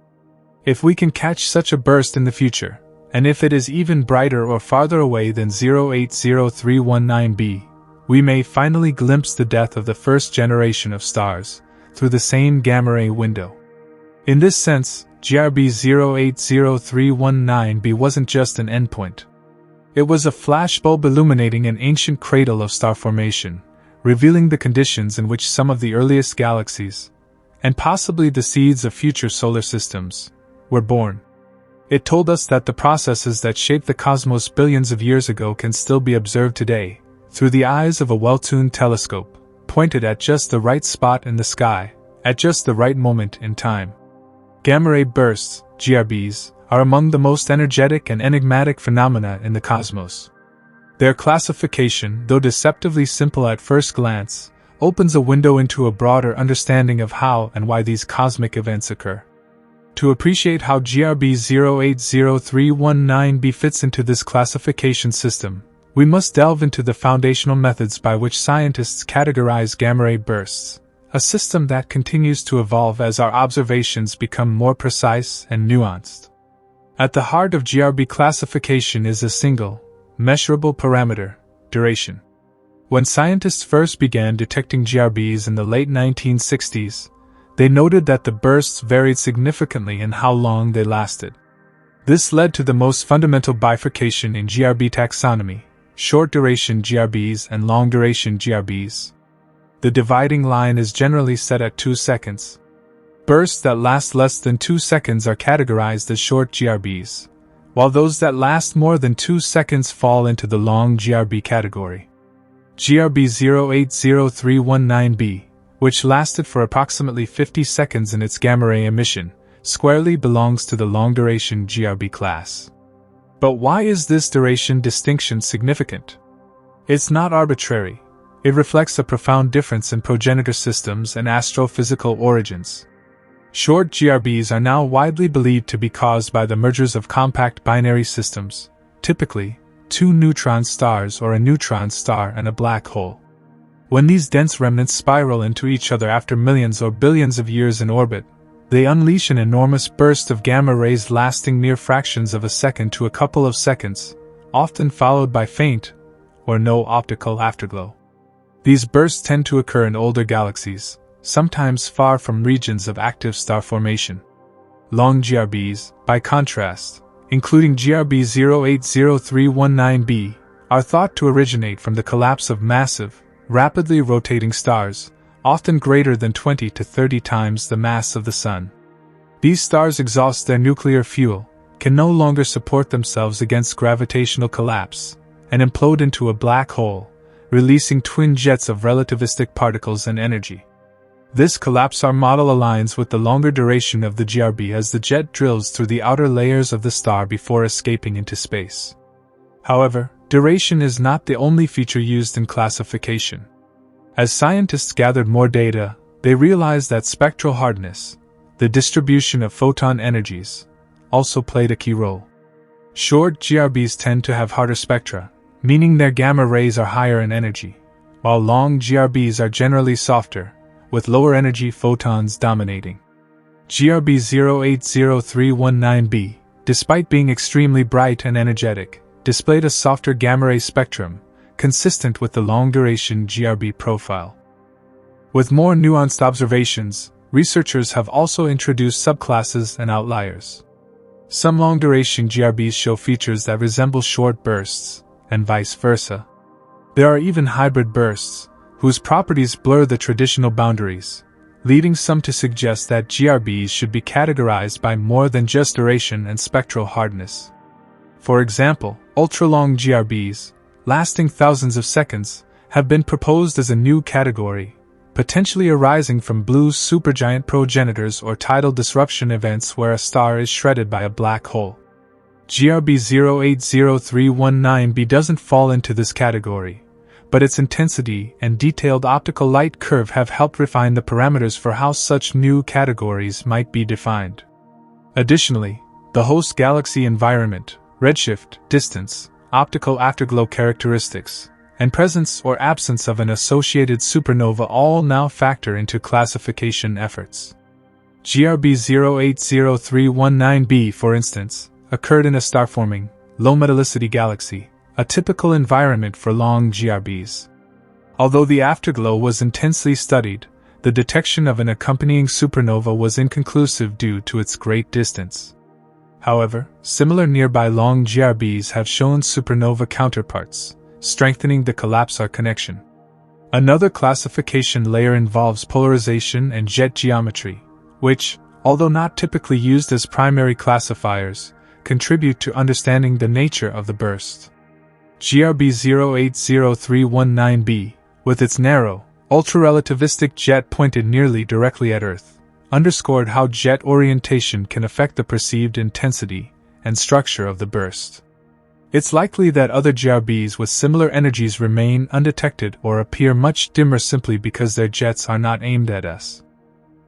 If we can catch such a burst in the future, and if it is even brighter or farther away than 080319b, we may finally glimpse the death of the first generation of stars through the same gamma-ray window. In this sense, GRB 080319b wasn't just an endpoint. It was a flashbulb illuminating an ancient cradle of star formation, revealing the conditions in which some of the earliest galaxies, and possibly the seeds of future solar systems, were born. It told us that the processes that shaped the cosmos billions of years ago can still be observed today, through the eyes of a well-tuned telescope, pointed at just the right spot in the sky, at just the right moment in time. Gamma-ray bursts, GRBs, are among the most energetic and enigmatic phenomena in the cosmos. Their classification, though deceptively simple at first glance, opens a window into a broader understanding of how and why these cosmic events occur. To appreciate how GRB 080319b fits into this classification system, we must delve into the foundational methods by which scientists categorize gamma ray bursts, a system that continues to evolve as our observations become more precise and nuanced. At the heart of GRB classification is a single, measurable parameter, duration. When scientists first began detecting GRBs in the late 1960s, they noted that the bursts varied significantly in how long they lasted. This led to the most fundamental bifurcation in GRB taxonomy: short-duration GRBs and long-duration GRBs. The dividing line is generally set at 2 seconds. Bursts that last less than 2 seconds are categorized as short GRBs, while those that last more than 2 seconds fall into the long GRB category. GRB 080319b, which lasted for approximately 50 seconds in its gamma ray emission, squarely belongs to the long-duration GRB class. But why is this duration distinction significant? It's not arbitrary. It reflects a profound difference in progenitor systems and astrophysical origins. Short GRBs are now widely believed to be caused by the mergers of compact binary systems, typically two neutron stars or a neutron star and a black hole. When these dense remnants spiral into each other after millions or billions of years in orbit, they unleash an enormous burst of gamma rays lasting mere fractions of a second to a couple of seconds, often followed by faint or no optical afterglow. These bursts tend to occur in older galaxies, sometimes far from regions of active star formation. Long GRBs, by contrast, including GRB 080319b, are thought to originate from the collapse of massive, rapidly rotating stars, often greater than 20 to 30 times the mass of the Sun. These stars exhaust their nuclear fuel, can no longer support themselves against gravitational collapse, and implode into a black hole, releasing twin jets of relativistic particles and energy. This collapsar model aligns with the longer duration of the GRB as the jet drills through the outer layers of the star before escaping into space. However, duration is not the only feature used in classification. As scientists gathered more data, they realized that spectral hardness, the distribution of photon energies, also played a key role. Short GRBs tend to have harder spectra, meaning their gamma rays are higher in energy, while long GRBs are generally softer, with lower energy photons dominating. GRB 080319b, despite being extremely bright and energetic, displayed a softer gamma ray spectrum, consistent with the long-duration GRB profile. With more nuanced observations, researchers have also introduced subclasses and outliers. Some long-duration GRBs show features that resemble short bursts, and vice versa. There are even hybrid bursts, whose properties blur the traditional boundaries, leading some to suggest that GRBs should be categorized by more than just duration and spectral hardness. For example, ultra-long GRBs, lasting thousands of seconds, have been proposed as a new category, potentially arising from blue supergiant progenitors or tidal disruption events where a star is shredded by a black hole. GRB 080319b doesn't fall into this category, but its intensity and detailed optical light curve have helped refine the parameters for how such new categories might be defined. Additionally, the host galaxy environment, redshift, distance, optical afterglow characteristics, and presence or absence of an associated supernova all now factor into classification efforts. GRB 080319b, for instance, occurred in a star-forming, low-metallicity galaxy, a typical environment for long GRBs. Although the afterglow was intensely studied, the detection of an accompanying supernova was inconclusive due to its great distance. However, similar nearby long GRBs have shown supernova counterparts, strengthening the collapsar connection. Another classification layer involves polarization and jet geometry, which, although not typically used as primary classifiers, contribute to understanding the nature of the burst. GRB 080319b, with its narrow, ultra-relativistic jet pointed nearly directly at Earth, underscored how jet orientation can affect the perceived intensity and structure of the burst. It's likely that other GRBs with similar energies remain undetected or appear much dimmer simply because their jets are not aimed at us.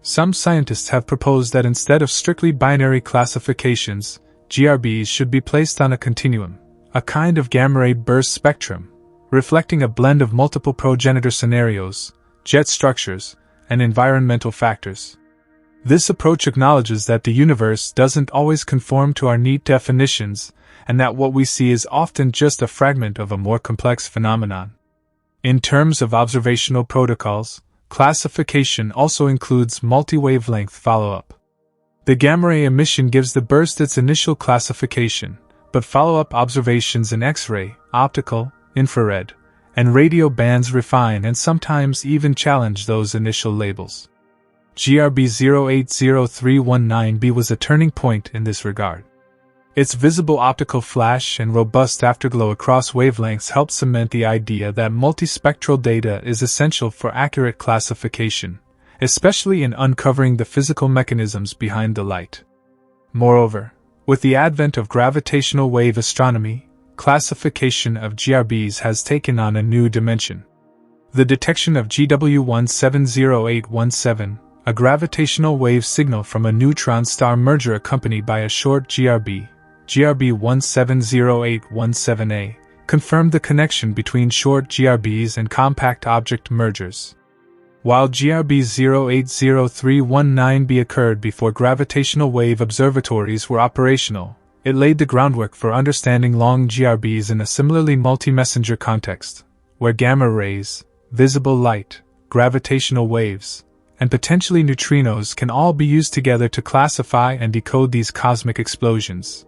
Some scientists have proposed that instead of strictly binary classifications, GRBs should be placed on a continuum, a kind of gamma-ray burst spectrum, reflecting a blend of multiple progenitor scenarios, jet structures, and environmental factors. This approach acknowledges that the universe doesn't always conform to our neat definitions, and that what we see is often just a fragment of a more complex phenomenon. In terms of observational protocols, classification also includes multi-wavelength follow-up. The gamma-ray emission gives the burst its initial classification, but follow-up observations in X-ray, optical, infrared, and radio bands refine and sometimes even challenge those initial labels. GRB 080319b was a turning point in this regard. Its visible optical flash and robust afterglow across wavelengths helped cement the idea that multispectral data is essential for accurate classification, especially in uncovering the physical mechanisms behind the light. Moreover, with the advent of gravitational wave astronomy, classification of GRBs has taken on a new dimension. The detection of GW170817, a gravitational wave signal from a neutron star merger accompanied by a short GRB, GRB170817a, confirmed the connection between short GRBs and compact object mergers. While GRB 080319b occurred before gravitational wave observatories were operational, it laid the groundwork for understanding long GRBs in a similarly multi-messenger context, where gamma rays, visible light, gravitational waves, and potentially neutrinos can all be used together to classify and decode these cosmic explosions.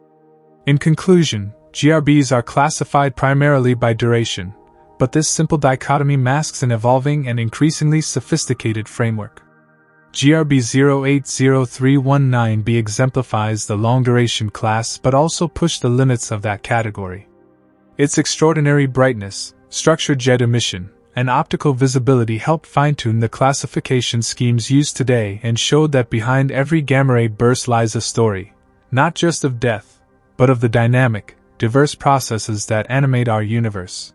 In conclusion, GRBs are classified primarily by duration, but this simple dichotomy masks an evolving and increasingly sophisticated framework. GRB 080319b exemplifies the long-duration class but also pushed the limits of that category. Its extraordinary brightness, structured jet emission, and optical visibility helped fine-tune the classification schemes used today and showed that behind every gamma-ray burst lies a story, not just of death, but of the dynamic, diverse processes that animate our universe.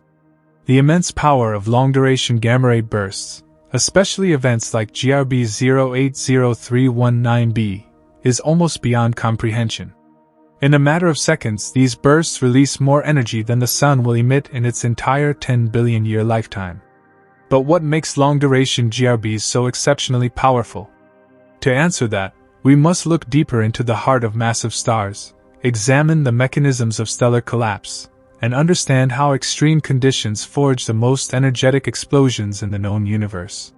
The immense power of long-duration gamma-ray bursts, especially events like GRB 080319b, is almost beyond comprehension. In a matter of seconds, these bursts release more energy than the Sun will emit in its entire 10 billion-year lifetime. But what makes long-duration GRBs so exceptionally powerful? To answer that, we must look deeper into the heart of massive stars, examine the mechanisms of stellar collapse, and understand how extreme conditions forge the most energetic explosions in the known universe.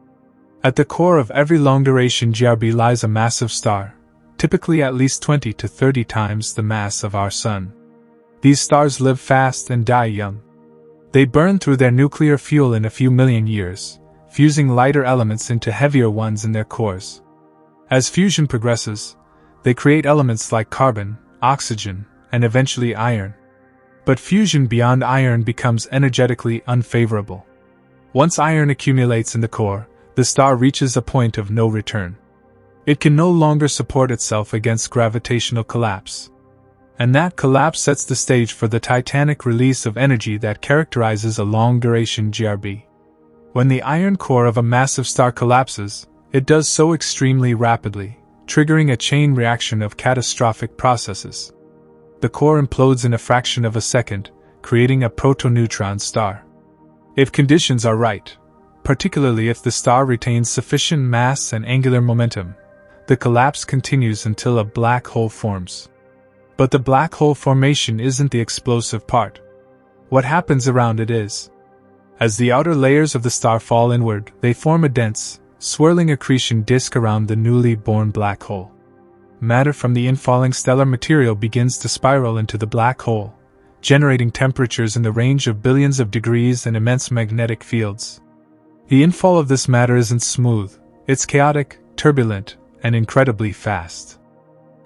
At the core of every long-duration GRB lies a massive star, typically at least 20 to 30 times the mass of our Sun. These stars live fast and die young. They burn through their nuclear fuel in a few million years, fusing lighter elements into heavier ones in their cores. As fusion progresses, they create elements like carbon, oxygen, and eventually iron. But fusion beyond iron becomes energetically unfavorable. Once iron accumulates in the core, the star reaches a point of no return. It can no longer support itself against gravitational collapse. And that collapse sets the stage for the titanic release of energy that characterizes a long-duration GRB. When the iron core of a massive star collapses, it does so extremely rapidly, triggering a chain reaction of catastrophic processes. The core implodes in a fraction of a second, creating a protoneutron star. If conditions are right, particularly if the star retains sufficient mass and angular momentum, the collapse continues until a black hole forms. But the black hole formation isn't the explosive part. What happens around it is. As the outer layers of the star fall inward, they form a dense, swirling accretion disk around the newly born black hole. Matter from the infalling stellar material begins to spiral into the black hole, generating temperatures in the range of billions of degrees and immense magnetic fields. The infall of this matter isn't smooth, it's chaotic, turbulent, and incredibly fast.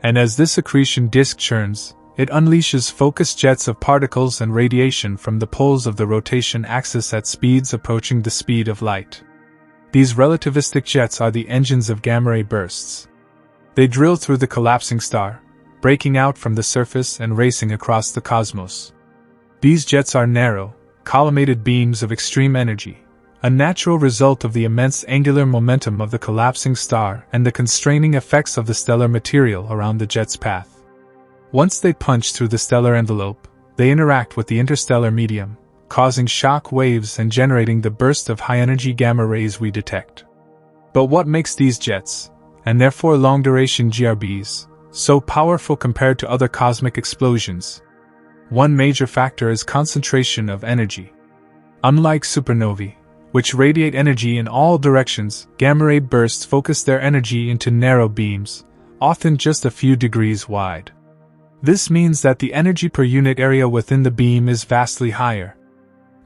And as this accretion disk churns, it unleashes focused jets of particles and radiation from the poles of the rotation axis at speeds approaching the speed of light. These relativistic jets are the engines of gamma-ray bursts. They drill through the collapsing star, breaking out from the surface and racing across the cosmos. These jets are narrow, collimated beams of extreme energy, a natural result of the immense angular momentum of the collapsing star and the constraining effects of the stellar material around the jet's path. Once they punch through the stellar envelope, they interact with the interstellar medium, causing shock waves and generating the burst of high-energy gamma rays we detect. But what makes these jets, and therefore long-duration GRBs, so powerful compared to other cosmic explosions? One major factor is concentration of energy. Unlike supernovae, which radiate energy in all directions, gamma-ray bursts focus their energy into narrow beams, often just a few degrees wide. This means that the energy per unit area within the beam is vastly higher.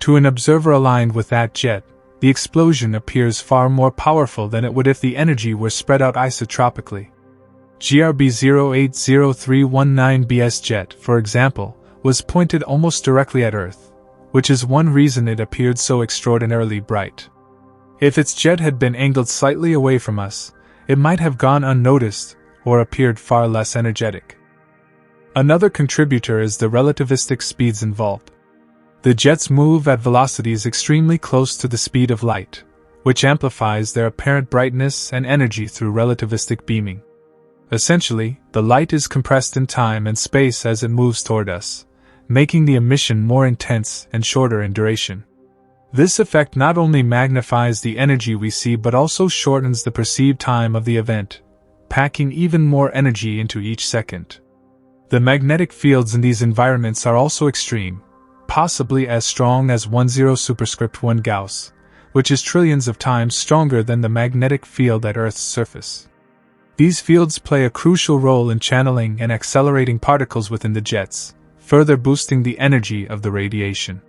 To an observer aligned with that jet, the explosion appears far more powerful than it would if the energy were spread out isotropically. GRB 080319B's jet, for example, was pointed almost directly at Earth, which is one reason it appeared so extraordinarily bright. If its jet had been angled slightly away from us, it might have gone unnoticed or appeared far less energetic. Another contributor is the relativistic speeds involved. The jets move at velocities extremely close to the speed of light, which amplifies their apparent brightness and energy through relativistic beaming. Essentially, the light is compressed in time and space as it moves toward us, making the emission more intense and shorter in duration. This effect not only magnifies the energy we see but also shortens the perceived time of the event, packing even more energy into each second. The magnetic fields in these environments are also extreme, possibly as strong as 10 superscript 1 Gauss, which is trillions of times stronger than the magnetic field at Earth's surface. These fields play a crucial role in channeling and accelerating particles within the jets, further boosting the energy of the radiation.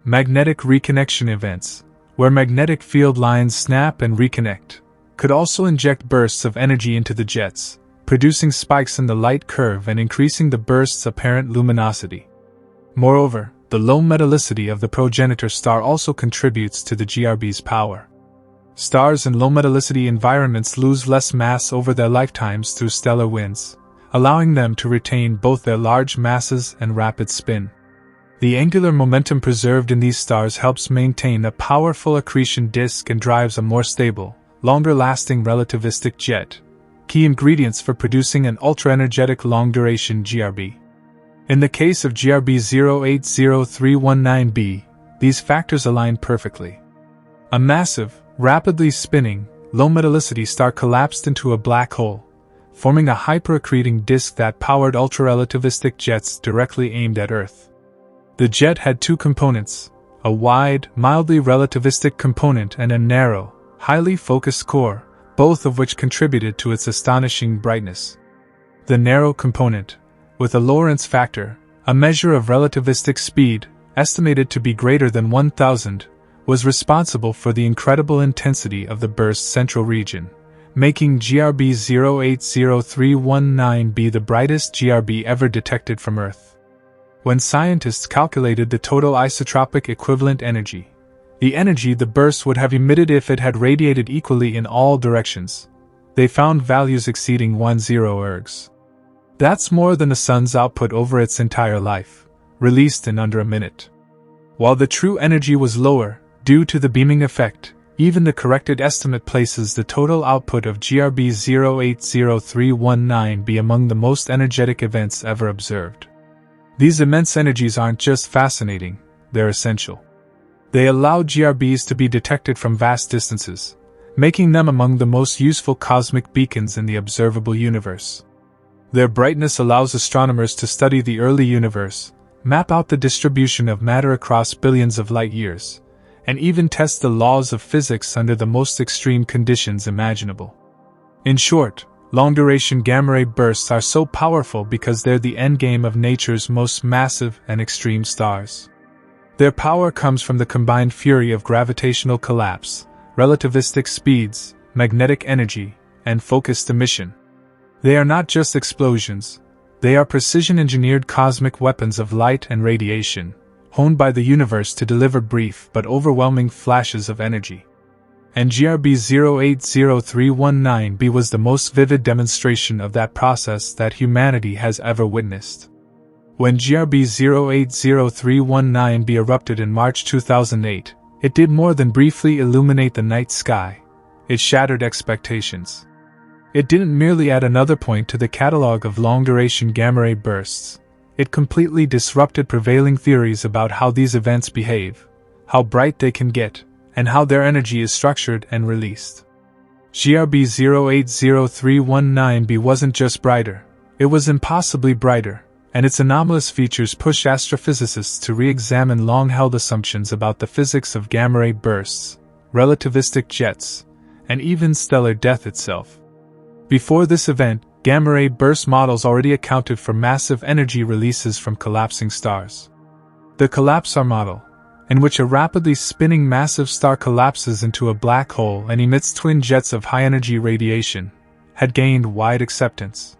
Magnetic reconnection events, where magnetic field lines snap and reconnect, could also inject bursts of energy into the jets, producing spikes in the light curve and increasing the burst's apparent luminosity. Moreover, the low metallicity of the progenitor star also contributes to the GRB's power. Stars in low metallicity environments lose less mass over their lifetimes through stellar winds, allowing them to retain both their large masses and rapid spin. The angular momentum preserved in these stars helps maintain a powerful accretion disk and drives a more stable, longer-lasting relativistic jet, key ingredients for producing an ultra-energetic long-duration GRB. In the case of GRB 080319b, these factors align perfectly. A massive, rapidly spinning, low-metallicity star collapsed into a black hole, forming a hyperaccreting disk that powered ultra-relativistic jets directly aimed at Earth. The jet had two components, a wide, mildly relativistic component and a narrow, highly focused core, both of which contributed to its astonishing brightness. The narrow component, with a Lorentz factor, a measure of relativistic speed, estimated to be greater than 1000, was responsible for the incredible intensity of the burst's central region, making GRB 080319b the brightest GRB ever detected from Earth. When scientists calculated the total isotropic equivalent energy, the energy the burst would have emitted if it had radiated equally in all directions, they found values exceeding 10 ergs. That's more than the sun's output over its entire life, released in under a minute. While the true energy was lower, due to the beaming effect, even the corrected estimate places the total output of GRB 080319b among the most energetic events ever observed. These immense energies aren't just fascinating, they're essential. They allow GRBs to be detected from vast distances, making them among the most useful cosmic beacons in the observable universe. Their brightness allows astronomers to study the early universe, map out the distribution of matter across billions of light years, and even test the laws of physics under the most extreme conditions imaginable. In short, long-duration gamma-ray bursts are so powerful because they're the endgame of nature's most massive and extreme stars. Their power comes from the combined fury of gravitational collapse, relativistic speeds, magnetic energy, and focused emission. They are not just explosions, they are precision-engineered cosmic weapons of light and radiation, honed by the universe to deliver brief but overwhelming flashes of energy. And GRB 080319b was the most vivid demonstration of that process that humanity has ever witnessed. When GRB 080319b erupted in March 2008, It did more than briefly illuminate the night sky. It shattered expectations. It didn't merely add another point to the catalog of long-duration gamma-ray bursts. It completely disrupted prevailing theories about how these events behave, how bright they can get, and how their energy is structured and released. GRB 080319b wasn't just brighter, it was impossibly brighter, and its anomalous features pushed astrophysicists to re-examine long-held assumptions about the physics of gamma-ray bursts, relativistic jets, and even stellar death itself. Before this event, gamma-ray burst models already accounted for massive energy releases from collapsing stars. The collapsar model, in which a rapidly spinning massive star collapses into a black hole and emits twin jets of high-energy radiation, had gained wide acceptance.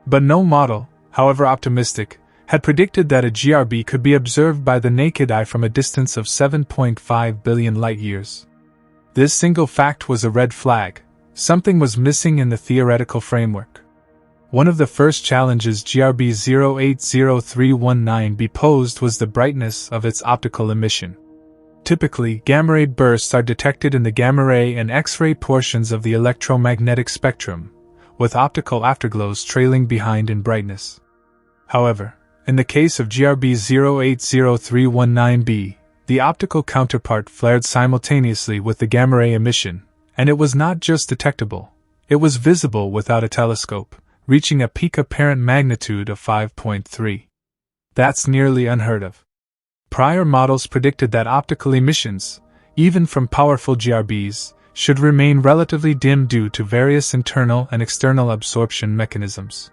But no model, however optimistic, had predicted that a GRB could be observed by the naked eye from a distance of 7.5 billion light-years. This single fact was a red flag. Something was missing in the theoretical framework. One of the first challenges GRB 080319b posed was the brightness of its optical emission. Typically, gamma-ray bursts are detected in the gamma-ray and X-ray portions of the electromagnetic spectrum, with optical afterglows trailing behind in brightness. However, in the case of GRB 080319b, the optical counterpart flared simultaneously with the gamma-ray emission, and it was not just detectable, it was visible without a telescope, reaching a peak apparent magnitude of 5.3. That's nearly unheard of. Prior models predicted that optical emissions, even from powerful GRBs, should remain relatively dim due to various internal and external absorption mechanisms.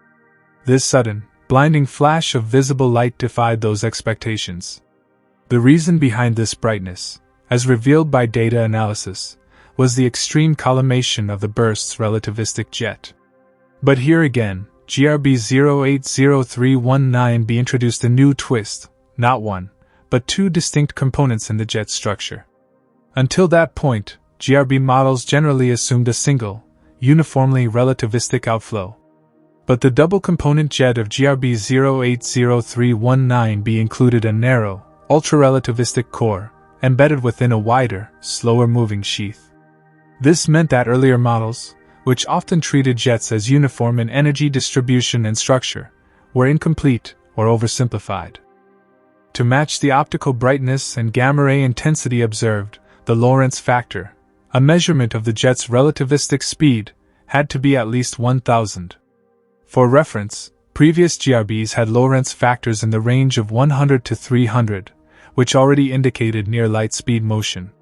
This sudden, blinding flash of visible light defied those expectations. The reason behind this brightness, as revealed by data analysis, was the extreme collimation of the burst's relativistic jet. But here again, GRB 080319b introduced a new twist, not one, but two distinct components in the jet structure. Until that point, GRB models generally assumed a single, uniformly relativistic outflow. But the double-component jet of GRB 080319b included a narrow, ultra-relativistic core, embedded within a wider, slower-moving sheath. This meant that earlier models, which often treated jets as uniform in energy distribution and structure, were incomplete or oversimplified. To match the optical brightness and gamma-ray intensity observed, the Lorentz factor, a measurement of the jet's relativistic speed, had to be at least 1000. For reference, previous GRBs had Lorentz factors in the range of 100 to 300, which already indicated near light speed motion.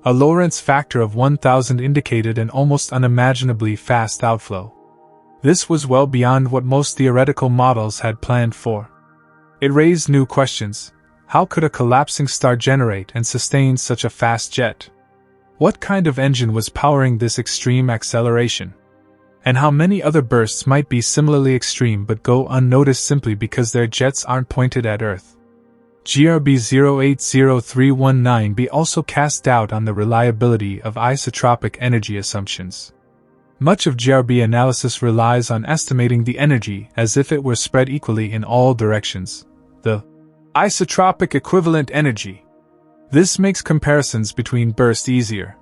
A Lorentz factor of 1000 indicated an almost unimaginably fast outflow. This was well beyond what most theoretical models had planned for. It raised new questions. How could a collapsing star generate and sustain such a fast jet? What kind of engine was powering this extreme acceleration? And how many other bursts might be similarly extreme but go unnoticed simply because their jets aren't pointed at Earth? GRB 080319b also cast doubt on the reliability of isotropic energy assumptions. Much of GRB analysis relies on estimating the energy as if it were spread equally in all directions, the isotropic equivalent energy. This makes comparisons between bursts easier.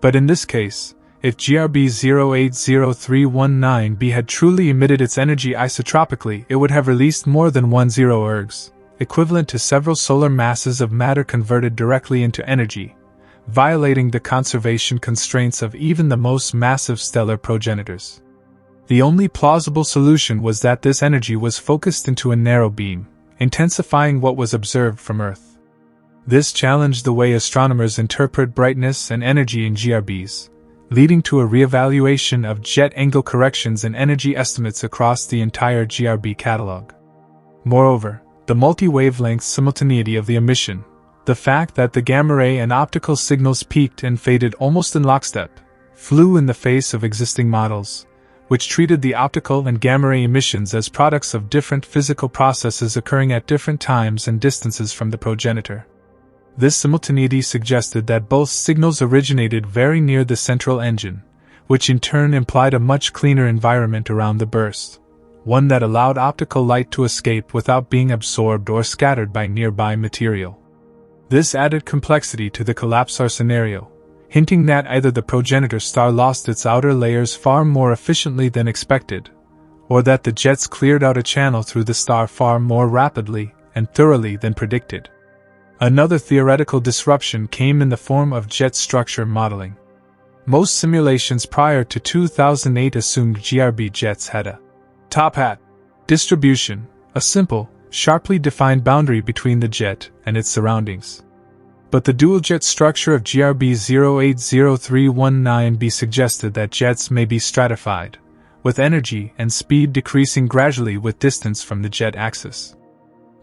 But in this case, if GRB 080319b had truly emitted its energy isotropically, it would have released more than 10 ergs, equivalent to several solar masses of matter converted directly into energy, violating the conservation constraints of even the most massive stellar progenitors. The only plausible solution was that this energy was focused into a narrow beam, intensifying what was observed from Earth. This challenged the way astronomers interpret brightness and energy in GRBs, leading to a reevaluation of jet angle corrections and energy estimates across the entire GRB catalog. Moreover, the multi-wavelength simultaneity of the emission, the fact that the gamma-ray and optical signals peaked and faded almost in lockstep, flew in the face of existing models, which treated the optical and gamma-ray emissions as products of different physical processes occurring at different times and distances from the progenitor. This simultaneity suggested that both signals originated very near the central engine, which in turn implied a much cleaner environment around the burst, one that allowed optical light to escape without being absorbed or scattered by nearby material. This added complexity to the collapsar scenario, hinting that either the progenitor star lost its outer layers far more efficiently than expected, or that the jets cleared out a channel through the star far more rapidly and thoroughly than predicted. Another theoretical disruption came in the form of jet structure modeling. Most simulations prior to 2008 assumed GRB jets had a top hat distribution, a simple, sharply defined boundary between the jet and its surroundings. But the dual-jet structure of GRB 080319b suggested that jets may be stratified, with energy and speed decreasing gradually with distance from the jet axis.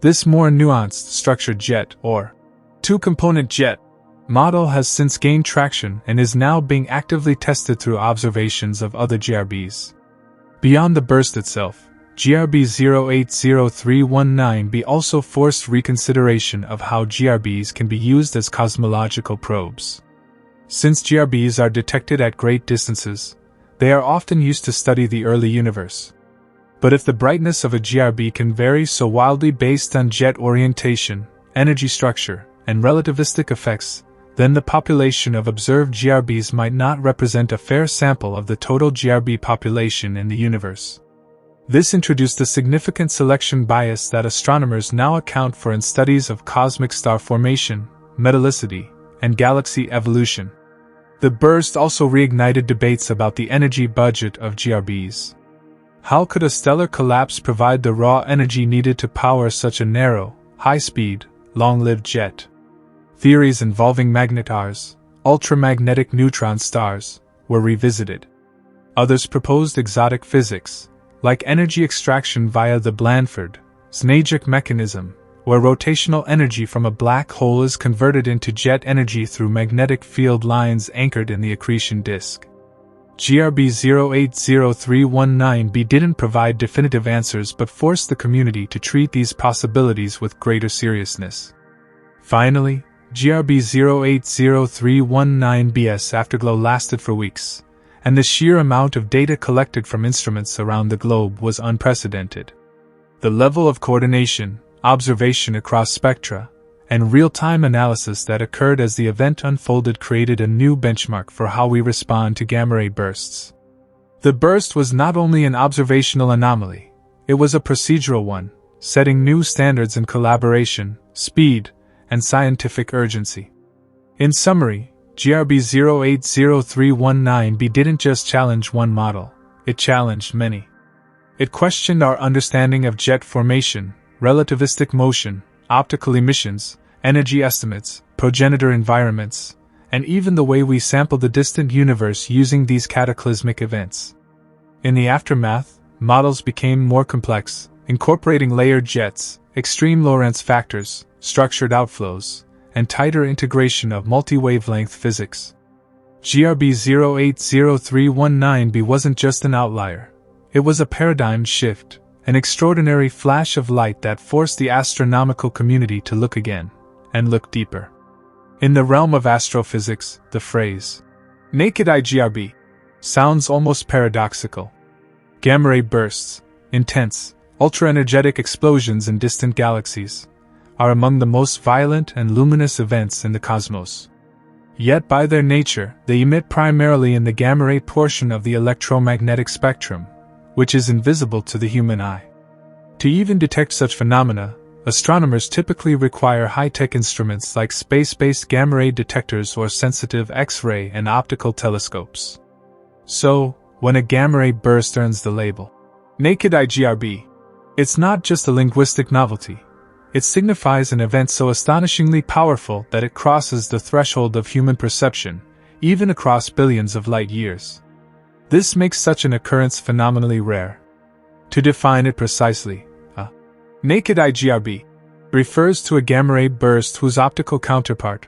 This more nuanced structured jet, or two-component jet, model has since gained traction and is now being actively tested through observations of other GRBs. Beyond the burst itself, GRB 080319b also forced reconsideration of how GRBs can be used as cosmological probes. Since GRBs are detected at great distances, they are often used to study the early universe. But if the brightness of a GRB can vary so wildly based on jet orientation, energy structure, and relativistic effects, then the population of observed GRBs might not represent a fair sample of the total GRB population in the universe. This introduced a significant selection bias that astronomers now account for in studies of cosmic star formation, metallicity, and galaxy evolution. The burst also reignited debates about the energy budget of GRBs. How could a stellar collapse provide the raw energy needed to power such a narrow, high-speed, long-lived jet? Theories involving magnetars, ultramagnetic neutron stars, were revisited. Others proposed exotic physics, like energy extraction via the Blandford-Znajek mechanism, where rotational energy from a black hole is converted into jet energy through magnetic field lines anchored in the accretion disk. GRB 080319b didn't provide definitive answers but forced the community to treat these possibilities with greater seriousness. Finally, GRB 080319b's afterglow lasted for weeks, and the sheer amount of data collected from instruments around the globe was unprecedented. The level of coordination, observation across spectra, and real-time analysis that occurred as the event unfolded created a new benchmark for how we respond to gamma-ray bursts. The burst was not only an observational anomaly, it was a procedural one, setting new standards in collaboration, speed, and scientific urgency. In summary, GRB 080319b didn't just challenge one model, it challenged many. It questioned our understanding of jet formation, relativistic motion, optical emissions, energy estimates, progenitor environments, and even the way we sample the distant universe using these cataclysmic events. In the aftermath, models became more complex, incorporating layered jets, extreme Lorentz factors, structured outflows, and tighter integration of multi-wavelength physics. GRB 080319b wasn't just an outlier, it was a paradigm shift, an extraordinary flash of light that forced the astronomical community to look again, and look deeper. In the realm of astrophysics, the phrase, naked-eye GRB, sounds almost paradoxical. Gamma-ray bursts, intense, ultra-energetic explosions in distant galaxies, are among the most violent and luminous events in the cosmos. Yet by their nature, they emit primarily in the gamma-ray portion of the electromagnetic spectrum, which is invisible to the human eye. To even detect such phenomena, astronomers typically require high-tech instruments like space-based gamma-ray detectors or sensitive X-ray and optical telescopes. So, when a gamma-ray burst earns the label naked-eye GRB, it's not just a linguistic novelty. It signifies an event so astonishingly powerful that it crosses the threshold of human perception, even across billions of light years. This makes such an occurrence phenomenally rare. To define it precisely, a naked-eye GRB refers to a gamma-ray burst whose optical counterpart,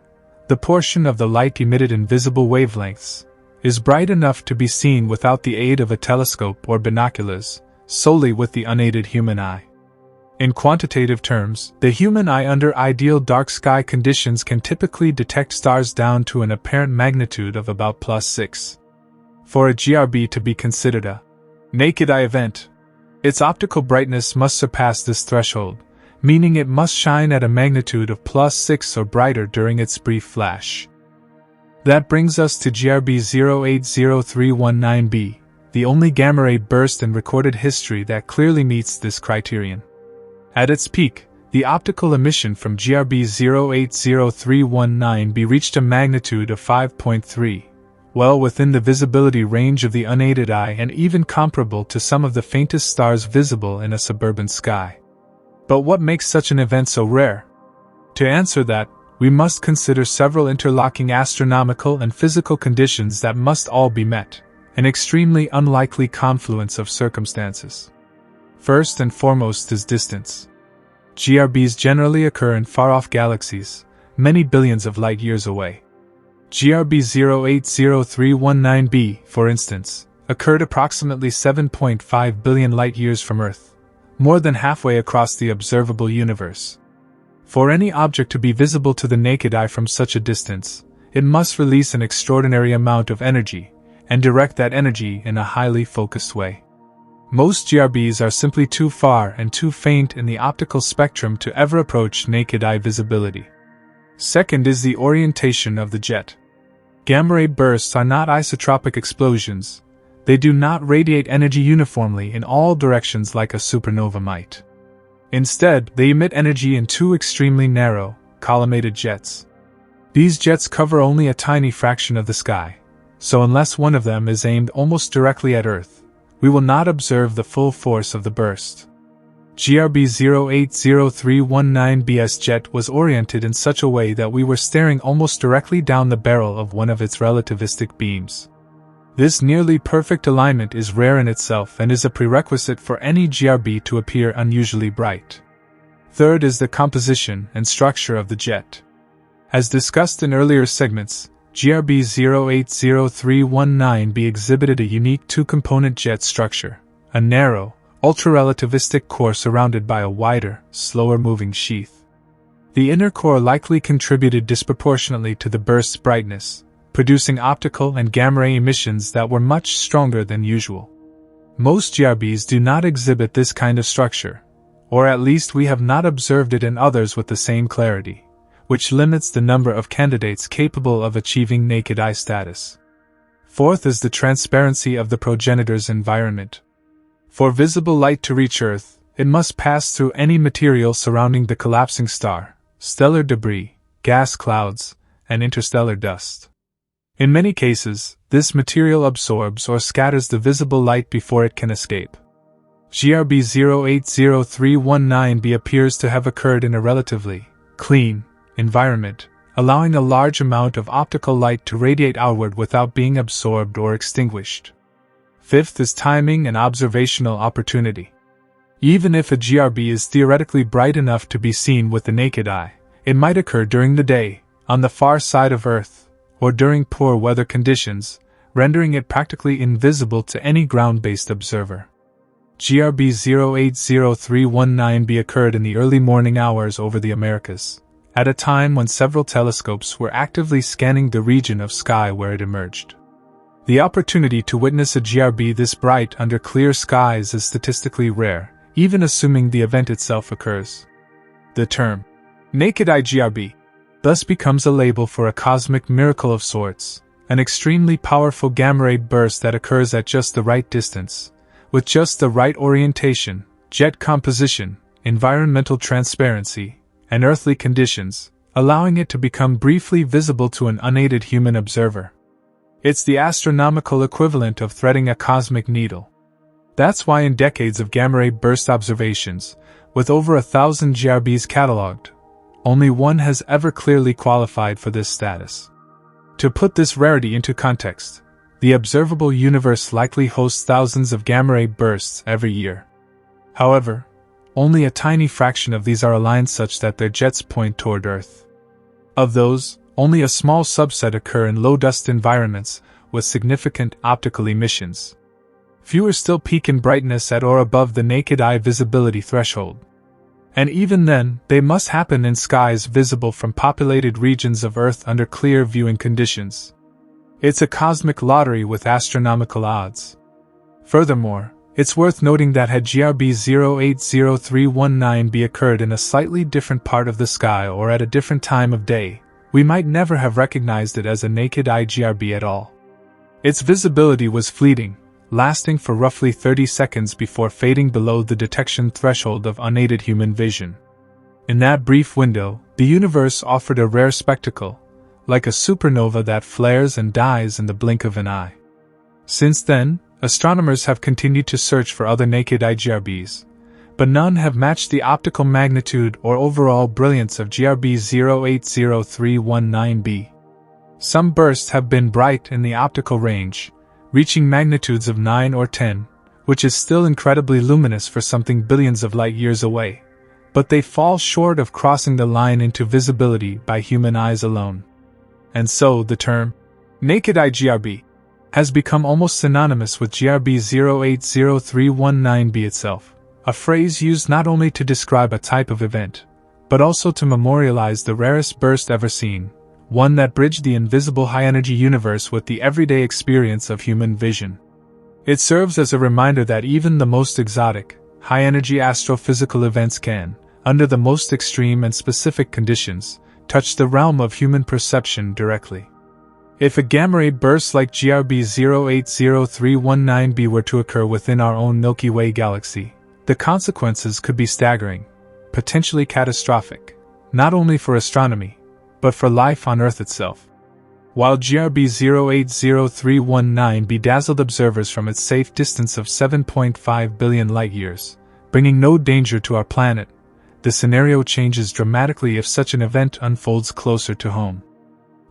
the portion of the light emitted in visible wavelengths, is bright enough to be seen without the aid of a telescope or binoculars, solely with the unaided human eye. In quantitative terms, the human eye under ideal dark sky conditions can typically detect stars down to an apparent magnitude of about +6. For a GRB to be considered a naked eye event, its optical brightness must surpass this threshold, meaning it must shine at a magnitude of +6 or brighter during its brief flash. That brings us to GRB 080319b, the only gamma ray burst in recorded history that clearly meets this criterion. At its peak, the optical emission from GRB 080319b reached a magnitude of 5.3, well within the visibility range of the unaided eye and even comparable to some of the faintest stars visible in a suburban sky. But what makes such an event so rare? To answer that, we must consider several interlocking astronomical and physical conditions that must all be met, an extremely unlikely confluence of circumstances. First and foremost is distance. GRBs generally occur in far-off galaxies, many billions of light-years away. GRB 080319b, for instance, occurred approximately 7.5 billion light-years from Earth, more than halfway across the observable universe. For any object to be visible to the naked eye from such a distance, it must release an extraordinary amount of energy, and direct that energy in a highly focused way. Most GRBs are simply too far and too faint in the optical spectrum to ever approach naked eye visibility. Second is the orientation of the jet. Gamma ray bursts are not isotropic explosions. They do not radiate energy uniformly in all directions like a supernova might. Instead, they emit energy in two extremely narrow, collimated jets. These jets cover only a tiny fraction of the sky, so unless one of them is aimed almost directly at Earth, we will not observe the full force of the burst. GRB 080319b's jet was oriented in such a way that we were staring almost directly down the barrel of one of its relativistic beams. This nearly perfect alignment is rare in itself and is a prerequisite for any GRB to appear unusually bright. Third is the composition and structure of the jet. As discussed in earlier segments, GRB 080319b exhibited a unique two-component jet structure, a narrow, ultra-relativistic core surrounded by a wider, slower-moving sheath. The inner core likely contributed disproportionately to the burst's brightness, producing optical and gamma ray emissions that were much stronger than usual. Most GRBs do not exhibit this kind of structure, or at least we have not observed it in others with the same clarity, which limits the number of candidates capable of achieving naked eye status. Fourth is the transparency of the progenitor's environment. For visible light to reach Earth, it must pass through any material surrounding the collapsing star, stellar debris, gas clouds, and interstellar dust. In many cases, this material absorbs or scatters the visible light before it can escape. GRB 080319b appears to have occurred in a relatively clean environment, allowing a large amount of optical light to radiate outward without being absorbed or extinguished. Fifth is timing and observational opportunity. Even if a GRB is theoretically bright enough to be seen with the naked eye, it might occur during the day, on the far side of Earth, or during poor weather conditions, rendering it practically invisible to any ground-based observer. GRB 080319b occurred in the early morning hours over the Americas, at a time when several telescopes were actively scanning the region of sky where it emerged. The opportunity to witness a GRB this bright under clear skies is statistically rare, even assuming the event itself occurs. The term, naked eye GRB, thus becomes a label for a cosmic miracle of sorts, an extremely powerful gamma ray burst that occurs at just the right distance, with just the right orientation, jet composition, environmental transparency, and earthly conditions, allowing it to become briefly visible to an unaided human observer. It's the astronomical equivalent of threading a cosmic needle. That's why in decades of gamma ray burst observations, with over 1,000 GRBs catalogued, only one has ever clearly qualified for this status. To put this rarity into context, the observable universe likely hosts thousands of gamma ray bursts every year. However, only a tiny fraction of these are aligned such that their jets point toward Earth. Of those, only a small subset occur in low-dust environments with significant optical emissions. Fewer still peak in brightness at or above the naked eye visibility threshold. And even then, they must happen in skies visible from populated regions of Earth under clear viewing conditions. It's a cosmic lottery with astronomical odds. Furthermore, It's worth noting that had GRB 080319b occurred in a slightly different part of the sky or at a different time of day, we might never have recognized it as a naked-eye GRB at all. Its visibility was fleeting, lasting for roughly 30 seconds before fading below the detection threshold of unaided human vision. In that brief window, the universe offered a rare spectacle, like a supernova that flares and dies in the blink of an eye. Since then, astronomers have continued to search for other naked-eye GRBs, but none have matched the optical magnitude or overall brilliance of GRB 080319b. Some bursts have been bright in the optical range, reaching magnitudes of 9 or 10, which is still incredibly luminous for something billions of light-years away, but they fall short of crossing the line into visibility by human eyes alone. And so the term, naked-eye GRB, has become almost synonymous with GRB 080319b itself, a phrase used not only to describe a type of event, but also to memorialize the rarest burst ever seen, one that bridged the invisible high-energy universe with the everyday experience of human vision. It serves as a reminder that even the most exotic, high-energy astrophysical events can, under the most extreme and specific conditions, touch the realm of human perception directly. If a gamma-ray burst like GRB 080319b were to occur within our own Milky Way galaxy, the consequences could be staggering, potentially catastrophic, not only for astronomy, but for life on Earth itself. While GRB 080319b dazzled observers from its safe distance of 7.5 billion light-years, bringing no danger to our planet, the scenario changes dramatically if such an event unfolds closer to home.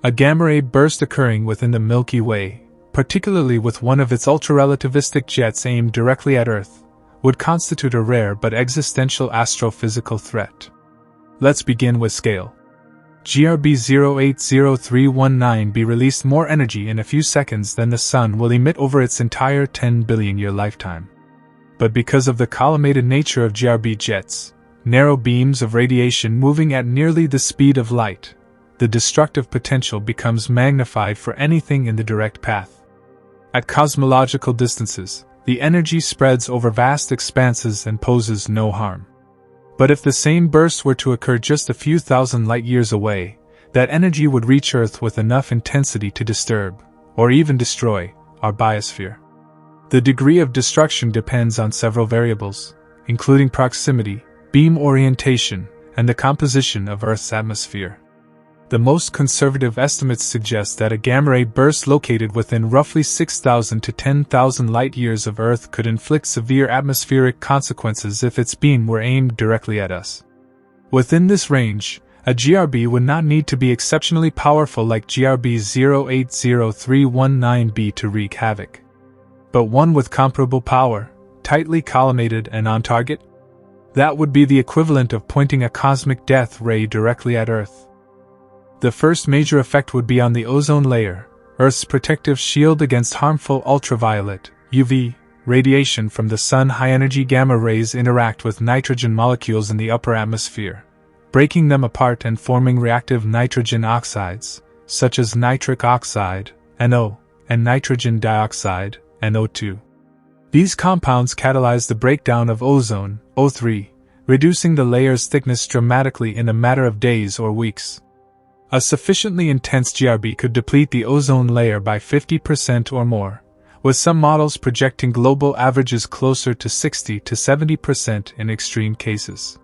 A gamma-ray burst occurring within the Milky Way, particularly with one of its ultra-relativistic jets aimed directly at Earth, would constitute a rare but existential astrophysical threat. Let's begin with scale. GRB 080319b released more energy in a few seconds than the Sun will emit over its entire 10 billion-year lifetime. But because of the collimated nature of GRB jets, narrow beams of radiation moving at nearly the speed of light, the destructive potential becomes magnified for anything in the direct path. At cosmological distances, the energy spreads over vast expanses and poses no harm. But if the same burst were to occur just a few thousand light-years away, that energy would reach Earth with enough intensity to disturb, or even destroy, our biosphere. The degree of destruction depends on several variables, including proximity, beam orientation, and the composition of Earth's atmosphere. The most conservative estimates suggest that a gamma-ray burst located within roughly 6,000 to 10,000 light-years of Earth could inflict severe atmospheric consequences if its beam were aimed directly at us. Within this range, a GRB would not need to be exceptionally powerful like GRB 080319b to wreak havoc. But one with comparable power, tightly collimated and on target? That would be the equivalent of pointing a cosmic death ray directly at Earth. The first major effect would be on the ozone layer, Earth's protective shield against harmful ultraviolet, UV, radiation from the Sun. High-energy gamma rays interact with nitrogen molecules in the upper atmosphere, breaking them apart and forming reactive nitrogen oxides, such as nitric oxide, NO, and nitrogen dioxide, NO2. These compounds catalyze the breakdown of ozone, O3, reducing the layer's thickness dramatically in a matter of days or weeks. A sufficiently intense GRB could deplete the ozone layer by 50% or more, with some models projecting global averages closer to 60 to 70% in extreme cases.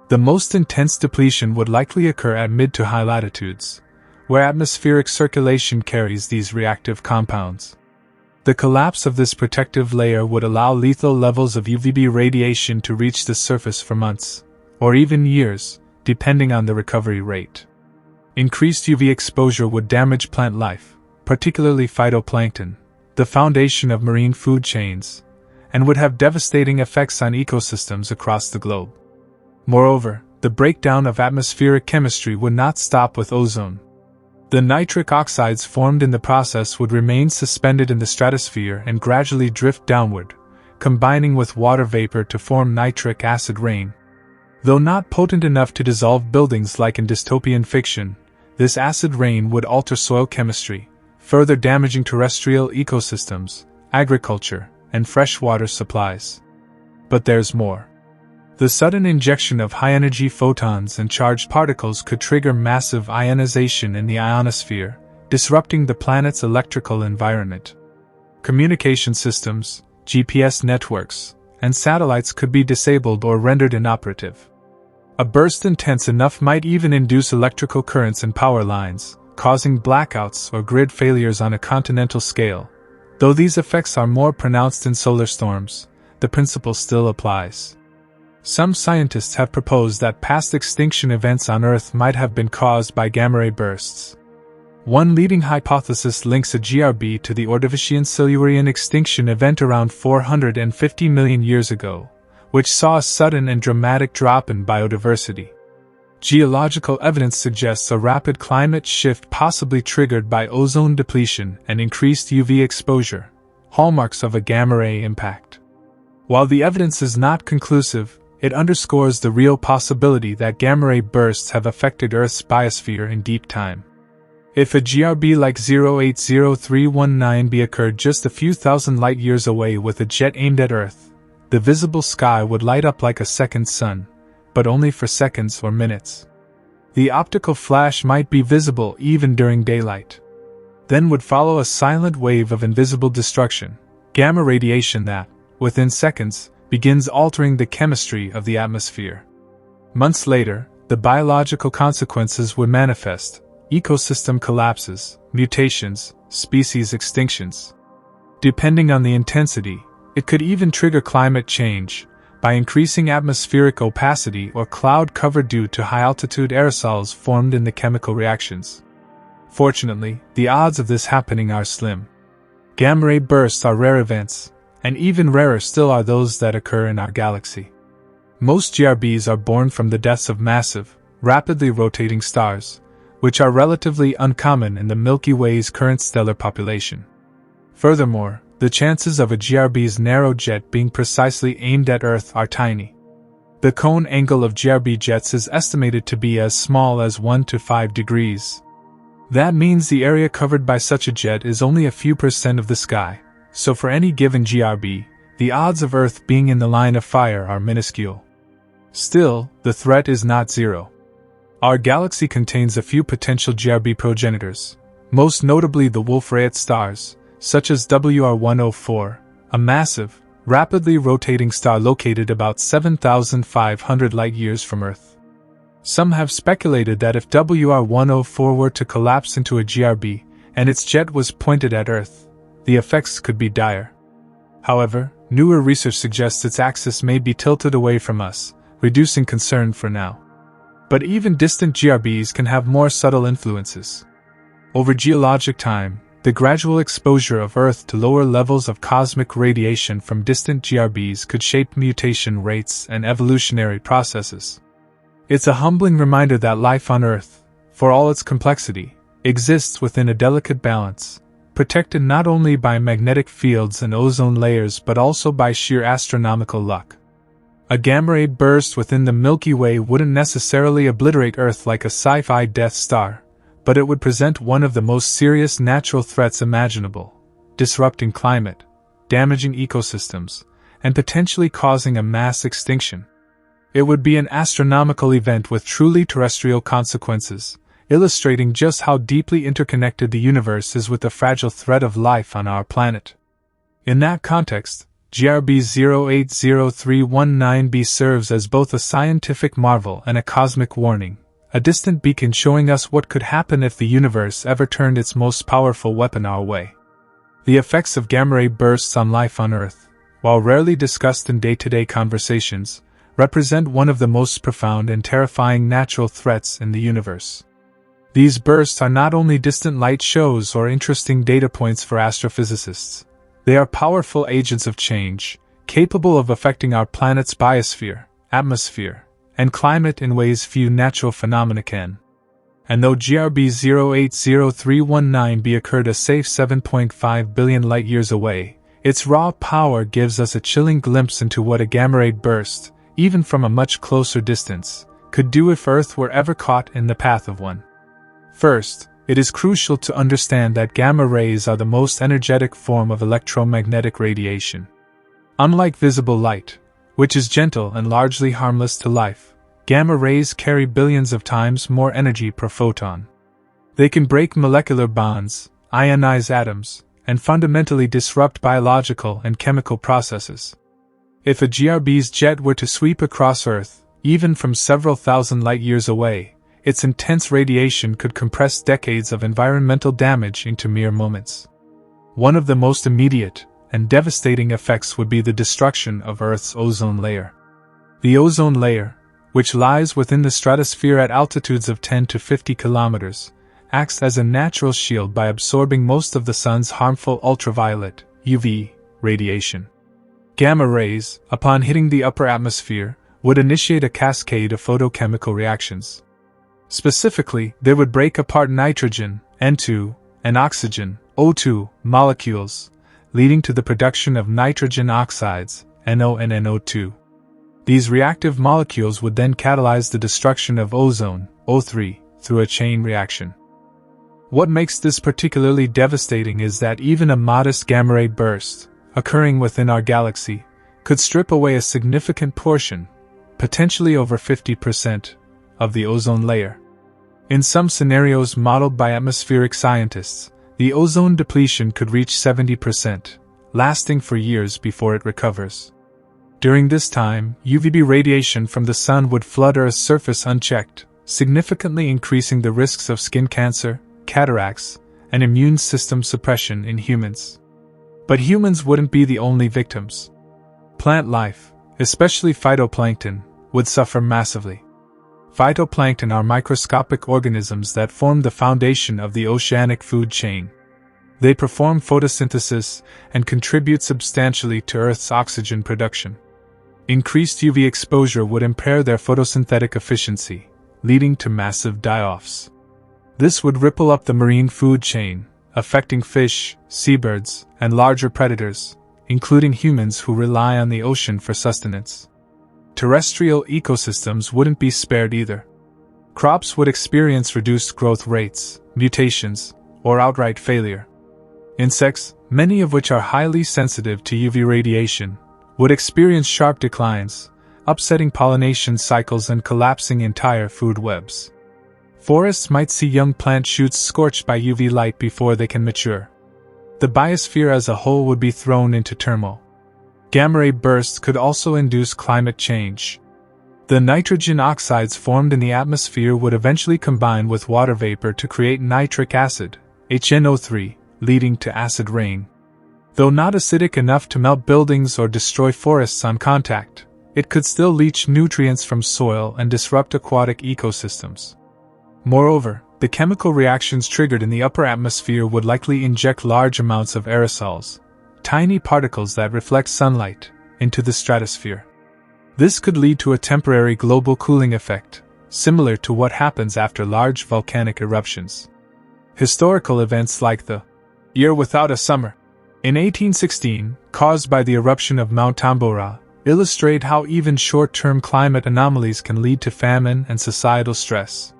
The most intense depletion would likely occur at mid to high latitudes, where atmospheric circulation carries these reactive compounds. The collapse of this protective layer would allow lethal levels of UVB radiation to reach the surface for months, or even years, depending on the recovery rate. Increased UV exposure would damage plant life, particularly phytoplankton, the foundation of marine food chains, and would have devastating effects on ecosystems across the globe. Moreover, the breakdown of atmospheric chemistry would not stop with ozone. The nitric oxides formed in the process would remain suspended in the stratosphere and gradually drift downward, combining with water vapor to form nitric acid rain. Though not potent enough to dissolve buildings like in dystopian fiction, this acid rain would alter soil chemistry, further damaging terrestrial ecosystems, agriculture, and freshwater supplies. But there's more. The sudden injection of high-energy photons and charged particles could trigger massive ionization in the ionosphere, disrupting the planet's electrical environment. Communication systems, GPS networks, and satellites could be disabled or rendered inoperative. A burst intense enough might even induce electrical currents in power lines, causing blackouts or grid failures on a continental scale. Though these effects are more pronounced in solar storms, the principle still applies. Some scientists have proposed that past extinction events on Earth might have been caused by gamma-ray bursts. One leading hypothesis links a GRB to the Ordovician-Silurian extinction event around 450 million years ago, which saw a sudden and dramatic drop in biodiversity. Geological evidence suggests a rapid climate shift possibly triggered by ozone depletion and increased UV exposure, hallmarks of a gamma-ray impact. While the evidence is not conclusive, it underscores the real possibility that gamma-ray bursts have affected Earth's biosphere in deep time. If a GRB like 080319b occurred just a few thousand light-years away with a jet aimed at Earth, the visible sky would light up like a second sun, but only for seconds or minutes. The optical flash might be visible even during daylight. Then would follow a silent wave of invisible destruction, gamma radiation that, within seconds, begins altering the chemistry of the atmosphere. Months later, the biological consequences would manifest: ecosystem collapses, mutations, species extinctions. Depending on the intensity, it could even trigger climate change, by increasing atmospheric opacity or cloud cover due to high-altitude aerosols formed in the chemical reactions. Fortunately, the odds of this happening are slim. Gamma-ray bursts are rare events, and even rarer still are those that occur in our galaxy. Most GRBs are born from the deaths of massive, rapidly rotating stars, which are relatively uncommon in the Milky Way's current stellar population. Furthermore, the chances of a GRB's narrow jet being precisely aimed at Earth are tiny. The cone angle of GRB jets is estimated to be as small as 1 to 5 degrees. That means the area covered by such a jet is only a few % of the sky, so for any given GRB, the odds of Earth being in the line of fire are minuscule. Still, the threat is not zero. Our galaxy contains a few potential GRB progenitors, most notably the Wolf-Rayet stars, such as WR104, a massive, rapidly rotating star located about 7,500 light-years from Earth. Some have speculated that if WR104 were to collapse into a GRB, and its jet was pointed at Earth, the effects could be dire. However, newer research suggests its axis may be tilted away from us, reducing concern for now. But even distant GRBs can have more subtle influences. Over geologic time, the gradual exposure of Earth to lower levels of cosmic radiation from distant GRBs could shape mutation rates and evolutionary processes. It's a humbling reminder that life on Earth, for all its complexity, exists within a delicate balance, protected not only by magnetic fields and ozone layers but also by sheer astronomical luck. A gamma-ray burst within the Milky Way wouldn't necessarily obliterate Earth like a sci-fi Death Star, but it would present one of the most serious natural threats imaginable, disrupting climate, damaging ecosystems, and potentially causing a mass extinction. It would be an astronomical event with truly terrestrial consequences, illustrating just how deeply interconnected the universe is with the fragile thread of life on our planet. In that context, GRB 080319b serves as both a scientific marvel and a cosmic warning, a distant beacon showing us what could happen if the universe ever turned its most powerful weapon our way. The effects of gamma-ray bursts on life on Earth, while rarely discussed in day-to-day conversations, represent one of the most profound and terrifying natural threats in the universe. These bursts are not only distant light shows or interesting data points for astrophysicists. They are powerful agents of change, capable of affecting our planet's biosphere, atmosphere, and climate in ways few natural phenomena can. And though GRB 080319b occurred a safe 7.5 billion light-years away, its raw power gives us a chilling glimpse into what a gamma-ray burst, even from a much closer distance, could do if Earth were ever caught in the path of one. First, it is crucial to understand that gamma rays are the most energetic form of electromagnetic radiation. Unlike visible light, which is gentle and largely harmless to life, gamma rays carry billions of times more energy per photon. They can break molecular bonds, ionize atoms, and fundamentally disrupt biological and chemical processes. If a GRB's jet were to sweep across Earth, even from several thousand light-years away, its intense radiation could compress decades of environmental damage into mere moments. One of the most immediate and devastating effects would be the destruction of Earth's ozone layer. The ozone layer, which lies within the stratosphere at altitudes of 10 to 50 kilometers, acts as a natural shield by absorbing most of the sun's harmful ultraviolet (UV) radiation. Gamma rays, upon hitting the upper atmosphere, would initiate a cascade of photochemical reactions. Specifically, they would break apart nitrogen, N2, and oxygen, O2, molecules, leading to the production of nitrogen oxides, NO and NO2. These reactive molecules would then catalyze the destruction of ozone, O3, through a chain reaction. What makes this particularly devastating is that even a modest gamma-ray burst, occurring within our galaxy, could strip away a significant portion, potentially over 50%, of the ozone layer. In some scenarios modeled by atmospheric scientists, the ozone depletion could reach 70%, lasting for years before it recovers. During this time, UVB radiation from the sun would flood Earth's surface unchecked, significantly increasing the risks of skin cancer, cataracts, and immune system suppression in humans. But humans wouldn't be the only victims. Plant life, especially phytoplankton, would suffer massively. Phytoplankton are microscopic organisms that form the foundation of the oceanic food chain. They perform photosynthesis and contribute substantially to Earth's oxygen production. Increased UV exposure would impair their photosynthetic efficiency, leading to massive die-offs. This would ripple up the marine food chain, affecting fish, seabirds, and larger predators, including humans who rely on the ocean for sustenance. Terrestrial ecosystems wouldn't be spared either. Crops would experience reduced growth rates, mutations, or outright failure. Insects, many of which are highly sensitive to UV radiation, would experience sharp declines, upsetting pollination cycles and collapsing entire food webs. Forests might see young plant shoots scorched by UV light before they can mature. The biosphere as a whole would be thrown into turmoil. Gamma-ray bursts could also induce climate change. The nitrogen oxides formed in the atmosphere would eventually combine with water vapor to create nitric acid, HNO3, leading to acid rain. Though not acidic enough to melt buildings or destroy forests on contact, it could still leach nutrients from soil and disrupt aquatic ecosystems. Moreover, the chemical reactions triggered in the upper atmosphere would likely inject large amounts of aerosols, tiny particles that reflect sunlight, into the stratosphere. This could lead to a temporary global cooling effect, similar to what happens after large volcanic eruptions. Historical events like the Year Without a Summer in 1816, caused by the eruption of Mount Tambora, illustrate how even short-term climate anomalies can lead to famine and societal stress.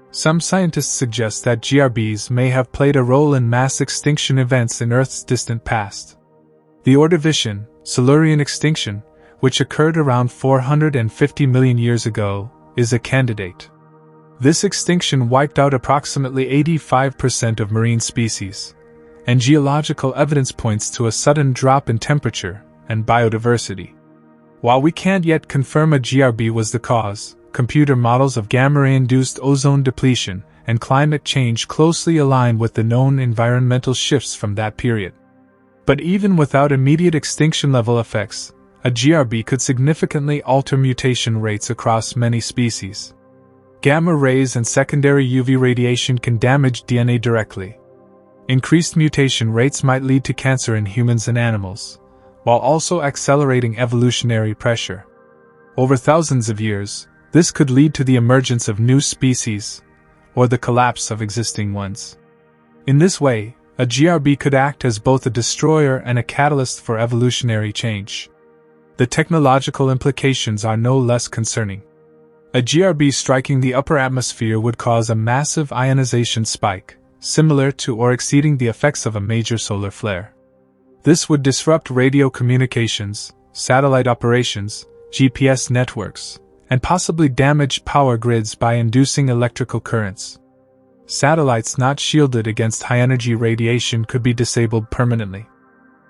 Some scientists suggest that GRBs may have played a role in mass extinction events in Earth's distant past. The Ordovician, Silurian extinction, which occurred around 450 million years ago, is a candidate. This extinction wiped out approximately 85% of marine species, and geological evidence points to a sudden drop in temperature and biodiversity. While we can't yet confirm a GRB was the cause, computer models of gamma-ray-induced ozone depletion and climate change closely align with the known environmental shifts from that period. But even without immediate extinction-level effects, a GRB could significantly alter mutation rates across many species. Gamma rays and secondary UV radiation can damage DNA directly. Increased mutation rates might lead to cancer in humans and animals, while also accelerating evolutionary pressure. Over thousands of years, this could lead to the emergence of new species, or the collapse of existing ones. In this way, a GRB could act as both a destroyer and a catalyst for evolutionary change. The technological implications are no less concerning. A GRB striking the upper atmosphere would cause a massive ionization spike, similar to or exceeding the effects of a major solar flare. This would disrupt radio communications, satellite operations, GPS networks, and possibly damaged power grids by inducing electrical currents. Satellites not shielded against high-energy radiation could be disabled permanently.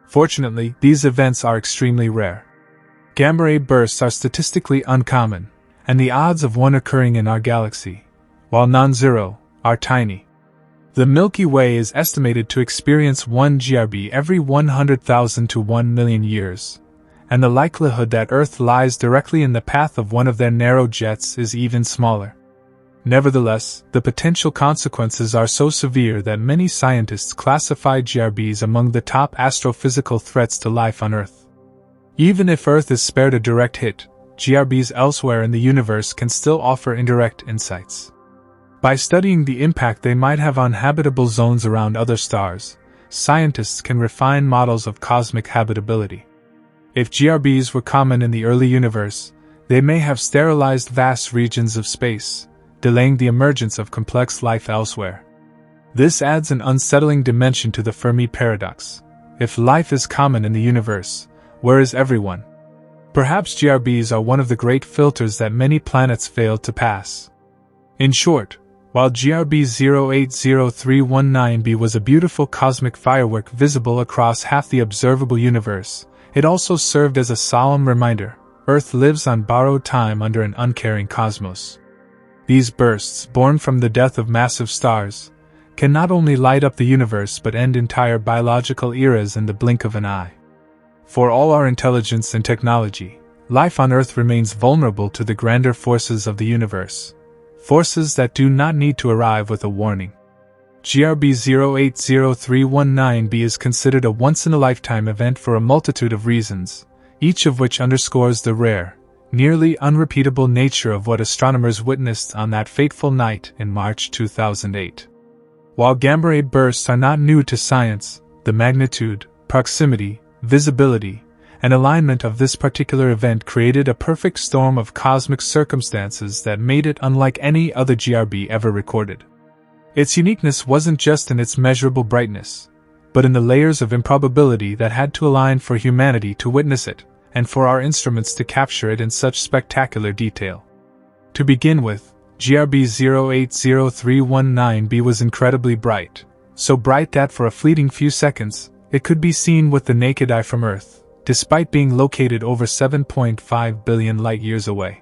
Fortunately, these events are extremely rare. Gamma-ray bursts are statistically uncommon, and the odds of one occurring in our galaxy, while non-zero, are tiny. The Milky Way is estimated to experience one GRB every 100,000 to 1 million years, and the likelihood that Earth lies directly in the path of one of their narrow jets is even smaller. Nevertheless, the potential consequences are so severe that many scientists classify GRBs among the top astrophysical threats to life on Earth. Even if Earth is spared a direct hit, GRBs elsewhere in the universe can still offer indirect insights. By studying the impact they might have on habitable zones around other stars, scientists can refine models of cosmic habitability. If GRBs were common in the early universe, they may have sterilized vast regions of space, delaying the emergence of complex life elsewhere. This adds an unsettling dimension to the Fermi paradox. If life is common in the universe, where is everyone? Perhaps GRBs are one of the great filters that many planets failed to pass. In short, while GRB 080319b was a beautiful cosmic firework visible across half the observable universe, it also served as a solemn reminder: Earth lives on borrowed time under an uncaring cosmos. These bursts, born from the death of massive stars, can not only light up the universe but end entire biological eras in the blink of an eye. For all our intelligence and technology, life on Earth remains vulnerable to the grander forces of the universe. Forces that do not need to arrive with a warning. GRB 080319b is considered a once-in-a-lifetime event for a multitude of reasons, each of which underscores the rare, nearly unrepeatable nature of what astronomers witnessed on that fateful night in March 2008. While gamma-ray bursts are not new to science, the magnitude, proximity, visibility, and alignment of this particular event created a perfect storm of cosmic circumstances that made it unlike any other GRB ever recorded. Its uniqueness wasn't just in its measurable brightness, but in the layers of improbability that had to align for humanity to witness it, and for our instruments to capture it in such spectacular detail. To begin with, GRB 080319b was incredibly bright, so bright that for a fleeting few seconds, it could be seen with the naked eye from Earth, despite being located over 7.5 billion light-years away.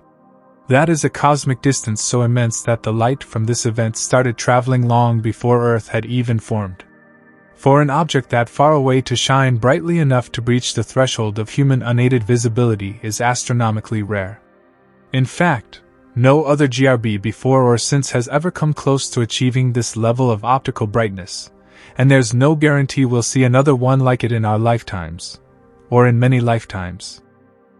That is a cosmic distance so immense that the light from this event started traveling long before Earth had even formed. For an object that far away to shine brightly enough to breach the threshold of human unaided visibility is astronomically rare. In fact, no other GRB before or since has ever come close to achieving this level of optical brightness, and there's no guarantee we'll see another one like it in our lifetimes, or in many lifetimes.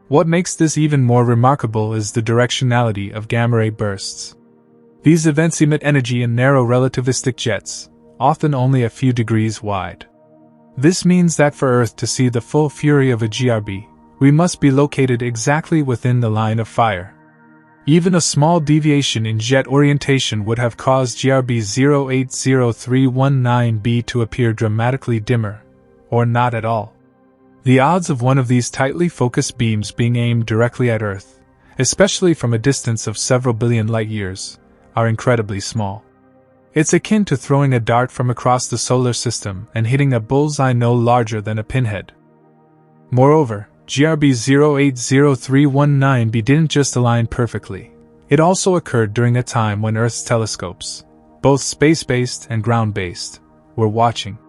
What makes this even more remarkable is the directionality of gamma-ray bursts. These events emit energy in narrow relativistic jets, often only a few degrees wide. This means that for Earth to see the full fury of a GRB, we must be located exactly within the line of fire. Even a small deviation in jet orientation would have caused GRB 080319b to appear dramatically dimmer, or not at all. The odds of one of these tightly focused beams being aimed directly at Earth, especially from a distance of several billion light-years, are incredibly small. It's akin to throwing a dart from across the solar system and hitting a bullseye no larger than a pinhead. Moreover, GRB 080319b didn't just align perfectly. It also occurred during a time when Earth's telescopes, both space-based and ground-based, were watching.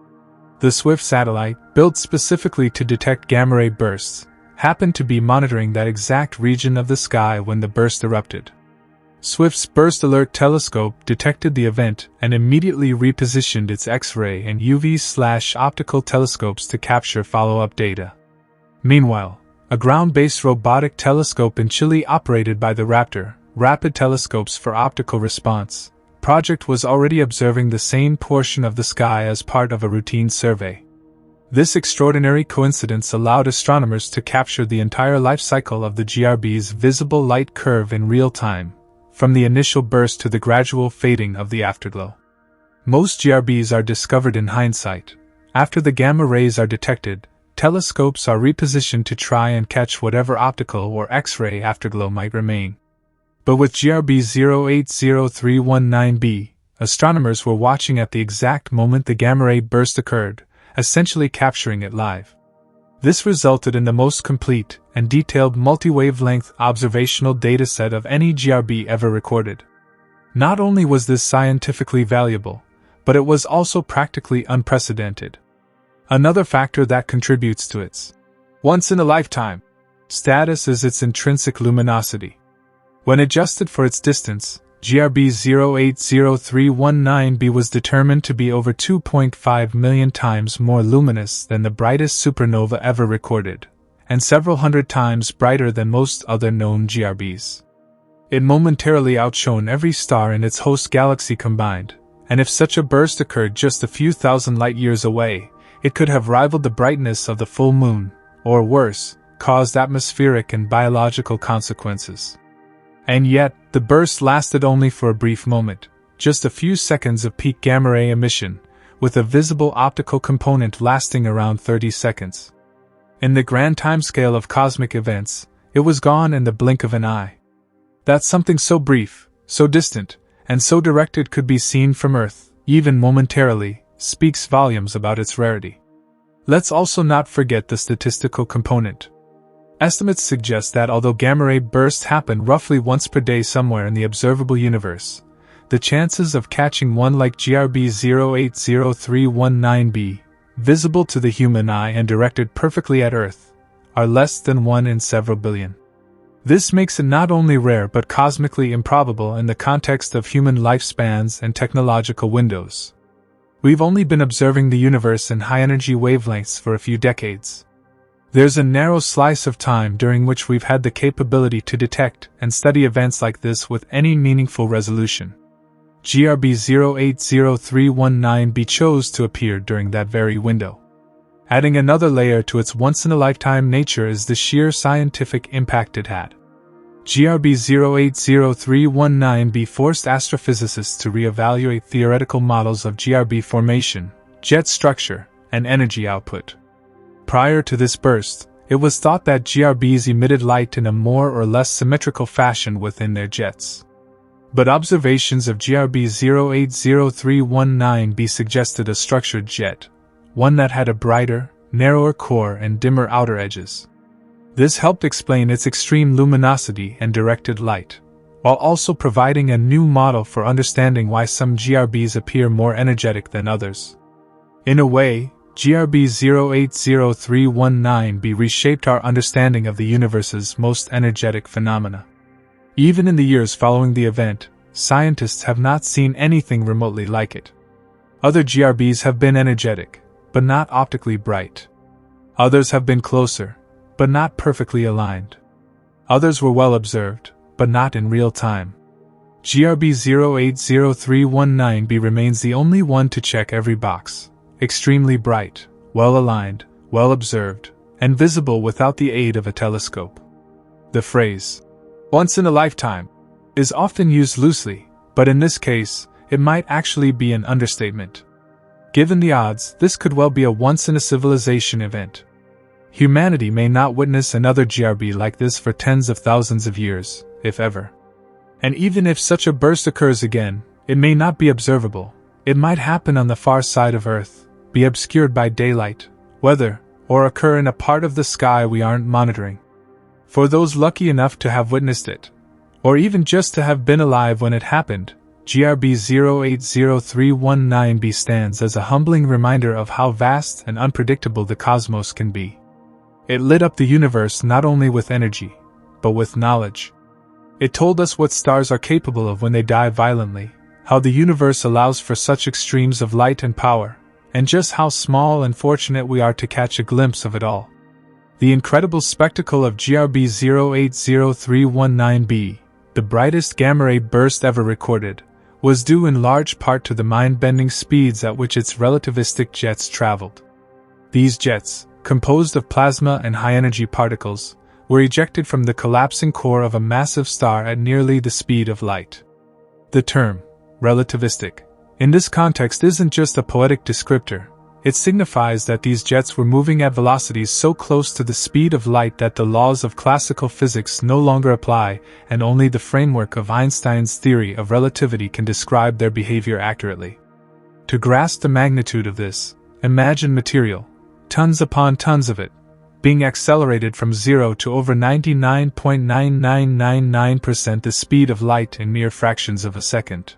The Swift satellite, built specifically to detect gamma-ray bursts, happened to be monitoring that exact region of the sky when the burst erupted. Swift's Burst Alert telescope detected the event and immediately repositioned its X-ray and UV/optical telescopes to capture follow-up data. Meanwhile, a ground-based robotic telescope in Chile operated by the Raptor, Rapid Telescopes for Optical Response, project was already observing the same portion of the sky as part of a routine survey. This extraordinary coincidence allowed astronomers to capture the entire life cycle of the GRB's visible light curve in real time, from the initial burst to the gradual fading of the afterglow. Most GRBs are discovered in hindsight, after the gamma rays are detected, telescopes are repositioned to try and catch whatever optical or X-ray afterglow might remain. But with GRB 080319b, astronomers were watching at the exact moment the gamma ray burst occurred, essentially capturing it live. This resulted in the most complete and detailed multi-wavelength observational dataset of any GRB ever recorded. Not only was this scientifically valuable, but it was also practically unprecedented. Another factor that contributes to its once-in-a-lifetime status is its intrinsic luminosity. When adjusted for its distance, GRB 080319b was determined to be over 2.5 million times more luminous than the brightest supernova ever recorded, and several hundred times brighter than most other known GRBs. It momentarily outshone every star in its host galaxy combined, and if such a burst occurred just a few thousand light-years away, it could have rivaled the brightness of the full moon, or worse, caused atmospheric and biological consequences. And yet, the burst lasted only for a brief moment, just a few seconds of peak gamma-ray emission, with a visible optical component lasting around 30 seconds. In the grand timescale of cosmic events, it was gone in the blink of an eye. That something so brief, so distant, and so directed could be seen from Earth, even momentarily, speaks volumes about its rarity. Let's also not forget the statistical component. Estimates suggest that although gamma-ray bursts happen roughly once per day somewhere in the observable universe, the chances of catching one like GRB 080319b, visible to the human eye and directed perfectly at Earth, are less than 1 in several billion. This makes it not only rare but cosmically improbable in the context of human lifespans and technological windows. We've only been observing the universe in high-energy wavelengths for a few decades. There's a narrow slice of time during which we've had the capability to detect and study events like this with any meaningful resolution. GRB 080319b chose to appear during that very window. Adding another layer to its once-in-a-lifetime nature is the sheer scientific impact it had. GRB 080319b forced astrophysicists to re-evaluate theoretical models of GRB formation, jet structure, and energy output. Prior to this burst, it was thought that GRBs emitted light in a more or less symmetrical fashion within their jets. But observations of GRB 080319b suggested a structured jet, one that had a brighter, narrower core and dimmer outer edges. This helped explain its extreme luminosity and directed light, while also providing a new model for understanding why some GRBs appear more energetic than others. In a way, GRB 080319b reshaped our understanding of the universe's most energetic phenomena. Even in the years following the event, scientists have not seen anything remotely like it. Other GRBs have been energetic, but not optically bright. Others have been closer, but not perfectly aligned. Others were well observed, but not in real time. GRB 080319b remains the only one to check every box. Extremely bright, well-aligned, well-observed, and visible without the aid of a telescope. The phrase, "once in a lifetime," is often used loosely, but in this case, it might actually be an understatement. Given the odds, this could well be a once-in-a-civilization event. Humanity may not witness another GRB like this for tens of thousands of years, if ever. And even if such a burst occurs again, it may not be observable. It might happen on the far side of Earth, be obscured by daylight, weather, or occur in a part of the sky we aren't monitoring. For those lucky enough to have witnessed it, or even just to have been alive when it happened, GRB 080319b stands as a humbling reminder of how vast and unpredictable the cosmos can be. It lit up the universe not only with energy, but with knowledge. It told us what stars are capable of when they die violently, how the universe allows for such extremes of light and power, and just how small and fortunate we are to catch a glimpse of it all. The incredible spectacle of GRB 080319b, the brightest gamma-ray burst ever recorded, was due in large part to the mind-bending speeds at which its relativistic jets traveled. These jets, composed of plasma and high-energy particles, were ejected from the collapsing core of a massive star at nearly the speed of light. The term, relativistic, in this context isn't just a poetic descriptor, It signifies that these jets were moving at velocities so close to the speed of light that the laws of classical physics no longer apply, and only the framework of Einstein's theory of relativity can describe their behavior accurately. To grasp the magnitude of this, imagine material, tons upon tons of it, being accelerated from 0 to over 99.9999% the speed of light in mere fractions of a second.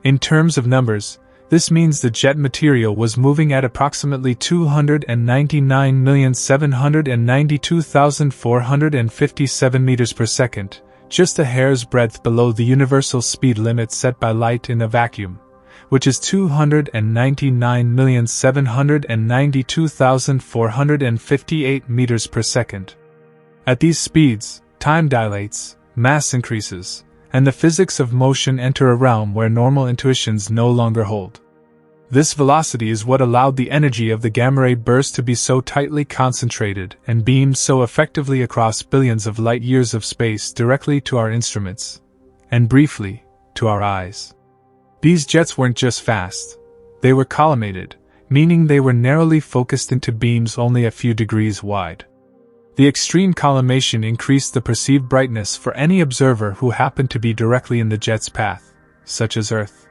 In terms of numbers, this means the jet material was moving at approximately 299,792,457 meters per second, just a hair's breadth below the universal speed limit set by light in a vacuum, which is 299,792,458 meters per second. At these speeds, time dilates, mass increases, and the physics of motion enter a realm where normal intuitions no longer hold. This velocity is what allowed the energy of the gamma-ray burst to be so tightly concentrated and beamed so effectively across billions of light-years of space directly to our instruments, and briefly, to our eyes. These jets weren't just fast, they were collimated, meaning they were narrowly focused into beams only a few degrees wide. The extreme collimation increased the perceived brightness for any observer who happened to be directly in the jet's path, such as Earth.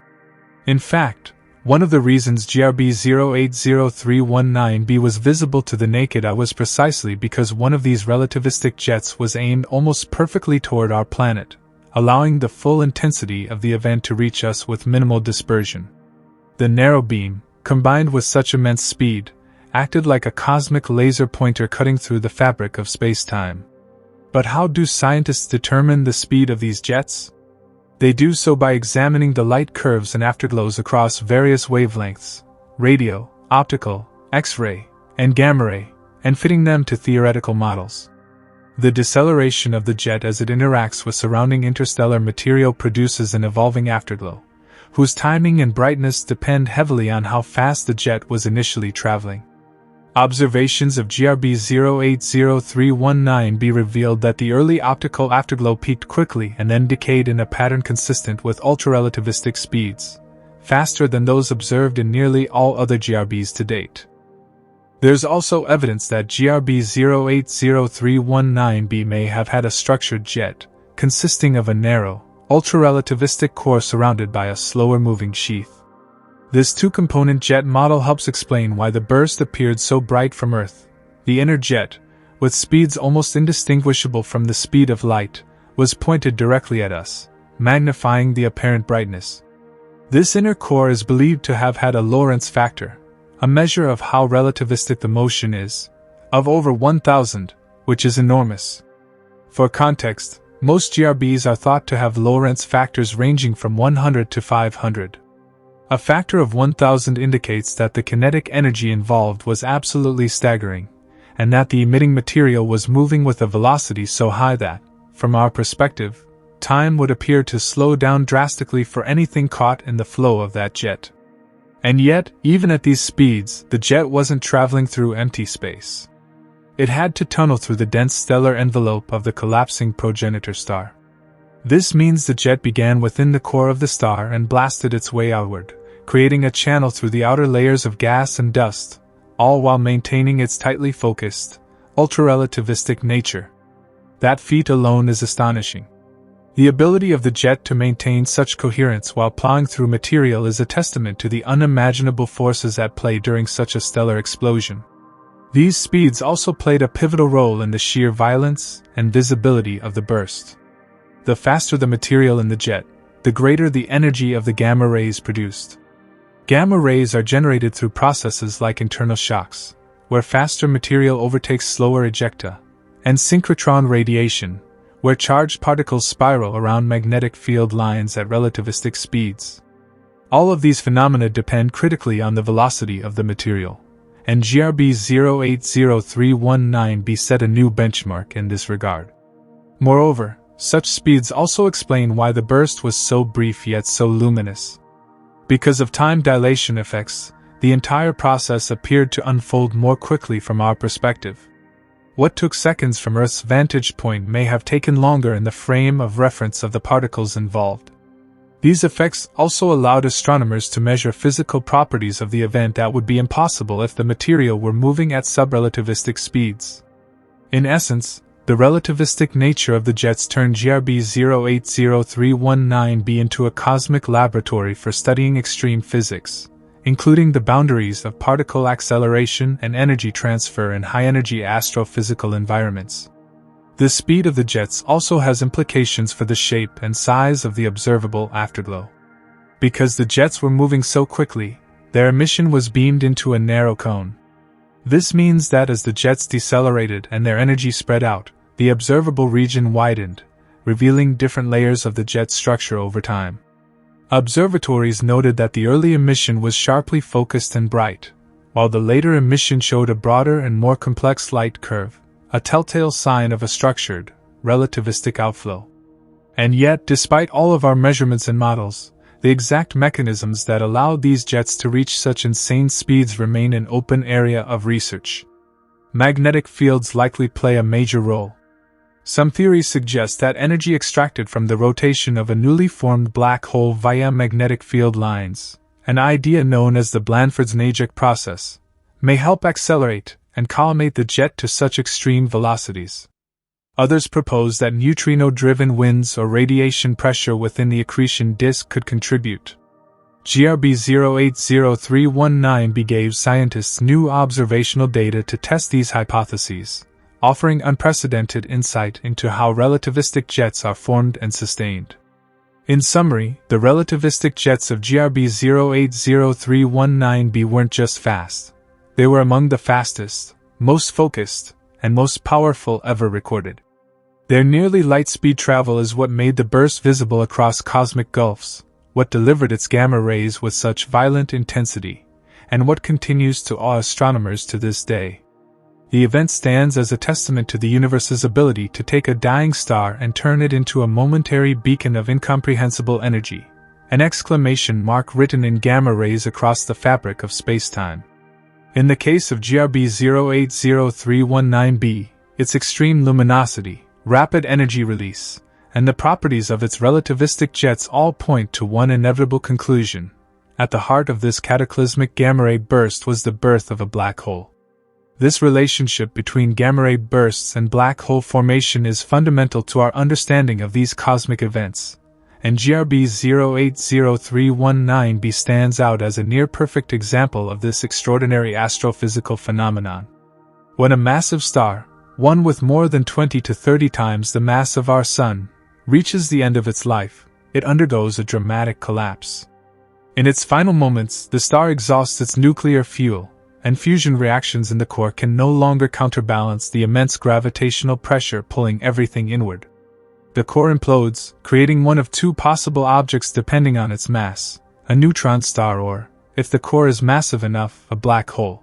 In fact, one of the reasons GRB 080319b was visible to the naked eye was precisely because one of these relativistic jets was aimed almost perfectly toward our planet, allowing the full intensity of the event to reach us with minimal dispersion. The narrow beam, combined with such immense speed, acted like a cosmic laser pointer cutting through the fabric of space-time. But how do scientists determine the speed of these jets? They do so by examining the light curves and afterglows across various wavelengths, radio, optical, X-ray, and gamma-ray, and fitting them to theoretical models. The deceleration of the jet as it interacts with surrounding interstellar material produces an evolving afterglow, whose timing and brightness depend heavily on how fast the jet was initially traveling. Observations of GRB 080319b revealed that the early optical afterglow peaked quickly and then decayed in a pattern consistent with ultra-relativistic speeds, faster than those observed in nearly all other GRBs to date. There's also evidence that GRB 080319b may have had a structured jet, consisting of a narrow, ultra-relativistic core surrounded by a slower-moving sheath. This two-component jet model helps explain why the burst appeared so bright from Earth. The inner jet, with speeds almost indistinguishable from the speed of light, was pointed directly at us, magnifying the apparent brightness. This inner core is believed to have had a Lorentz factor, a measure of how relativistic the motion is, of over 1,000, which is enormous. For context, most GRBs are thought to have Lorentz factors ranging from 100 to 500. A factor of 1,000 indicates that the kinetic energy involved was absolutely staggering, and that the emitting material was moving with a velocity so high that, from our perspective, time would appear to slow down drastically for anything caught in the flow of that jet. And yet, even at these speeds, the jet wasn't traveling through empty space. It had to tunnel through the dense stellar envelope of the collapsing progenitor star. This means the jet began within the core of the star and blasted its way outward, creating a channel through the outer layers of gas and dust, all while maintaining its tightly focused, ultra-relativistic nature. That feat alone is astonishing. The ability of the jet to maintain such coherence while plowing through material is a testament to the unimaginable forces at play during such a stellar explosion. These speeds also played a pivotal role in the sheer violence and visibility of the burst. The faster the material in the jet, the greater the energy of the gamma rays produced. Gamma rays are generated through processes like internal shocks, where faster material overtakes slower ejecta, and synchrotron radiation, where charged particles spiral around magnetic field lines at relativistic speeds. All of these phenomena depend critically on the velocity of the material, and GRB 080319b set a new benchmark in this regard. Moreover, such speeds also explain why the burst was so brief yet so luminous. Because of time dilation effects, the entire process appeared to unfold more quickly from our perspective. What took seconds from Earth's vantage point may have taken longer in the frame of reference of the particles involved. These effects also allowed astronomers to measure physical properties of the event that would be impossible if the material were moving at subrelativistic speeds. In essence, the relativistic nature of the jets turned GRB 080319b into a cosmic laboratory for studying extreme physics, including the boundaries of particle acceleration and energy transfer in high-energy astrophysical environments. The speed of the jets also has implications for the shape and size of the observable afterglow. Because the jets were moving so quickly, their emission was beamed into a narrow cone. This means that as the jets decelerated and their energy spread out, the observable region widened, revealing different layers of the jet structure over time. Observatories noted that the early emission was sharply focused and bright, while the later emission showed a broader and more complex light curve, a telltale sign of a structured, relativistic outflow. And yet, despite all of our measurements and models, the exact mechanisms that allowed these jets to reach such insane speeds remain an open area of research. Magnetic fields likely play a major role. Some theories suggest that energy extracted from the rotation of a newly formed black hole via magnetic field lines, an idea known as the Blandford-Znajec process, may help accelerate and collimate the jet to such extreme velocities. Others propose that neutrino-driven winds or radiation pressure within the accretion disk could contribute. GRB 080319b gave scientists new observational data to test these hypotheses, offering unprecedented insight into how relativistic jets are formed and sustained. In summary, the relativistic jets of GRB 080319b weren't just fast. They were among the fastest, most focused, and most powerful ever recorded. Their nearly light-speed travel is what made the burst visible across cosmic gulfs, what delivered its gamma rays with such violent intensity, and what continues to awe astronomers to this day. The event stands as a testament to the universe's ability to take a dying star and turn it into a momentary beacon of incomprehensible energy, an exclamation mark written in gamma rays across the fabric of space-time. In the case of GRB 080319b, its extreme luminosity, rapid energy release, and the properties of its relativistic jets all point to one inevitable conclusion. At the heart of this cataclysmic gamma-ray burst was the birth of a black hole. This relationship between gamma-ray bursts and black hole formation is fundamental to our understanding of these cosmic events, and GRB 080319b stands out as a near-perfect example of this extraordinary astrophysical phenomenon. When a massive star, one with more than 20 to 30 times the mass of our Sun, reaches the end of its life, it undergoes a dramatic collapse. In its final moments, the star exhausts its nuclear fuel, and fusion reactions in the core can no longer counterbalance the immense gravitational pressure pulling everything inward. The core implodes, creating one of two possible objects depending on its mass, a neutron star or, if the core is massive enough, a black hole.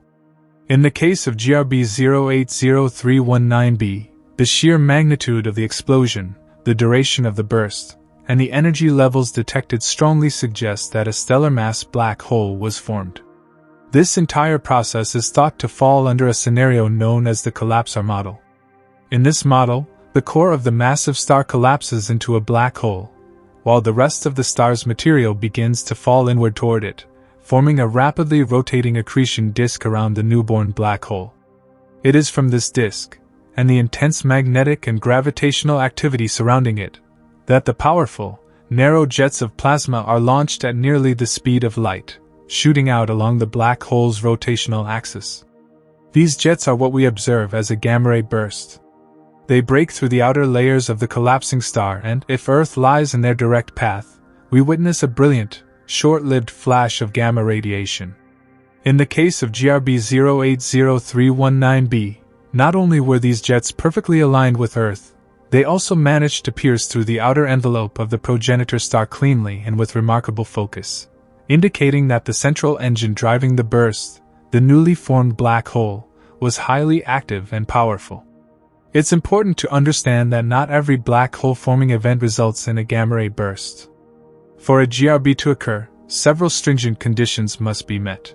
In the case of GRB 080319b, the sheer magnitude of the explosion, the duration of the burst, and the energy levels detected strongly suggest that a stellar mass black hole was formed. This entire process is thought to fall under a scenario known as the collapsar model. In this model, the core of the massive star collapses into a black hole, while the rest of the star's material begins to fall inward toward it, forming a rapidly rotating accretion disk around the newborn black hole. It is from this disk, and the intense magnetic and gravitational activity surrounding it, that the powerful, narrow jets of plasma are launched at nearly the speed of light, shooting out along the black hole's rotational axis. These jets are what we observe as a gamma-ray burst. They break through the outer layers of the collapsing star and, if Earth lies in their direct path, we witness a brilliant, short-lived flash of gamma radiation. In the case of GRB 080319b, not only were these jets perfectly aligned with Earth, they also managed to pierce through the outer envelope of the progenitor star cleanly and with remarkable focus, indicating that the central engine driving the burst, the newly formed black hole, was highly active and powerful. It's important to understand that not every black hole forming event results in a gamma-ray burst. For a GRB to occur, several stringent conditions must be met.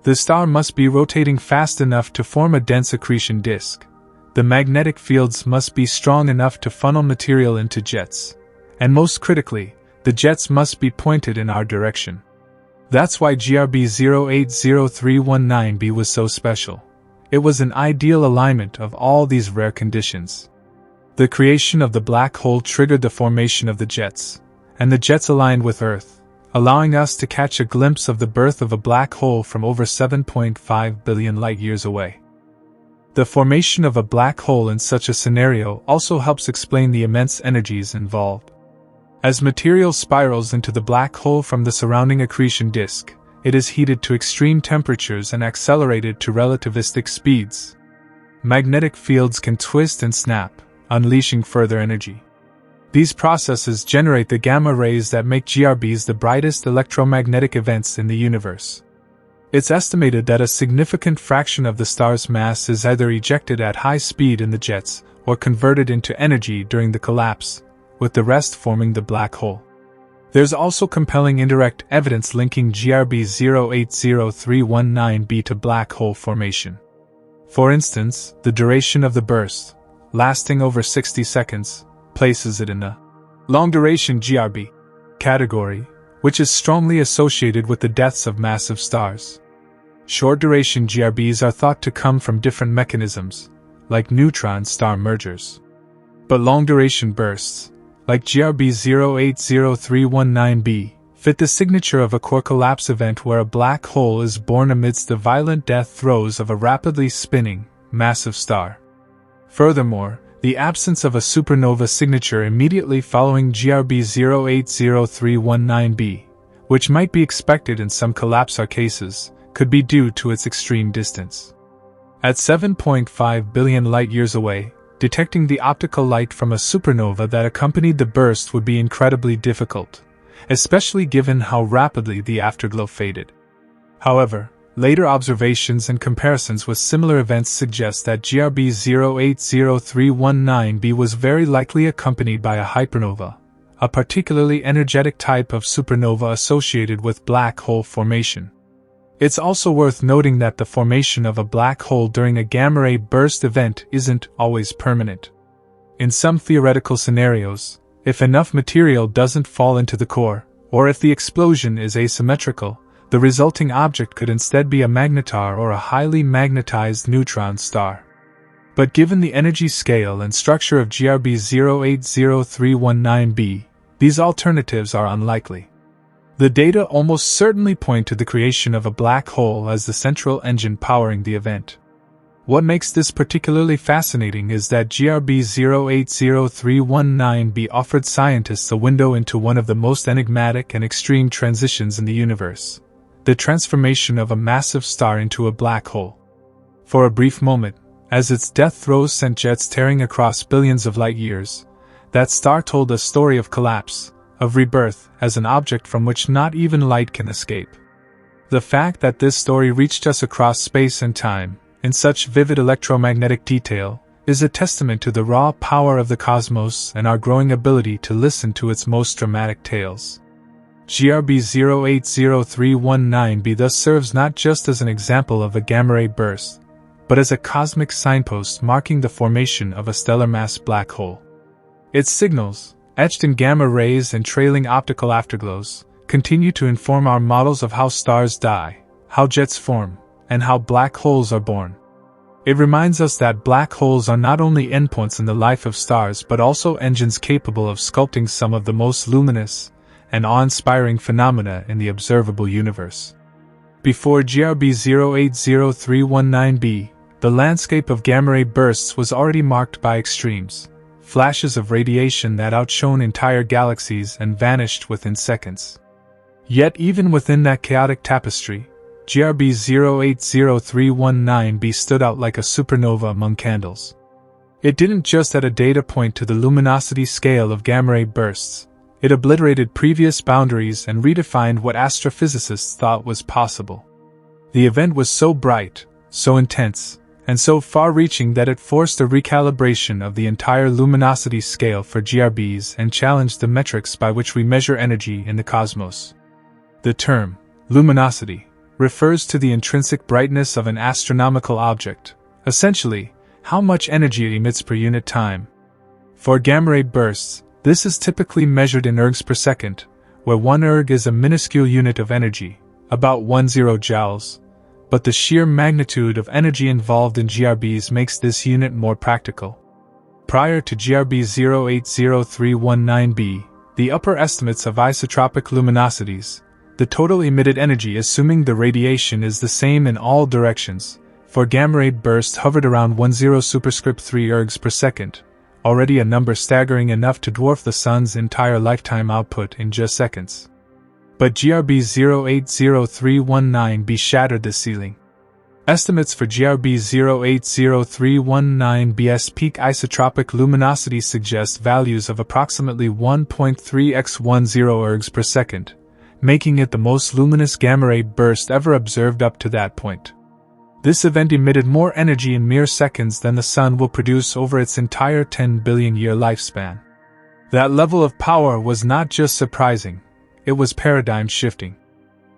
The star must be rotating fast enough to form a dense accretion disk. The magnetic fields must be strong enough to funnel material into jets. And most critically, the jets must be pointed in our direction. That's why GRB 080319b was so special. It was an ideal alignment of all these rare conditions. The creation of the black hole triggered the formation of the jets, and the jets aligned with Earth, allowing us to catch a glimpse of the birth of a black hole from over 7.5 billion light-years away. The formation of a black hole in such a scenario also helps explain the immense energies involved. As material spirals into the black hole from the surrounding accretion disk, it is heated to extreme temperatures and accelerated to relativistic speeds. Magnetic fields can twist and snap, unleashing further energy. These processes generate the gamma rays that make GRBs the brightest electromagnetic events in the universe. It's estimated that a significant fraction of the star's mass is either ejected at high speed in the jets or converted into energy during the collapse, with the rest forming the black hole. There's also compelling indirect evidence linking GRB 080319b to black hole formation. For instance, the duration of the burst, lasting over 60 seconds, places it in the long-duration GRB category, which is strongly associated with the deaths of massive stars. Short-duration GRBs are thought to come from different mechanisms, like neutron-star mergers. But long-duration bursts, like GRB 080319b, fit the signature of a core collapse event where a black hole is born amidst the violent death throes of a rapidly spinning, massive star. Furthermore, the absence of a supernova signature immediately following GRB 080319b, which might be expected in some collapsar cases, could be due to its extreme distance. At 7.5 billion light-years away, detecting the optical light from a supernova that accompanied the burst would be incredibly difficult, especially given how rapidly the afterglow faded. However, later observations and comparisons with similar events suggest that GRB 080319b was very likely accompanied by a hypernova, a particularly energetic type of supernova associated with black hole formation. It's also worth noting that the formation of a black hole during a gamma-ray burst event isn't always permanent. In some theoretical scenarios, if enough material doesn't fall into the core, or if the explosion is asymmetrical, the resulting object could instead be a magnetar or a highly magnetized neutron star. But given the energy scale and structure of GRB 080319b, these alternatives are unlikely. The data almost certainly point to the creation of a black hole as the central engine powering the event. What makes this particularly fascinating is that GRB 080319b offered scientists a window into one of the most enigmatic and extreme transitions in the universe: the transformation of a massive star into a black hole. For a brief moment, as its death throes sent jets tearing across billions of light-years, that star told a story of collapse, of rebirth as an object from which not even light can escape. The fact that this story reached us across space and time, in such vivid electromagnetic detail, is a testament to the raw power of the cosmos and our growing ability to listen to its most dramatic tales. GRB 080319b thus serves not just as an example of a gamma-ray burst, but as a cosmic signpost marking the formation of a stellar mass black hole. Its signals, etched in gamma rays and trailing optical afterglows, continue to inform our models of how stars die, how jets form, and how black holes are born. It reminds us that black holes are not only endpoints in the life of stars but also engines capable of sculpting some of the most luminous and awe-inspiring phenomena in the observable universe. Before GRB 080319b, the landscape of gamma-ray bursts was already marked by extremes: flashes of radiation that outshone entire galaxies and vanished within seconds. Yet even within that chaotic tapestry, GRB 080319b stood out like a supernova among candles. It didn't just add a data point to the luminosity scale of gamma-ray bursts, it obliterated previous boundaries and redefined what astrophysicists thought was possible. The event was so bright, so intense, and so far-reaching that it forced a recalibration of the entire luminosity scale for GRBs and challenged the metrics by which we measure energy in the cosmos. The term, luminosity, refers to the intrinsic brightness of an astronomical object, essentially, how much energy it emits per unit time. For gamma-ray bursts, this is typically measured in ergs per second, where 1 erg is a minuscule unit of energy, about 10 joules, but the sheer magnitude of energy involved in GRBs makes this unit more practical. Prior to GRB 080319b, the upper estimates of isotropic luminosities, the total emitted energy assuming the radiation is the same in all directions, for gamma-ray bursts hovered around 10 superscript 3 ergs per second, already a number staggering enough to dwarf the Sun's entire lifetime output in just seconds. But GRB 080319b shattered the ceiling. Estimates for GRB 080319b's peak isotropic luminosity suggest values of approximately 1.3x10 ergs per second, making it the most luminous gamma-ray burst ever observed up to that point. This event emitted more energy in mere seconds than the Sun will produce over its entire 10 billion-year lifespan. That level of power was not just surprising, it was paradigm-shifting.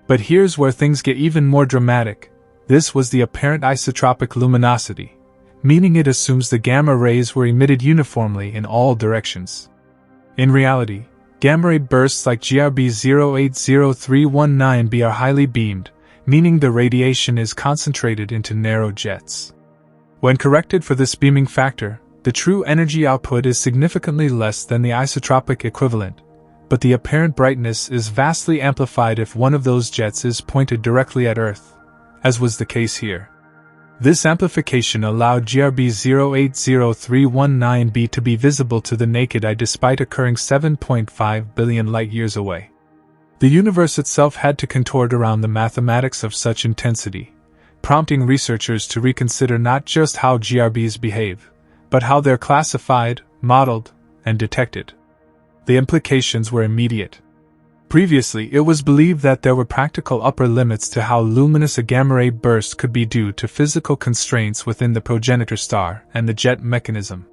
But here's where things get even more dramatic. This was the apparent isotropic luminosity, meaning it assumes the gamma rays were emitted uniformly in all directions. In reality, gamma-ray bursts like GRB 080319b are highly beamed, meaning the radiation is concentrated into narrow jets. When corrected for this beaming factor, the true energy output is significantly less than the isotropic equivalent, but the apparent brightness is vastly amplified if one of those jets is pointed directly at Earth, as was the case here. This amplification allowed GRB 080319b to be visible to the naked eye despite occurring 7.5 billion light-years away. The universe itself had to contort around the mathematics of such intensity, prompting researchers to reconsider not just how GRBs behave, but how they're classified, modeled, and detected. The implications were immediate. Previously, it was believed that there were practical upper limits to how luminous a gamma-ray burst could be due to physical constraints within the progenitor star and the jet mechanism.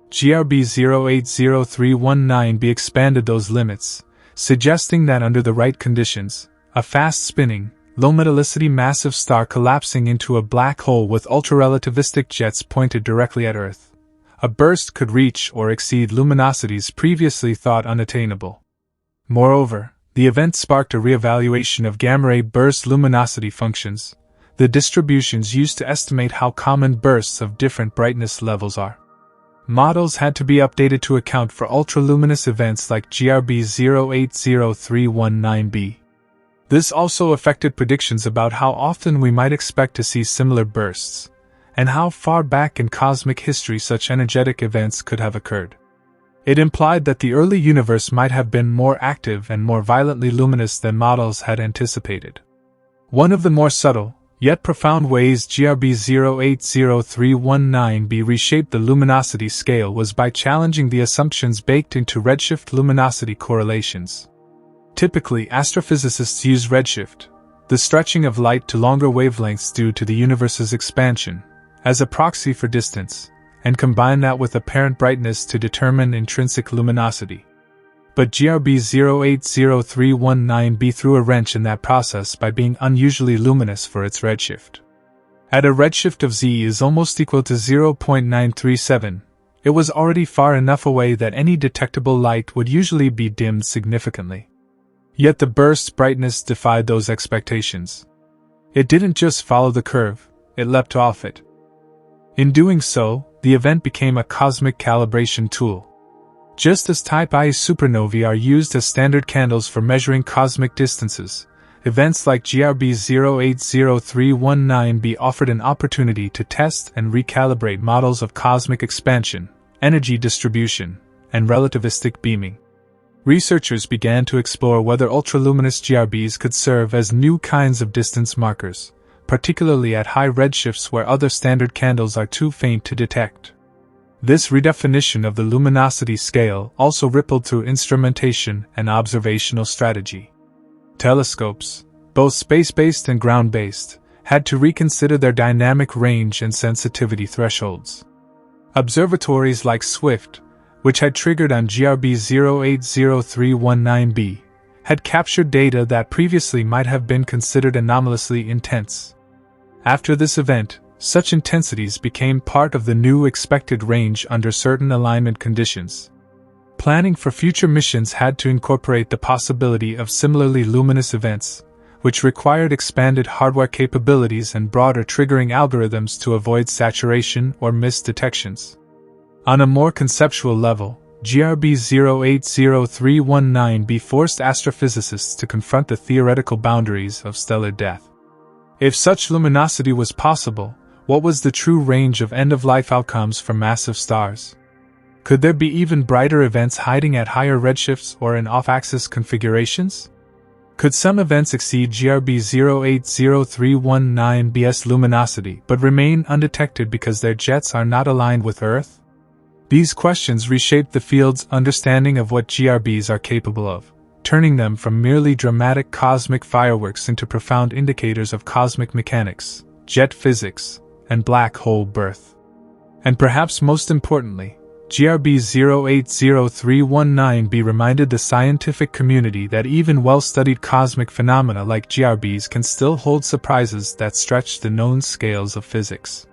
GRB 080319b expanded those limits, suggesting that under the right conditions, a fast-spinning, low-metallicity massive star collapsing into a black hole with ultra-relativistic jets pointed directly at Earth, a burst could reach or exceed luminosities previously thought unattainable. Moreover, the event sparked a re-evaluation of gamma-ray burst luminosity functions, the distributions used to estimate how common bursts of different brightness levels are. Models had to be updated to account for ultraluminous events like GRB 080319b. This also affected predictions about how often we might expect to see similar bursts, and how far back in cosmic history such energetic events could have occurred. It implied that the early universe might have been more active and more violently luminous than models had anticipated. One of the more subtle, yet profound ways GRB 080319b reshaped the luminosity scale was by challenging the assumptions baked into redshift luminosity correlations. Typically, astrophysicists use redshift, the stretching of light to longer wavelengths due to the universe's expansion, as a proxy for distance, and combine that with apparent brightness to determine intrinsic luminosity. But GRB 080319b threw a wrench in that process by being unusually luminous for its redshift. At a redshift of Z is almost equal to 0.937, it was already far enough away that any detectable light would usually be dimmed significantly. Yet the burst's brightness defied those expectations. It didn't just follow the curve, it leapt off it. In doing so, the event became a cosmic calibration tool. Just as Type I supernovae are used as standard candles for measuring cosmic distances, events like GRB 080319b offered an opportunity to test and recalibrate models of cosmic expansion, energy distribution, and relativistic beaming. Researchers began to explore whether ultraluminous GRBs could serve as new kinds of distance markers, particularly at high redshifts where other standard candles are too faint to detect. This redefinition of the luminosity scale also rippled through instrumentation and observational strategy. Telescopes, both space-based and ground-based, had to reconsider their dynamic range and sensitivity thresholds. Observatories like Swift, which had triggered on GRB 080319b, had captured data that previously might have been considered anomalously intense. After this event, such intensities became part of the new expected range under certain alignment conditions. Planning for future missions had to incorporate the possibility of similarly luminous events, which required expanded hardware capabilities and broader triggering algorithms to avoid saturation or missed detections. On a more conceptual level, GRB 080319b forced astrophysicists to confront the theoretical boundaries of stellar death. If such luminosity was possible, what was the true range of end-of-life outcomes for massive stars? Could there be even brighter events hiding at higher redshifts or in off-axis configurations? Could some events exceed GRB 080319b's luminosity but remain undetected because their jets are not aligned with Earth? These questions reshaped the field's understanding of what GRBs are capable of, turning them from merely dramatic cosmic fireworks into profound indicators of cosmic mechanics, jet physics, and black hole birth. And perhaps most importantly, GRB 080319b reminded the scientific community that even well-studied cosmic phenomena like GRBs can still hold surprises that stretch the known scales of physics.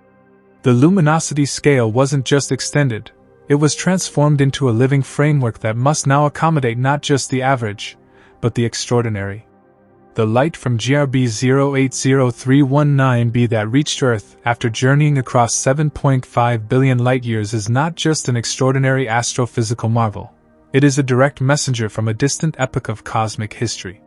The luminosity scale wasn't just extended, it was transformed into a living framework that must now accommodate not just the average, but the extraordinary. The light from GRB 080319b that reached Earth after journeying across 7.5 billion light-years is not just an extraordinary astrophysical marvel, it is a direct messenger from a distant epoch of cosmic history.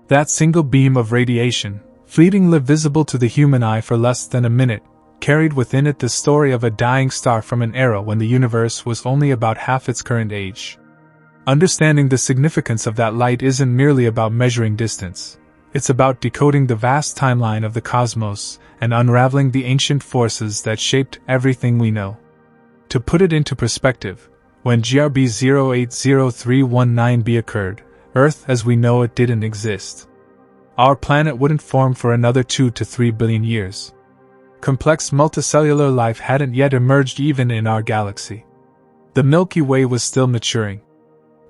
That single beam of radiation, fleetingly visible to the human eye for less than a minute, carried within it the story of a dying star from an era when the universe was only about half its current age. Understanding the significance of that light isn't merely about measuring distance. It's about decoding the vast timeline of the cosmos and unraveling the ancient forces that shaped everything we know. To put it into perspective, when GRB 080319b occurred, Earth as we know it didn't exist. Our planet wouldn't form for another 2 to 3 billion years. Complex multicellular life hadn't yet emerged even in our galaxy. The Milky Way was still maturing.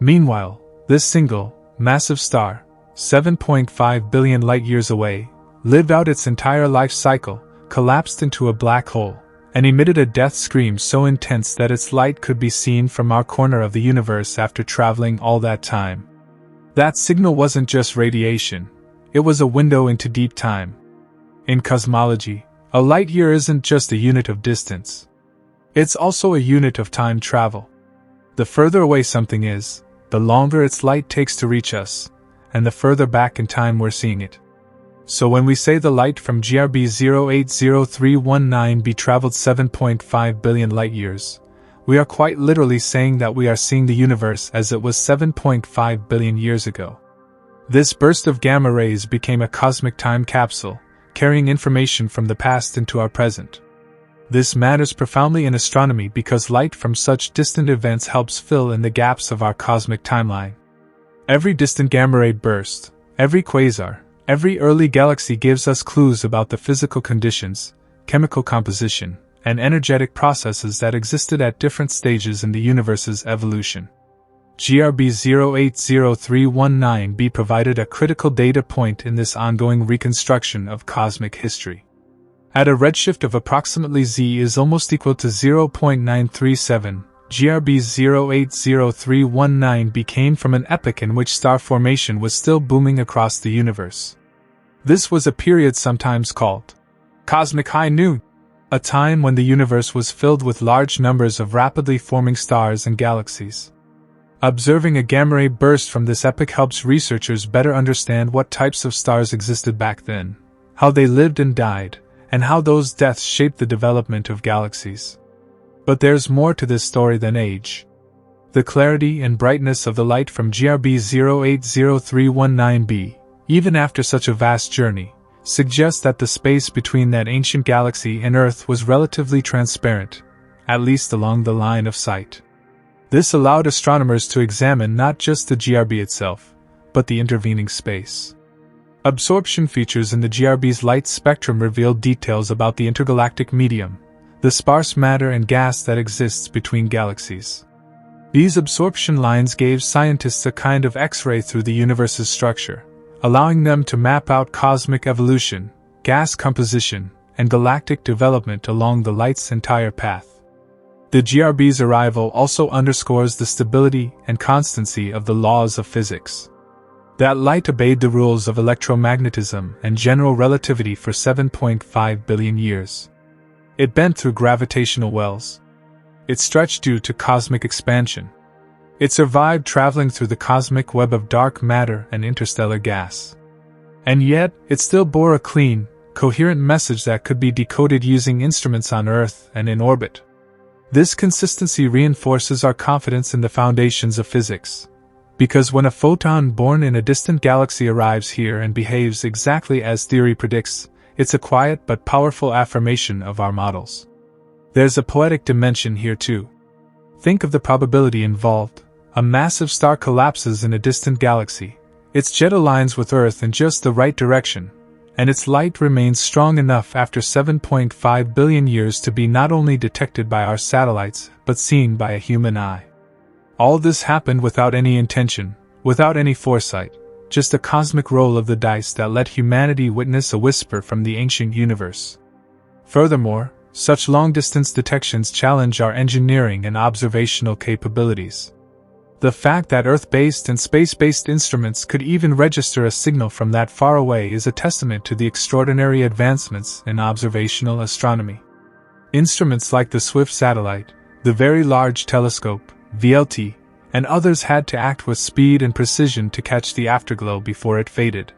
Meanwhile, this single, massive star, 7.5 billion light-years away, lived out its entire life cycle, collapsed into a black hole, and emitted a death scream so intense that its light could be seen from our corner of the universe after traveling all that time. That signal wasn't just radiation, it was a window into deep time. In cosmology, a light-year isn't just a unit of distance. It's also a unit of time travel. The further away something is, the longer its light takes to reach us, and the further back in time we're seeing it. So when we say the light from GRB 080319b traveled 7.5 billion light-years, we are quite literally saying that we are seeing the universe as it was 7.5 billion years ago. This burst of gamma rays became a cosmic time capsule, carrying information from the past into our present. This matters profoundly in astronomy because light from such distant events helps fill in the gaps of our cosmic timeline. Every distant gamma ray burst, every quasar, every early galaxy gives us clues about the physical conditions, chemical composition, and energetic processes that existed at different stages in the universe's evolution. GRB 080319b provided a critical data point in this ongoing reconstruction of cosmic history. At a redshift of approximately z is almost equal to 0.937, GRB 080319b came from an epoch in which star formation was still booming across the universe. This was a period sometimes called cosmic high noon, a time when the universe was filled with large numbers of rapidly forming stars and galaxies. Observing a gamma ray burst from this epoch helps researchers better understand what types of stars existed back then, how they lived and died, and how those deaths shaped the development of galaxies. But there's more to this story than age. The clarity and brightness of the light from GRB 080319b, even after such a vast journey, suggests that the space between that ancient galaxy and Earth was relatively transparent, at least along the line of sight. This allowed astronomers to examine not just the GRB itself, but the intervening space. Absorption features in the GRB's light spectrum revealed details about the intergalactic medium, the sparse matter and gas that exists between galaxies. These absorption lines gave scientists a kind of X-ray through the universe's structure, allowing them to map out cosmic evolution, gas composition, and galactic development along the light's entire path. The GRB's arrival also underscores the stability and constancy of the laws of physics. That light obeyed the rules of electromagnetism and general relativity for 7.5 billion years. It bent through gravitational wells. It stretched due to cosmic expansion. It survived traveling through the cosmic web of dark matter and interstellar gas. And yet, it still bore a clean, coherent message that could be decoded using instruments on Earth and in orbit. This consistency reinforces our confidence in the foundations of physics. Because when a photon born in a distant galaxy arrives here and behaves exactly as theory predicts, it's a quiet but powerful affirmation of our models. There's a poetic dimension here too. Think of the probability involved. A massive star collapses in a distant galaxy. Its jet aligns with Earth in just the right direction, and its light remains strong enough after 7.5 billion years to be not only detected by our satellites, but seen by a human eye. All this happened without any intention, without any foresight, just a cosmic roll of the dice that let humanity witness a whisper from the ancient universe. Furthermore, such long-distance detections challenge our engineering and observational capabilities. The fact that Earth-based and space-based instruments could even register a signal from that far away is a testament to the extraordinary advancements in observational astronomy. Instruments like the Swift satellite, the Very Large Telescope, VLT, and others had to act with speed and precision to catch the afterglow before it faded.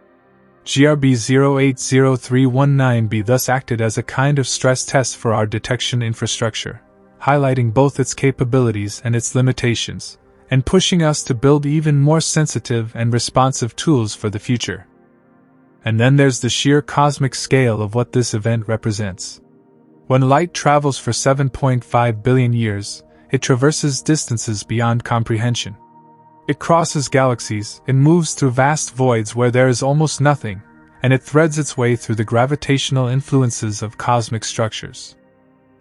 GRB 080319b thus acted as a kind of stress test for our detection infrastructure, highlighting both its capabilities and its limitations, and pushing us to build even more sensitive and responsive tools for the future. And then there's the sheer cosmic scale of what this event represents. When light travels for 7.5 billion years, it traverses distances beyond comprehension. It crosses galaxies, it moves through vast voids where there is almost nothing, and it threads its way through the gravitational influences of cosmic structures.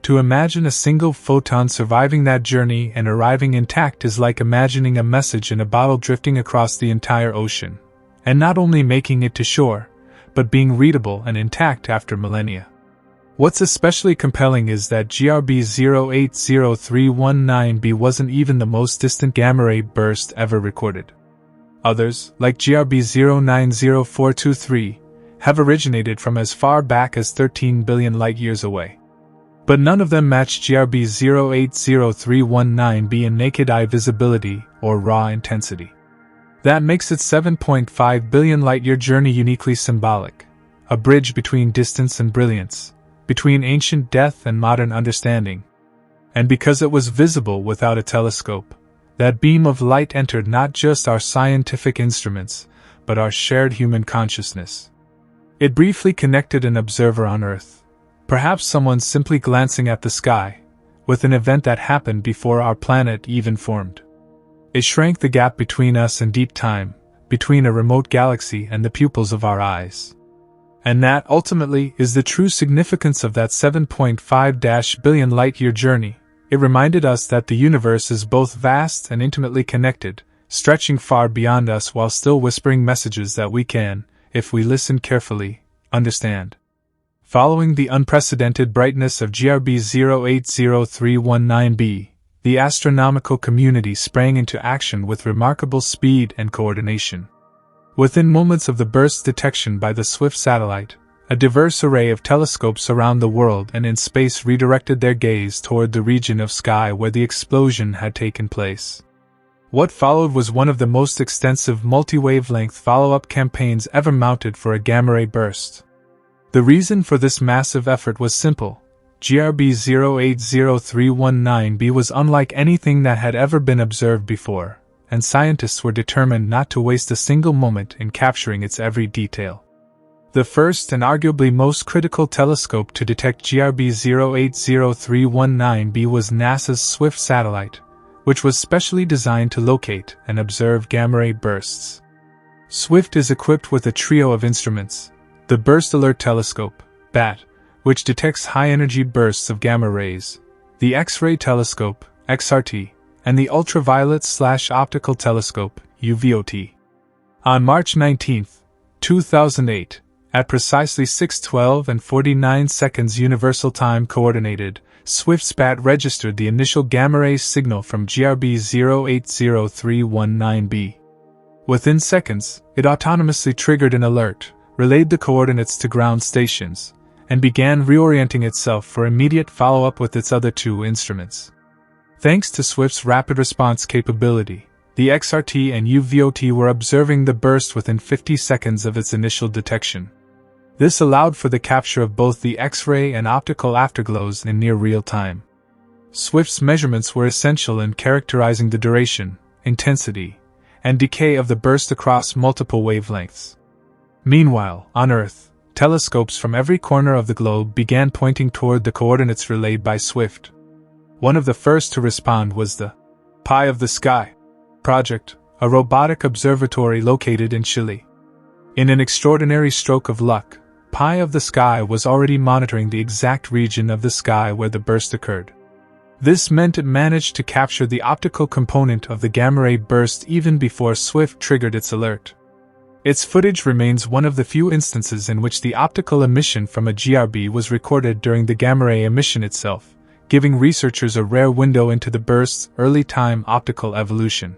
To imagine a single photon surviving that journey and arriving intact is like imagining a message in a bottle drifting across the entire ocean, and not only making it to shore, but being readable and intact after millennia. What's especially compelling is that GRB 080319b wasn't even the most distant gamma ray burst ever recorded. Others, like GRB 090423, have originated from as far back as 13 billion light-years away. But none of them match GRB 080319b in naked-eye visibility or raw intensity. That makes its 7.5 billion light-year journey uniquely symbolic, a bridge between distance and brilliance, between ancient death and modern understanding. And because it was visible without a telescope, that beam of light entered not just our scientific instruments, but our shared human consciousness. It briefly connected an observer on Earth, perhaps someone simply glancing at the sky, with an event that happened before our planet even formed. It shrank the gap between us and deep time, between a remote galaxy and the pupils of our eyes. And that, ultimately, is the true significance of that 7.5 billion light-year journey. It reminded us that the universe is both vast and intimately connected, stretching far beyond us while still whispering messages that we can, if we listen carefully, understand. Following the unprecedented brightness of GRB 080319b, the astronomical community sprang into action with remarkable speed and coordination. Within moments of the burst detection by the Swift satellite, a diverse array of telescopes around the world and in space redirected their gaze toward the region of sky where the explosion had taken place. What followed was one of the most extensive multi-wavelength follow-up campaigns ever mounted for a gamma-ray burst. The reason for this massive effort was simple. GRB 080319b was unlike anything that had ever been observed before, and scientists were determined not to waste a single moment in capturing its every detail. The first and arguably most critical telescope to detect GRB 080319b was NASA's Swift satellite, which was specially designed to locate and observe gamma-ray bursts. Swift is equipped with a trio of instruments: the Burst Alert Telescope, BAT, which detects high-energy bursts of gamma rays, the X-ray Telescope, XRT, and the Ultraviolet/Optical Telescope, UVOT. On March 19, 2008, At precisely 6:12 and 49 seconds Universal Time Coordinated, Swift's BAT registered the initial gamma-ray signal from GRB 080319b. Within seconds, it autonomously triggered an alert, relayed the coordinates to ground stations, and began reorienting itself for immediate follow-up with its other two instruments. Thanks to Swift's rapid response capability, the XRT and UVOT were observing the burst within 50 seconds of its initial detection. This allowed for the capture of both the X-ray and optical afterglows in near real time. Swift's measurements were essential in characterizing the duration, intensity, and decay of the burst across multiple wavelengths. Meanwhile, on Earth, telescopes from every corner of the globe began pointing toward the coordinates relayed by Swift. One of the first to respond was the Pie of the Sky project, a robotic observatory located in Chile. In an extraordinary stroke of luck, Pie of the Sky was already monitoring the exact region of the sky where the burst occurred. This meant it managed to capture the optical component of the gamma-ray burst even before Swift triggered its alert. Its footage remains one of the few instances in which the optical emission from a GRB was recorded during the gamma-ray emission itself, giving researchers a rare window into the burst's early-time optical evolution.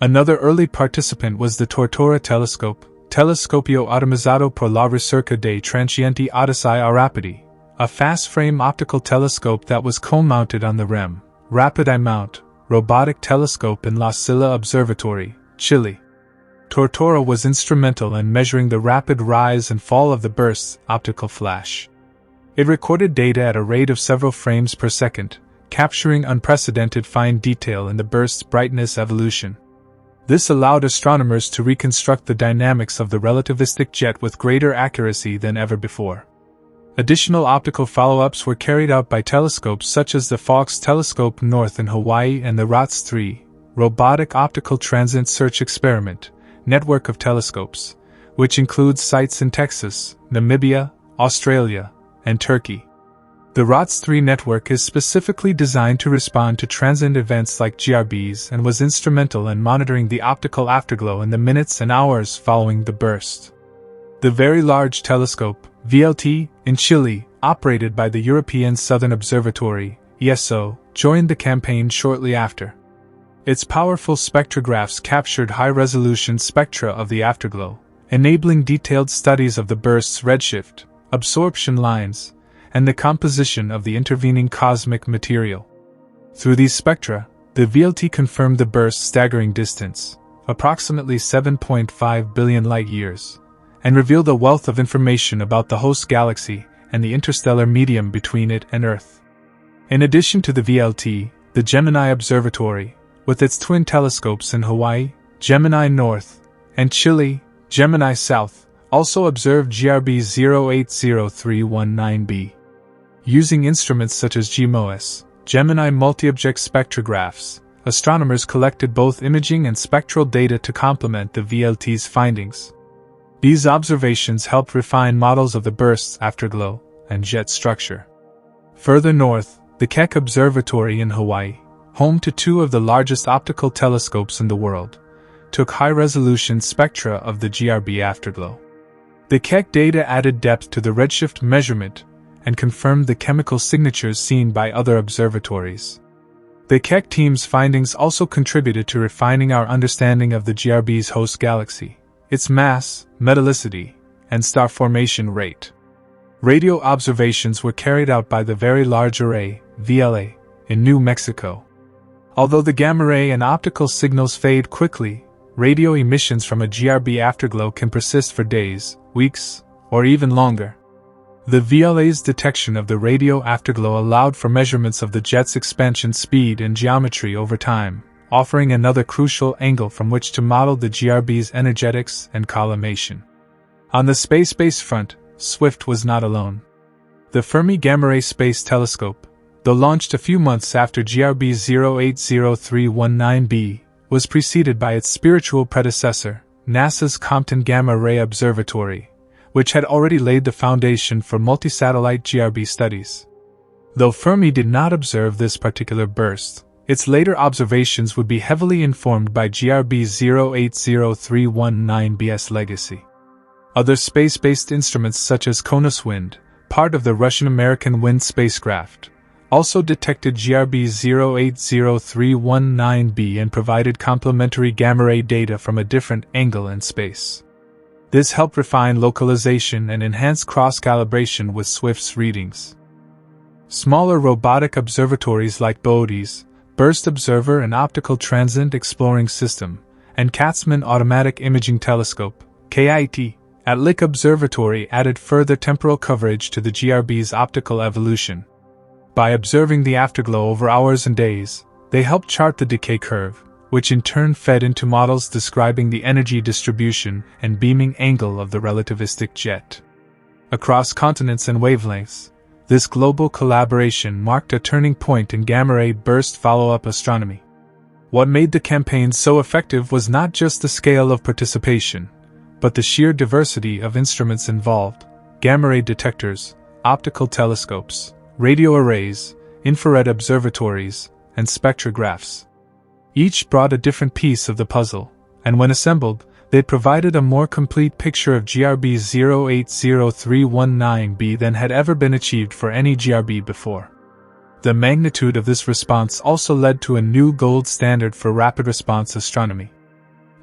Another early participant was the Tortora telescope, Telescopio Ottimizzato per la Ricerca dei Transienti Odyssei a Rapidi, a fast-frame optical telescope that was co-mounted on the REM, Rapid Eye Mount, robotic telescope in La Silla Observatory, Chile. Tortora was instrumental in measuring the rapid rise and fall of the burst's optical flash. It recorded data at a rate of several frames per second, capturing unprecedented fine detail in the burst's brightness evolution. This allowed astronomers to reconstruct the dynamics of the relativistic jet with greater accuracy than ever before. Additional optical follow-ups were carried out by telescopes such as the Fox Telescope North in Hawaii and the ROTS-3, Robotic Optical Transient Search Experiment, network of telescopes, which includes sites in Texas, Namibia, Australia, and Turkey. The ROTS-3 network is specifically designed to respond to transient events like GRBs and was instrumental in monitoring the optical afterglow in the minutes and hours following the burst. The Very Large Telescope, VLT, in Chile, operated by the European Southern Observatory, ESO, joined the campaign shortly after. Its powerful spectrographs captured high-resolution spectra of the afterglow, enabling detailed studies of the burst's redshift, absorption lines, and the composition of the intervening cosmic material. Through these spectra, the VLT confirmed the burst's staggering distance, approximately 7.5 billion light-years, and revealed a wealth of information about the host galaxy and the interstellar medium between it and Earth. In addition to the VLT, the Gemini Observatory, with its twin telescopes in Hawaii, Gemini North, and Chile, Gemini South, also observed GRB 080319b. Using instruments such as GMOS, Gemini Multi-Object Spectrographs, astronomers collected both imaging and spectral data to complement the VLT's findings. These observations helped refine models of the burst's afterglow and jet structure. Further north, the Keck Observatory in Hawaii, home to two of the largest optical telescopes in the world, took high-resolution spectra of the GRB afterglow. The Keck data added depth to the redshift measurement and confirmed the chemical signatures seen by other observatories. The Keck team's findings also contributed to refining our understanding of the GRB's host galaxy, its mass, metallicity, and star formation rate. Radio observations were carried out by the Very Large Array, VLA, in New Mexico. Although the gamma-ray and optical signals fade quickly, radio emissions from a GRB afterglow can persist for days, weeks, or even longer. The VLA's detection of the radio afterglow allowed for measurements of the jet's expansion speed and geometry over time, offering another crucial angle from which to model the GRB's energetics and collimation. On the space-based front, Swift was not alone. The Fermi Gamma-Ray Space Telescope, though launched a few months after GRB 080319b, was preceded by its spiritual predecessor, NASA's Compton Gamma Ray Observatory, which had already laid the foundation for multi-satellite GRB studies. Though Fermi did not observe this particular burst, its later observations would be heavily informed by GRB 080319b's legacy. Other space-based instruments such as Konus Wind, part of the Russian-American Wind spacecraft, also detected GRB 080319b and provided complementary gamma-ray data from a different angle in space. This helped refine localization and enhance cross-calibration with Swift's readings. Smaller robotic observatories like BODI's Burst Observer and Optical Transient Exploring System, and Katzmann Automatic Imaging Telescope, KIT, at Lick Observatory added further temporal coverage to the GRB's optical evolution. By observing the afterglow over hours and days, they helped chart the decay curve, which in turn fed into models describing the energy distribution and beaming angle of the relativistic jet. Across continents and wavelengths, this global collaboration marked a turning point in gamma-ray burst follow-up astronomy. What made the campaign so effective was not just the scale of participation, but the sheer diversity of instruments involved: gamma-ray detectors, optical telescopes, radio arrays, infrared observatories, and spectrographs. Each brought a different piece of the puzzle, and when assembled, they provided a more complete picture of GRB 080319b than had ever been achieved for any GRB before. The magnitude of this response also led to a new gold standard for rapid response astronomy.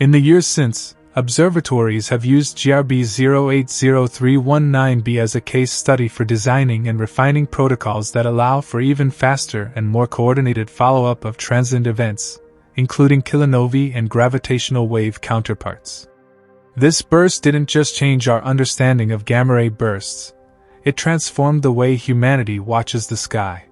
In the years since, observatories have used GRB 080319b as a case study for designing and refining protocols that allow for even faster and more coordinated follow-up of transient events, including kilonovae and gravitational wave counterparts. This burst didn't just change our understanding of gamma-ray bursts, it transformed the way humanity watches the sky.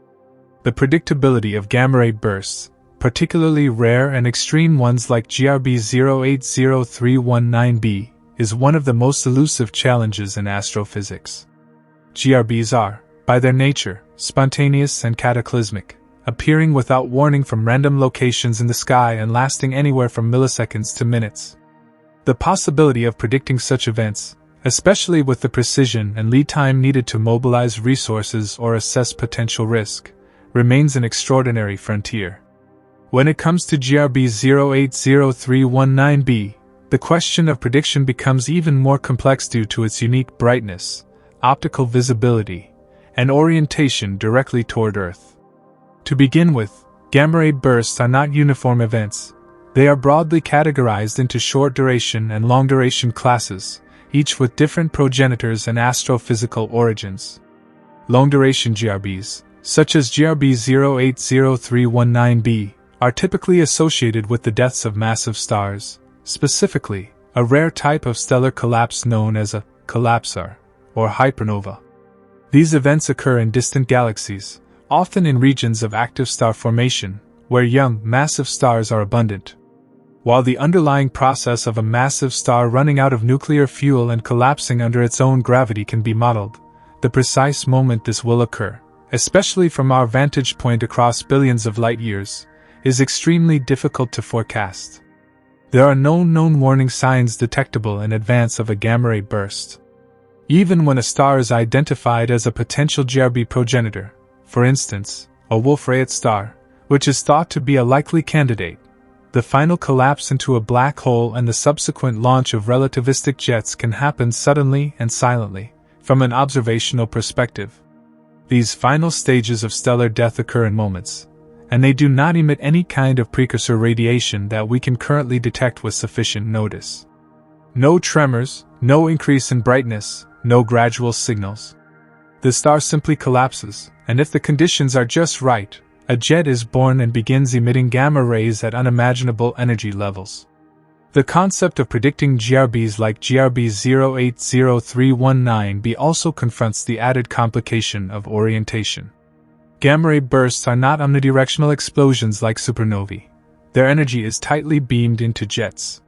The predictability of gamma-ray bursts, particularly rare and extreme ones like GRB 080319b, is one of the most elusive challenges in astrophysics. GRBs are, by their nature, spontaneous and cataclysmic, appearing without warning from random locations in the sky and lasting anywhere from milliseconds to minutes. The possibility of predicting such events, especially with the precision and lead time needed to mobilize resources or assess potential risk, remains an extraordinary frontier. When it comes to GRB 080319b, the question of prediction becomes even more complex due to its unique brightness, optical visibility, and orientation directly toward Earth. To begin with, gamma-ray bursts are not uniform events. They are broadly categorized into short-duration and long-duration classes, each with different progenitors and astrophysical origins. Long-duration GRBs, such as GRB 080319b, are typically associated with the deaths of massive stars, specifically, a rare type of stellar collapse known as a collapsar, or hypernova. These events occur in distant galaxies, often in regions of active star formation, where young, massive stars are abundant. While the underlying process of a massive star running out of nuclear fuel and collapsing under its own gravity can be modeled, the precise moment this will occur, especially from our vantage point across billions of light-years, is extremely difficult to forecast. There are no known warning signs detectable in advance of a gamma-ray burst. Even when a star is identified as a potential GRB progenitor, for instance, a Wolf-Rayet star, which is thought to be a likely candidate, the final collapse into a black hole and the subsequent launch of relativistic jets can happen suddenly and silently, from an observational perspective. These final stages of stellar death occur in moments, and they do not emit any kind of precursor radiation that we can currently detect with sufficient notice. No tremors, no increase in brightness, no gradual signals. The star simply collapses, and if the conditions are just right, a jet is born and begins emitting gamma rays at unimaginable energy levels. The concept of predicting GRBs like GRB 080319b also confronts the added complication of orientation. Gamma-ray bursts are not omnidirectional explosions like supernovae. Their energy is tightly beamed into jets.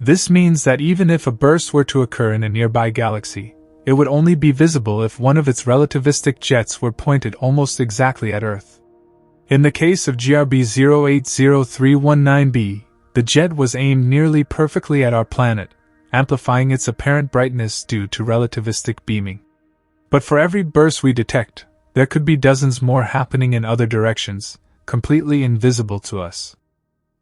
This means that even if a burst were to occur in a nearby galaxy, it would only be visible if one of its relativistic jets were pointed almost exactly at Earth. In the case of GRB 080319b, the jet was aimed nearly perfectly at our planet, amplifying its apparent brightness due to relativistic beaming. But for every burst we detect, there could be dozens more happening in other directions, completely invisible to us.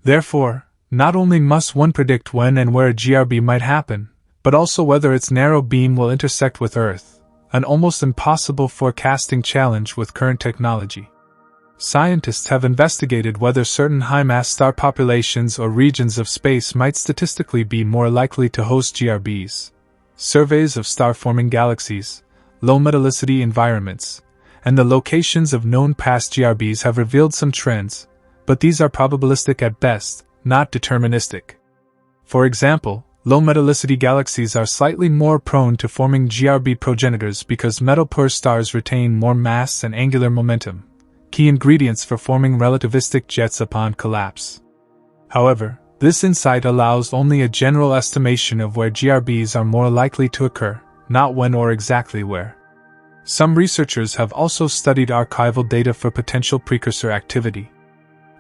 Therefore, not only must one predict when and where a GRB might happen, but also whether its narrow beam will intersect with Earth, an almost impossible forecasting challenge with current technology. Scientists have investigated whether certain high-mass star populations or regions of space might statistically be more likely to host GRBs. Surveys of star-forming galaxies, low metallicity environments, and the locations of known past GRBs have revealed some trends, but these are probabilistic at best, not deterministic. For example, low metallicity galaxies are slightly more prone to forming GRB progenitors because metal-poor stars retain more mass and angular momentum, key ingredients for forming relativistic jets upon collapse. However, this insight allows only a general estimation of where GRBs are more likely to occur, not when or exactly where. Some researchers have also studied archival data for potential precursor activity.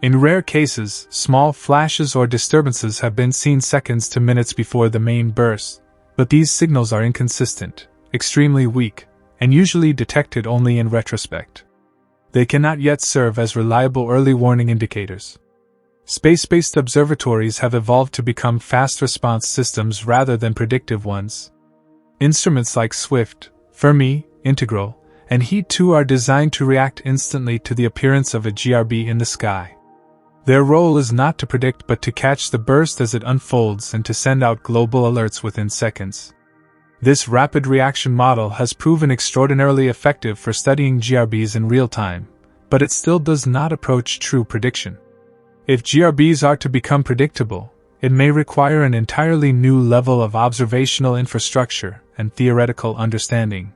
In rare cases, small flashes or disturbances have been seen seconds to minutes before the main burst, but these signals are inconsistent, extremely weak, and usually detected only in retrospect. They cannot yet serve as reliable early warning indicators. Space-based observatories have evolved to become fast-response systems rather than predictive ones. Instruments like SWIFT, Fermi, Integral, and HEAT-2 are designed to react instantly to the appearance of a GRB in the sky. Their role is not to predict but to catch the burst as it unfolds and to send out global alerts within seconds. This rapid reaction model has proven extraordinarily effective for studying GRBs in real time, but it still does not approach true prediction. If GRBs are to become predictable, it may require an entirely new level of observational infrastructure and theoretical understanding.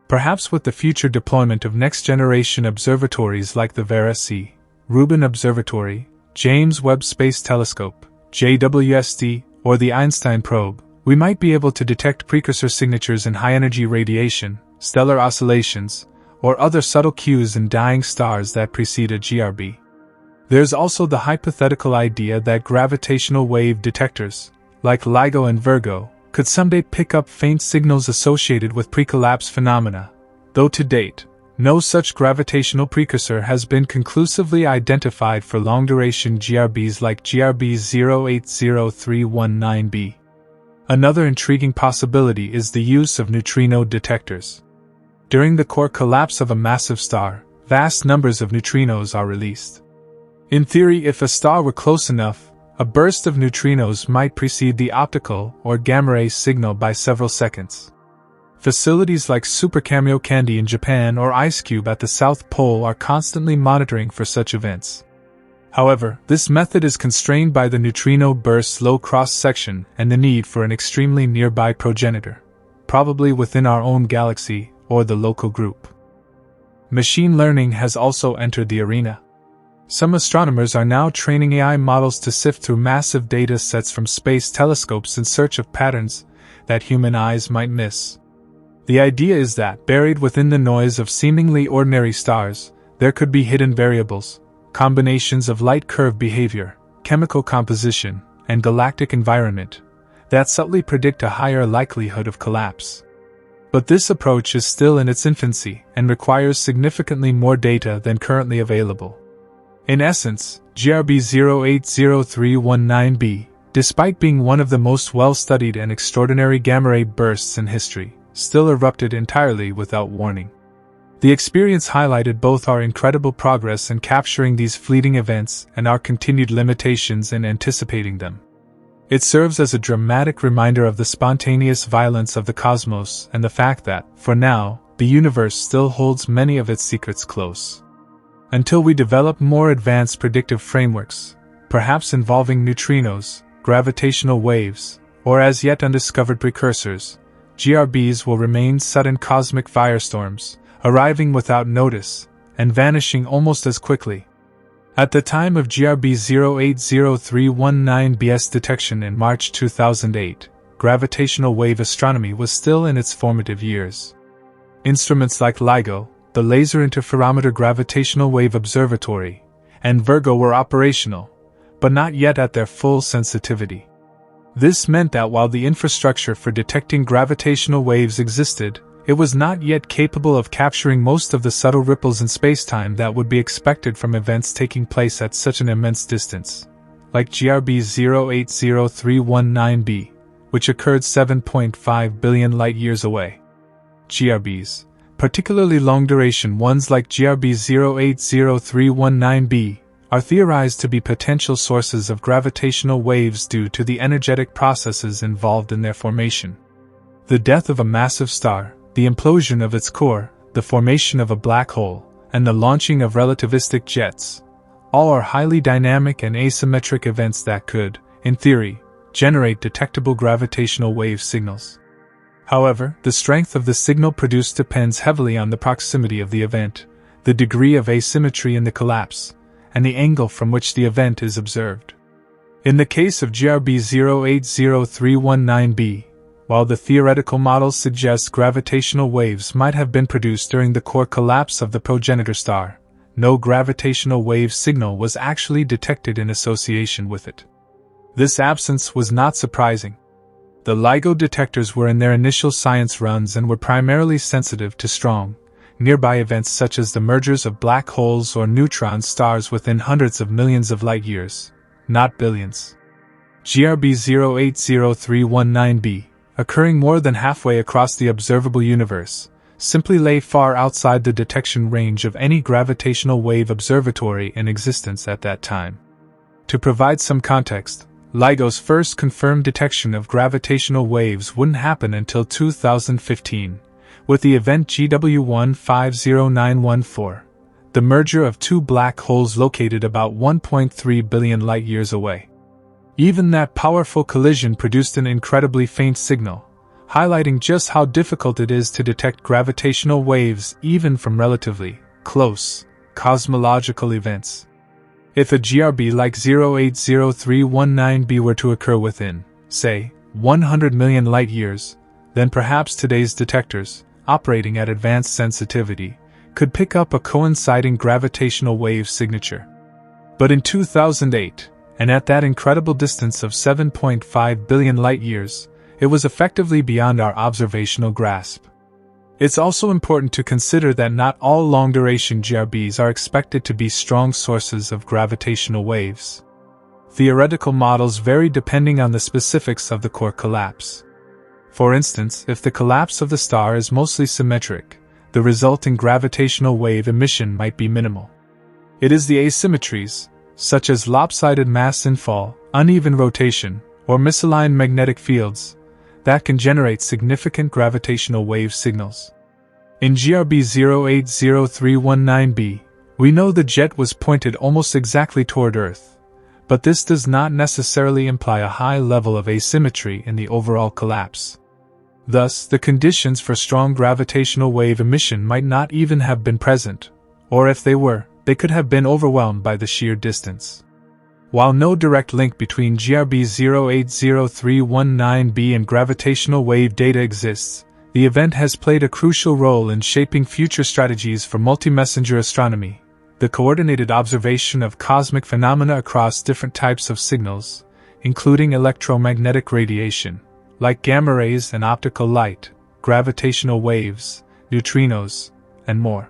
Perhaps with the future deployment of next-generation observatories like the Vera-C, Rubin Observatory, James Webb Space Telescope, JWST, or the Einstein probe, we might be able to detect precursor signatures in high-energy radiation, stellar oscillations, or other subtle cues in dying stars that precede a GRB. There's also the hypothetical idea that gravitational wave detectors, like LIGO and Virgo, could someday pick up faint signals associated with pre-collapse phenomena, though to date, no such gravitational precursor has been conclusively identified for long-duration GRBs like GRB 080319b. Another intriguing possibility is the use of neutrino detectors. During the core collapse of a massive star, vast numbers of neutrinos are released. In theory, if a star were close enough, a burst of neutrinos might precede the optical or gamma-ray signal by several seconds. Facilities like Super Kamiokande in Japan or IceCube at the South Pole are constantly monitoring for such events. However, this method is constrained by the neutrino burst's low cross-section and the need for an extremely nearby progenitor, probably within our own galaxy or the local group. Machine learning has also entered the arena. Some astronomers are now training AI models to sift through massive data sets from space telescopes in search of patterns that human eyes might miss. The idea is that, buried within the noise of seemingly ordinary stars, there could be hidden variables, combinations of light curve behavior, chemical composition, and galactic environment, that subtly predict a higher likelihood of collapse. But this approach is still in its infancy and requires significantly more data than currently available. In essence, GRB 080319b, despite being one of the most well-studied and extraordinary gamma-ray bursts in history, still erupted entirely without warning. The experience highlighted both our incredible progress in capturing these fleeting events and our continued limitations in anticipating them. It serves as a dramatic reminder of the spontaneous violence of the cosmos and the fact that, for now, the universe still holds many of its secrets close. Until we develop more advanced predictive frameworks, perhaps involving neutrinos, gravitational waves, or as yet undiscovered precursors, GRBs will remain sudden cosmic firestorms, arriving without notice, and vanishing almost as quickly. At the time of GRB 080319b's detection in March 2008, gravitational wave astronomy was still in its formative years. Instruments like LIGO, the Laser Interferometer Gravitational Wave Observatory, and Virgo were operational, but not yet at their full sensitivity. This meant that while the infrastructure for detecting gravitational waves existed, it was not yet capable of capturing most of the subtle ripples in spacetime that would be expected from events taking place at such an immense distance, like GRB 080319b, which occurred 7.5 billion light-years away. GRBs, particularly long-duration ones like GRB 080319b, are theorized to be potential sources of gravitational waves due to the energetic processes involved in their formation. The death of a massive star, the implosion of its core, the formation of a black hole, and the launching of relativistic jets, all are highly dynamic and asymmetric events that could, in theory, generate detectable gravitational wave signals. However, the strength of the signal produced depends heavily on the proximity of the event, the degree of asymmetry in the collapse, and the angle from which the event is observed. In the case of GRB 080319b, while the theoretical models suggest gravitational waves might have been produced during the core collapse of the progenitor star, no gravitational wave signal was actually detected in association with it. This absence was not surprising. The LIGO detectors were in their initial science runs and were primarily sensitive to strong, nearby events such as the mergers of black holes or neutron stars within hundreds of millions of light-years, not billions. GRB 080319b, occurring more than halfway across the observable universe, simply lay far outside the detection range of any gravitational wave observatory in existence at that time. To provide some context, LIGO's first confirmed detection of gravitational waves wouldn't happen until 2015, with the event GW150914, the merger of two black holes located about 1.3 billion light-years away. Even that powerful collision produced an incredibly faint signal, highlighting just how difficult it is to detect gravitational waves even from relatively close cosmological events. If a GRB like 080319b were to occur within, say, 100 million light-years, then perhaps today's detectors, operating at advanced sensitivity, could pick up a coinciding gravitational wave signature. But in 2008, and at that incredible distance of 7.5 billion light-years, it was effectively beyond our observational grasp. It's also important to consider that not all long-duration GRBs are expected to be strong sources of gravitational waves. Theoretical models vary depending on the specifics of the core collapse. For instance, if the collapse of the star is mostly symmetric, the resulting gravitational wave emission might be minimal. It is the asymmetries, such as lopsided mass infall, uneven rotation, or misaligned magnetic fields, that can generate significant gravitational wave signals. In GRB 080319b, we know the jet was pointed almost exactly toward Earth, but this does not necessarily imply a high level of asymmetry in the overall collapse. Thus, the conditions for strong gravitational wave emission might not even have been present, or if they were, they could have been overwhelmed by the sheer distance. While no direct link between GRB 080319b and gravitational wave data exists, the event has played a crucial role in shaping future strategies for multi-messenger astronomy, the coordinated observation of cosmic phenomena across different types of signals, including electromagnetic radiation, like gamma rays and optical light, gravitational waves, neutrinos, and more.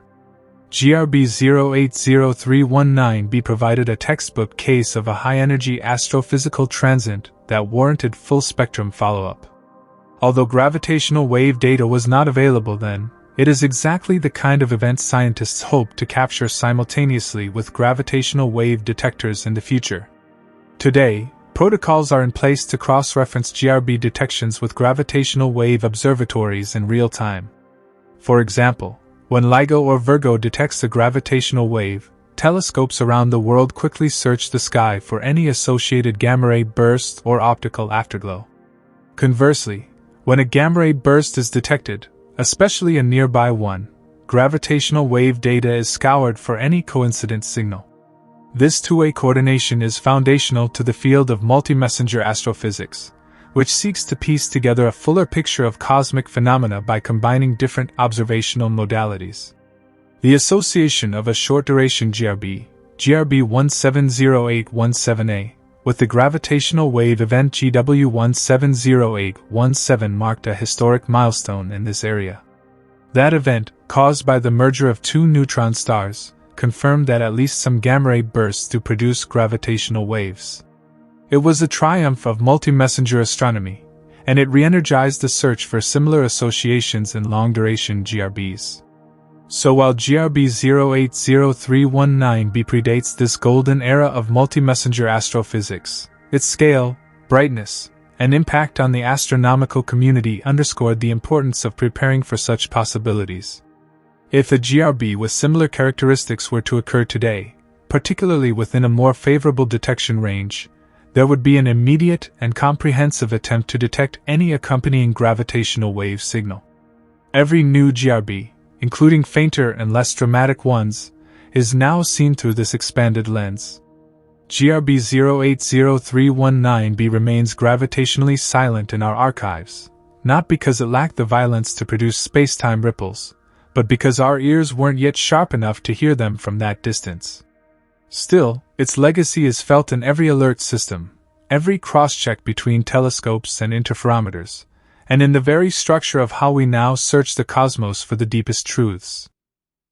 GRB 080319b provided a textbook case of a high-energy astrophysical transient that warranted full-spectrum follow-up. Although gravitational wave data was not available then, it is exactly the kind of event scientists hope to capture simultaneously with gravitational wave detectors in the future. Today, protocols are in place to cross-reference GRB detections with gravitational wave observatories in real time. For example, when LIGO or Virgo detects a gravitational wave, telescopes around the world quickly search the sky for any associated gamma-ray burst or optical afterglow. Conversely, when a gamma-ray burst is detected, especially a nearby one, gravitational wave data is scoured for any coincident signal. This two-way coordination is foundational to the field of multi-messenger astrophysics, which seeks to piece together a fuller picture of cosmic phenomena by combining different observational modalities. The association of a short-duration GRB, GRB 170817a, with the gravitational wave event GW170817 marked a historic milestone in this area. That event, caused by the merger of two neutron stars, confirmed that at least some gamma-ray bursts do produce gravitational waves. It was a triumph of multi-messenger astronomy, and it re-energized the search for similar associations in long-duration GRBs. So while GRB 080319b predates this golden era of multi-messenger astrophysics, its scale, brightness, and impact on the astronomical community underscored the importance of preparing for such possibilities. If a GRB with similar characteristics were to occur today, particularly within a more favorable detection range, there would be an immediate and comprehensive attempt to detect any accompanying gravitational wave signal. Every new GRB, including fainter and less dramatic ones, is now seen through this expanded lens. GRB 080319b remains gravitationally silent in our archives, not because it lacked the violence to produce spacetime ripples, but because our ears weren't yet sharp enough to hear them from that distance. Still, its legacy is felt in every alert system, every cross-check between telescopes and interferometers, and in the very structure of how we now search the cosmos for the deepest truths.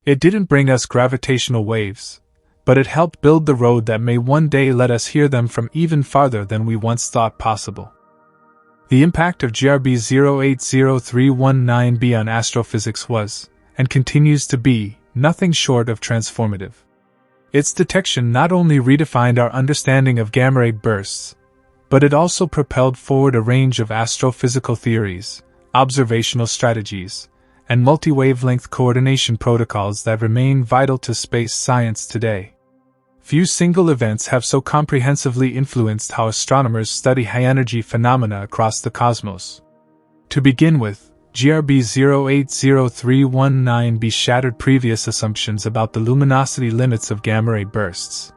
It didn't bring us gravitational waves, but it helped build the road that may one day let us hear them from even farther than we once thought possible. The impact of GRB 080319b on astrophysics was, and continues to be, nothing short of transformative. Its detection not only redefined our understanding of gamma-ray bursts, but it also propelled forward a range of astrophysical theories, observational strategies, and multi-wavelength coordination protocols that remain vital to space science today. Few single events have so comprehensively influenced how astronomers study high-energy phenomena across the cosmos. To begin with, GRB 080319b shattered previous assumptions about the luminosity limits of gamma-ray bursts.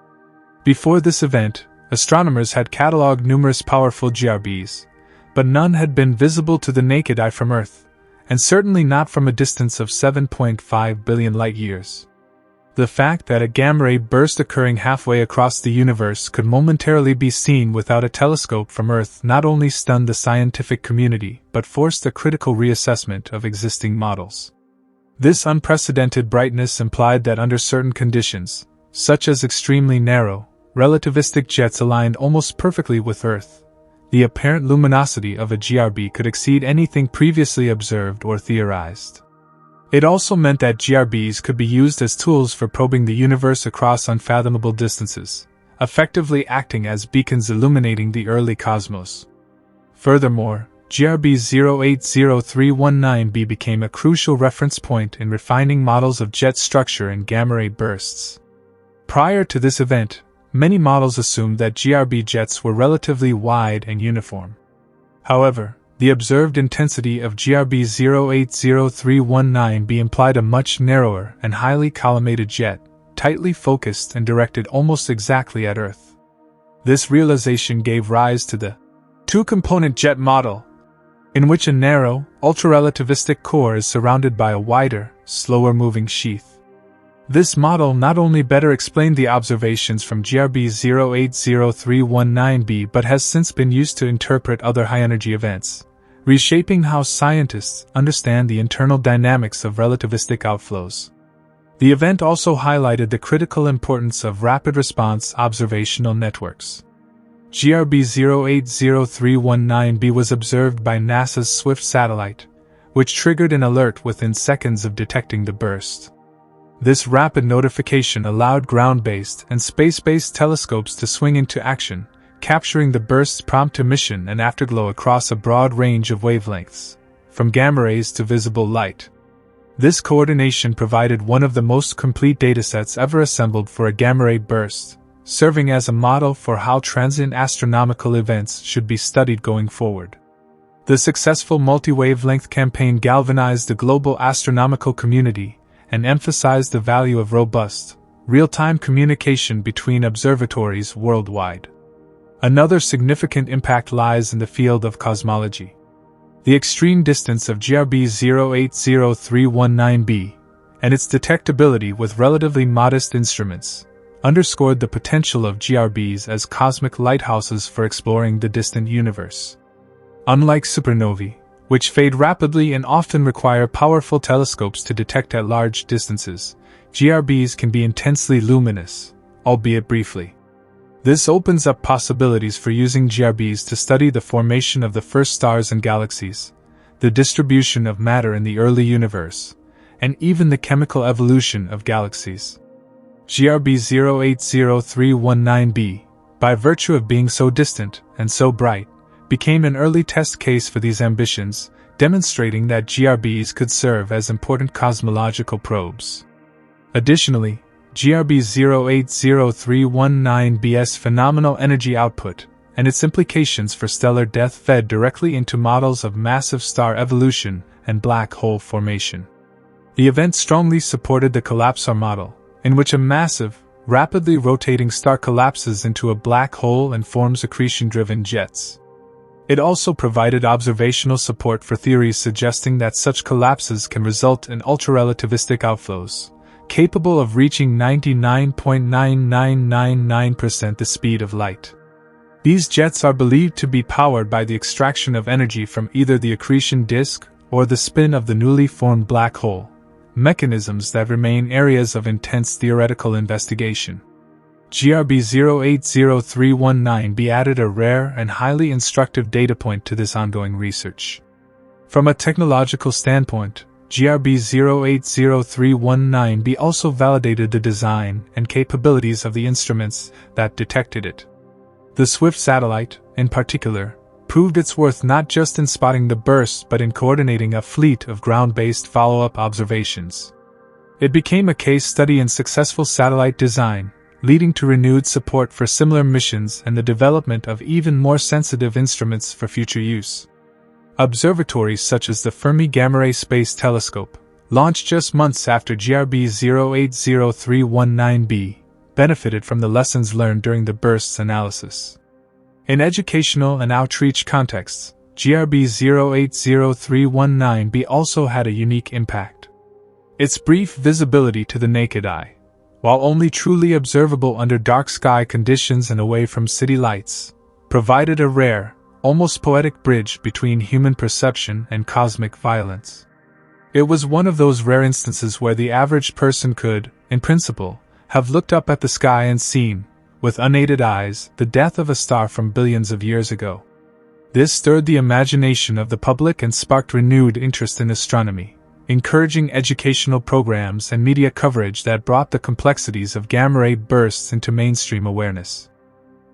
Before this event, astronomers had catalogued numerous powerful GRBs, but none had been visible to the naked eye from Earth, and certainly not from a distance of 7.5 billion light-years. The fact that a gamma-ray burst occurring halfway across the universe could momentarily be seen without a telescope from Earth not only stunned the scientific community but forced a critical reassessment of existing models. This unprecedented brightness implied that under certain conditions, such as extremely narrow, relativistic jets aligned almost perfectly with Earth, the apparent luminosity of a GRB could exceed anything previously observed or theorized. It also meant that GRBs could be used as tools for probing the universe across unfathomable distances, effectively acting as beacons illuminating the early cosmos. Furthermore, GRB 080319b became a crucial reference point in refining models of jet structure and gamma-ray bursts. Prior to this event, many models assumed that GRB jets were relatively wide and uniform. However, the observed intensity of GRB 080319b implied a much narrower and highly collimated jet, tightly focused and directed almost exactly at Earth. This realization gave rise to the two-component jet model, in which a narrow, ultra-relativistic core is surrounded by a wider, slower-moving sheath. This model not only better explained the observations from GRB 080319b but has since been used to interpret other high-energy events, reshaping how scientists understand the internal dynamics of relativistic outflows. The event also highlighted the critical importance of rapid response observational networks. GRB 080319b was observed by NASA's SWIFT satellite, which triggered an alert within seconds of detecting the burst. This rapid notification allowed ground-based and space-based telescopes to swing into action, capturing the burst's prompt emission and afterglow across a broad range of wavelengths, from gamma rays to visible light. This coordination provided one of the most complete datasets ever assembled for a gamma-ray burst, serving as a model for how transient astronomical events should be studied going forward. The successful multi-wavelength campaign galvanized the global astronomical community and emphasized the value of robust, real-time communication between observatories worldwide. Another significant impact lies in the field of cosmology. The extreme distance of GRB 080319b, and its detectability with relatively modest instruments, underscored the potential of GRBs as cosmic lighthouses for exploring the distant universe. Unlike supernovae, which fade rapidly and often require powerful telescopes to detect at large distances, GRBs can be intensely luminous, albeit briefly. This opens up possibilities for using GRBs to study the formation of the first stars and galaxies, the distribution of matter in the early universe, and even the chemical evolution of galaxies. GRB 080319b, by virtue of being so distant and so bright, became an early test case for these ambitions, demonstrating that GRBs could serve as important cosmological probes. Additionally, GRB 080319b's phenomenal energy output and its implications for stellar death fed directly into models of massive star evolution and black hole formation. The event strongly supported the collapsar model, in which a massive, rapidly rotating star collapses into a black hole and forms accretion-driven jets. It also provided observational support for theories suggesting that such collapses can result in ultra-relativistic outflows, capable of reaching 99.9999% the speed of light. These jets are believed to be powered by the extraction of energy from either the accretion disk or the spin of the newly formed black hole, mechanisms that remain areas of intense theoretical investigation. GRB 080319b added a rare and highly instructive data point to this ongoing research. From a technological standpoint, GRB 080319b also validated the design and capabilities of the instruments that detected it. The SWIFT satellite, in particular, proved its worth not just in spotting the burst but in coordinating a fleet of ground-based follow-up observations. It became a case study in successful satellite design, leading to renewed support for similar missions and the development of even more sensitive instruments for future use. Observatories such as the Fermi Gamma Ray Space Telescope, launched just months after GRB 080319b, benefited from the lessons learned during the burst's analysis. In educational and outreach contexts, GRB 080319b also had a unique impact. Its brief visibility to the naked eye, while only truly observable under dark sky conditions and away from city lights, provided a rare, almost poetic bridge between human perception and cosmic violence. It was one of those rare instances where the average person could, in principle, have looked up at the sky and seen, with unaided eyes, the death of a star from billions of years ago. This stirred the imagination of the public and sparked renewed interest in astronomy, encouraging educational programs and media coverage that brought the complexities of gamma-ray bursts into mainstream awareness.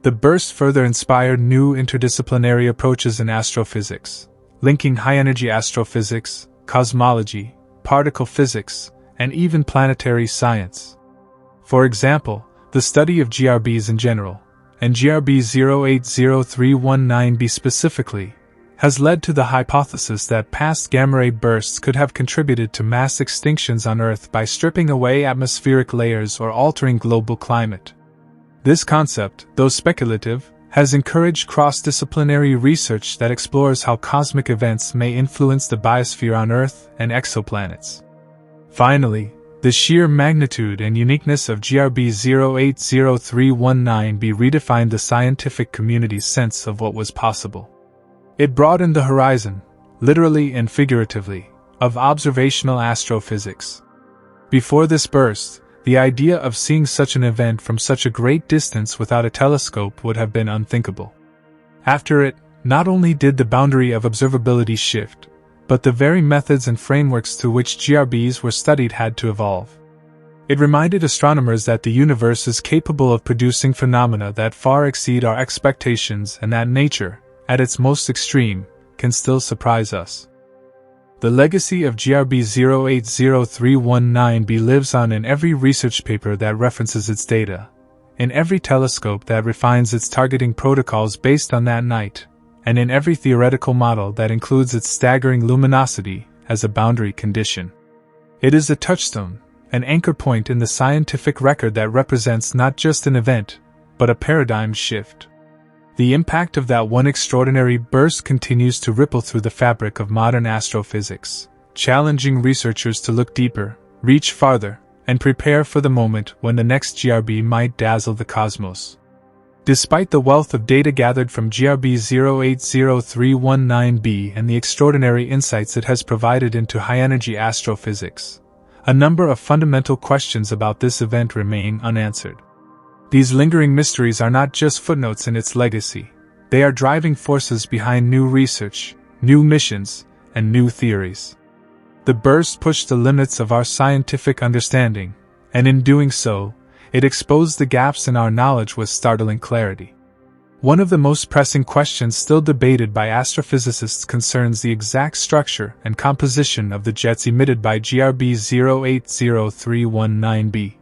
The burst further inspired new interdisciplinary approaches in astrophysics, linking high-energy astrophysics, cosmology, particle physics, and even planetary science. For example, the study of GRBs in general, and GRB 080319b specifically, has led to the hypothesis that past gamma-ray bursts could have contributed to mass extinctions on Earth by stripping away atmospheric layers or altering global climate. This concept, though speculative, has encouraged cross-disciplinary research that explores how cosmic events may influence the biosphere on Earth and exoplanets. Finally, the sheer magnitude and uniqueness of GRB 080319b redefined the scientific community's sense of what was possible. It broadened the horizon, literally and figuratively, of observational astrophysics. Before this burst, the idea of seeing such an event from such a great distance without a telescope would have been unthinkable. After it, not only did the boundary of observability shift, but the very methods and frameworks through which GRBs were studied had to evolve. It reminded astronomers that the universe is capable of producing phenomena that far exceed our expectations and that nature, at its most extreme, can still surprise us. The legacy of GRB 080319b lives on in every research paper that references its data, in every telescope that refines its targeting protocols based on that night, and in every theoretical model that includes its staggering luminosity as a boundary condition. It is a touchstone, an anchor point in the scientific record that represents not just an event, but a paradigm shift. The impact of that one extraordinary burst continues to ripple through the fabric of modern astrophysics, challenging researchers to look deeper, reach farther, and prepare for the moment when the next GRB might dazzle the cosmos. Despite the wealth of data gathered from GRB 080319b and the extraordinary insights it has provided into high-energy astrophysics, a number of fundamental questions about this event remain unanswered. These lingering mysteries are not just footnotes in its legacy, they are driving forces behind new research, new missions, and new theories. The burst pushed the limits of our scientific understanding, and in doing so, it exposed the gaps in our knowledge with startling clarity. One of the most pressing questions still debated by astrophysicists concerns the exact structure and composition of the jets emitted by GRB 080319b.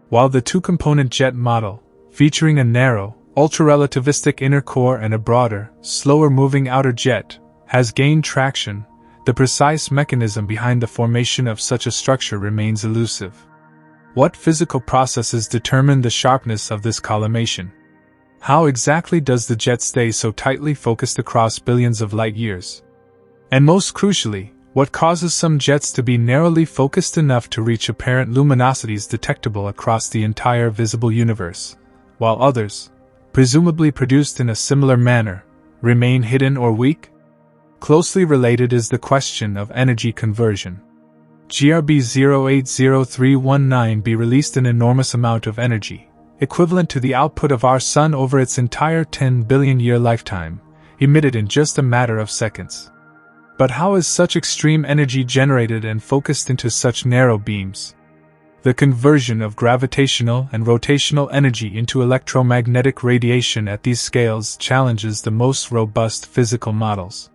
While the two-component jet model, featuring a narrow, ultra-relativistic inner core and a broader, slower-moving outer jet, has gained traction, the precise mechanism behind the formation of such a structure remains elusive. What physical processes determine the sharpness of this collimation? How exactly does the jet stay so tightly focused across billions of light years? And most crucially, what causes some jets to be narrowly focused enough to reach apparent luminosities detectable across the entire visible universe, while others, presumably produced in a similar manner, remain hidden or weak? Closely related is the question of energy conversion. GRB 080319b released an enormous amount of energy, equivalent to the output of our Sun over its entire 10 billion year lifetime, emitted in just a matter of seconds. But how is such extreme energy generated and focused into such narrow beams? The conversion of gravitational and rotational energy into electromagnetic radiation at these scales challenges the most robust physical models.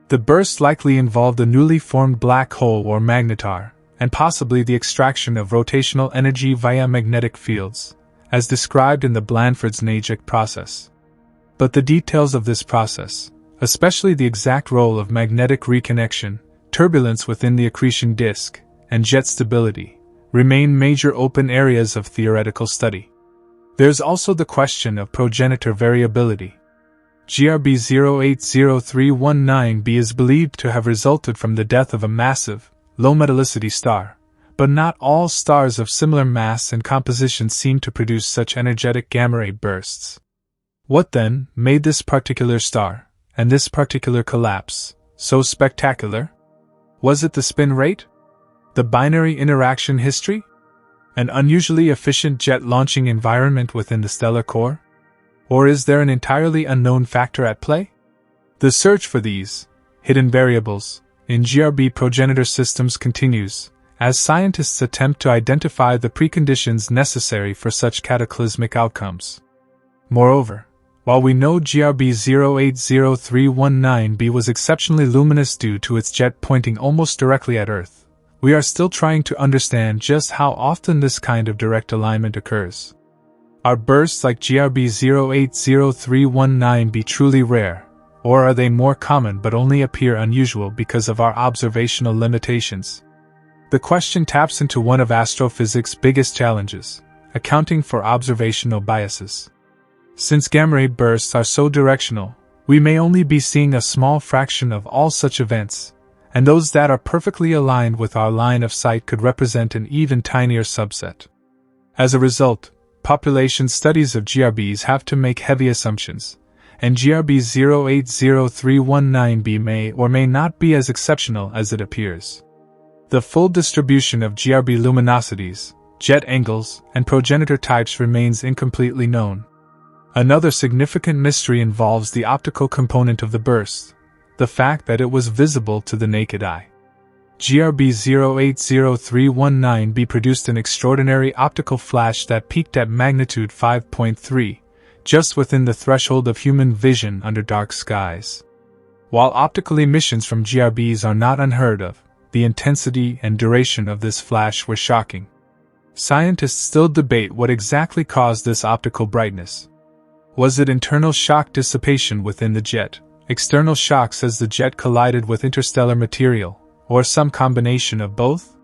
The burst likely involved a newly formed black hole or magnetar, and possibly the extraction of rotational energy via magnetic fields, as described in the Blandford's-Najek process. But the details of this process, especially the exact role of magnetic reconnection, turbulence within the accretion disk, and jet stability, remain major open areas of theoretical study. There's also the question of progenitor variability. GRB 080319b is believed to have resulted from the death of a massive, low-metallicity star, but not all stars of similar mass and composition seem to produce such energetic gamma-ray bursts. What then made this particular star, and this particular collapse, so spectacular? Was it the spin rate? The binary interaction history? An unusually efficient jet launching environment within the stellar core? Or is there an entirely unknown factor at play? The search for these hidden variables in GRB progenitor systems continues, as scientists attempt to identify the preconditions necessary for such cataclysmic outcomes. Moreover, while we know GRB 080319b was exceptionally luminous due to its jet pointing almost directly at Earth, we are still trying to understand just how often this kind of direct alignment occurs. Are bursts like GRB 080319b truly rare, or are they more common but only appear unusual because of our observational limitations? The question taps into one of astrophysics' biggest challenges, accounting for observational biases. Since gamma-ray bursts are so directional, we may only be seeing a small fraction of all such events, and those that are perfectly aligned with our line of sight could represent an even tinier subset. As a result, population studies of GRBs have to make heavy assumptions, and GRB 080319b may or may not be as exceptional as it appears. The full distribution of GRB luminosities, jet angles, and progenitor types remains incompletely known. Another significant mystery involves the optical component of the burst, the fact that it was visible to the naked eye. GRB 080319b produced an extraordinary optical flash that peaked at magnitude 5.3, just within the threshold of human vision under dark skies. While optical emissions from GRBs are not unheard of, the intensity and duration of this flash were shocking. Scientists still debate what exactly caused this optical brightness. Was it internal shock dissipation within the jet, external shocks as the jet collided with interstellar material, or some combination of both?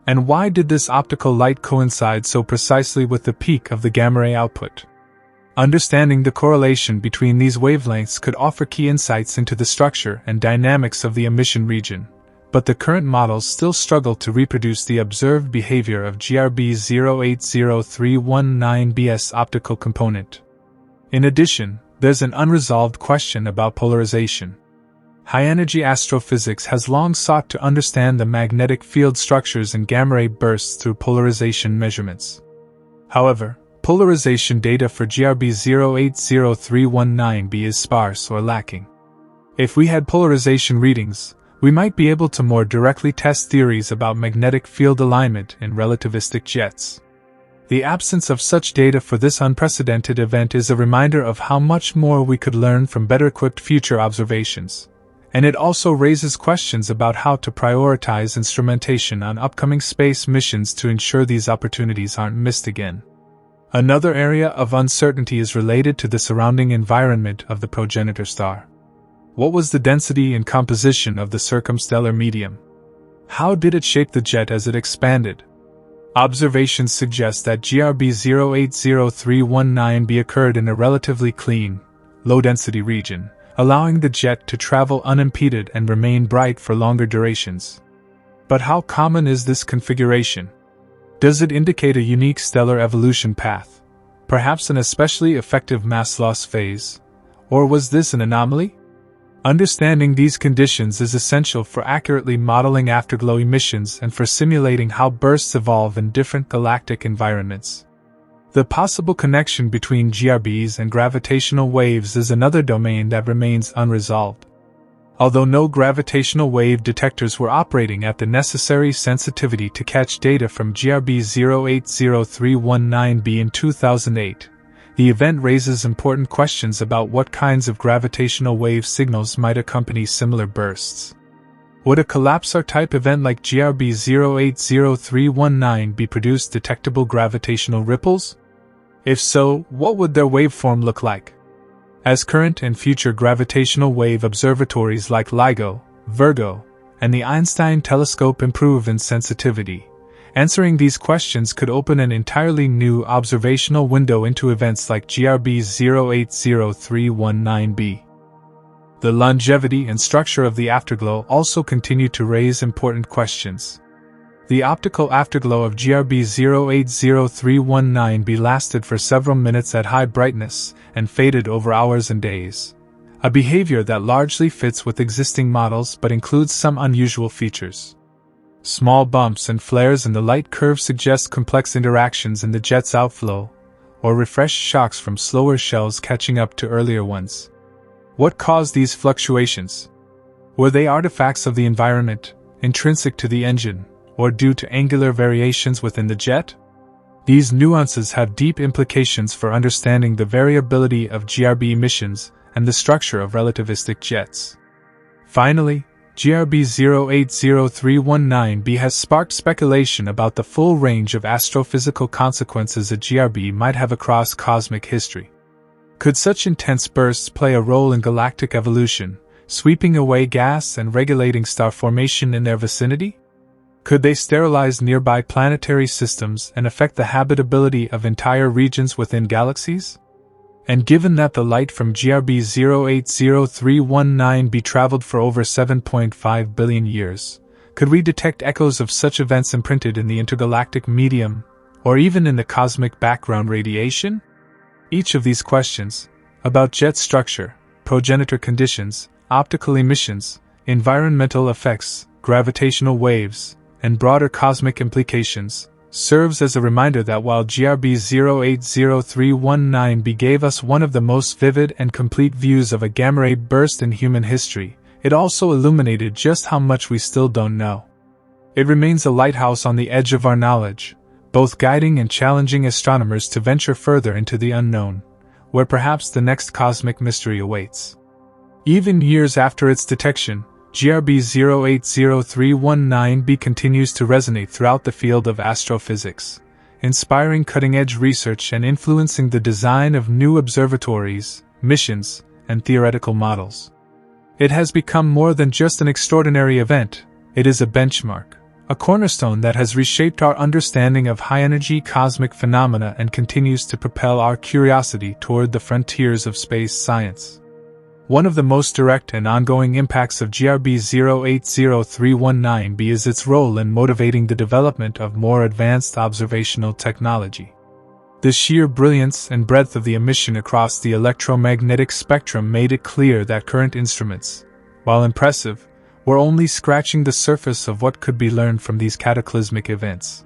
And why did this optical light coincide so precisely with the peak of the gamma-ray output? Understanding the correlation between these wavelengths could offer key insights into the structure and dynamics of the emission region, but the current models still struggle to reproduce the observed behavior of GRB 080319b's optical component. In addition, there's an unresolved question about polarization. High-energy astrophysics has long sought to understand the magnetic field structures in gamma-ray bursts through polarization measurements. However, polarization data for GRB 080319b is sparse or lacking. If we had polarization readings, we might be able to more directly test theories about magnetic field alignment in relativistic jets. The absence of such data for this unprecedented event is a reminder of how much more we could learn from better-equipped future observations, and it also raises questions about how to prioritize instrumentation on upcoming space missions to ensure these opportunities aren't missed again. Another area of uncertainty is related to the surrounding environment of the progenitor star. What was the density and composition of the circumstellar medium? How did it shape the jet as it expanded? Observations suggest that GRB 080319b occurred in a relatively clean, low-density region, allowing the jet to travel unimpeded and remain bright for longer durations. But how common is this configuration? Does it indicate a unique stellar evolution path, perhaps an especially effective mass loss phase, or was this an anomaly? Understanding these conditions is essential for accurately modeling afterglow emissions and for simulating how bursts evolve in different galactic environments. The possible connection between GRBs and gravitational waves is another domain that remains unresolved. Although no gravitational wave detectors were operating at the necessary sensitivity to catch data from GRB 080319b in 2008, the event raises important questions about what kinds of gravitational wave signals might accompany similar bursts. Would a collapsar-type event like GRB 080319b produce detectable gravitational ripples? If so, what would their waveform look like? As current and future gravitational wave observatories like LIGO, Virgo, and the Einstein telescope improve in sensitivity, answering these questions could open an entirely new observational window into events like GRB 080319b. The longevity and structure of the afterglow also continue to raise important questions. The optical afterglow of GRB 080319b lasted for several minutes at high brightness and faded over hours and days, a behavior that largely fits with existing models but includes some unusual features. Small bumps and flares in the light curve suggest complex interactions in the jet's outflow, or refreshed shocks from slower shells catching up to earlier ones. What caused these fluctuations? Were they artifacts of the environment, intrinsic to the engine, or due to angular variations within the jet? These nuances have deep implications for understanding the variability of GRB emissions and the structure of relativistic jets. Finally, GRB 080319b has sparked speculation about the full range of astrophysical consequences a GRB might have across cosmic history. Could such intense bursts play a role in galactic evolution, sweeping away gas and regulating star formation in their vicinity? Could they sterilize nearby planetary systems and affect the habitability of entire regions within galaxies? And given that the light from GRB 080319b traveled for over 7.5 billion years, could we detect echoes of such events imprinted in the intergalactic medium, or even in the cosmic background radiation? Each of these questions, about jet structure, progenitor conditions, optical emissions, environmental effects, gravitational waves, and broader cosmic implications, serves as a reminder that while GRB 080319b gave us one of the most vivid and complete views of a gamma-ray burst in human history, it also illuminated just how much we still don't know. It remains a lighthouse on the edge of our knowledge, both guiding and challenging astronomers to venture further into the unknown, where perhaps the next cosmic mystery awaits. Even years after its detection, GRB 080319b continues to resonate throughout the field of astrophysics, inspiring cutting-edge research and influencing the design of new observatories, missions, and theoretical models. It has become more than just an extraordinary event, it is a benchmark, a cornerstone that has reshaped our understanding of high-energy cosmic phenomena and continues to propel our curiosity toward the frontiers of space science. One of the most direct and ongoing impacts of GRB 080319b is its role in motivating the development of more advanced observational technology. The sheer brilliance and breadth of the emission across the electromagnetic spectrum made it clear that current instruments, while impressive, were only scratching the surface of what could be learned from these cataclysmic events.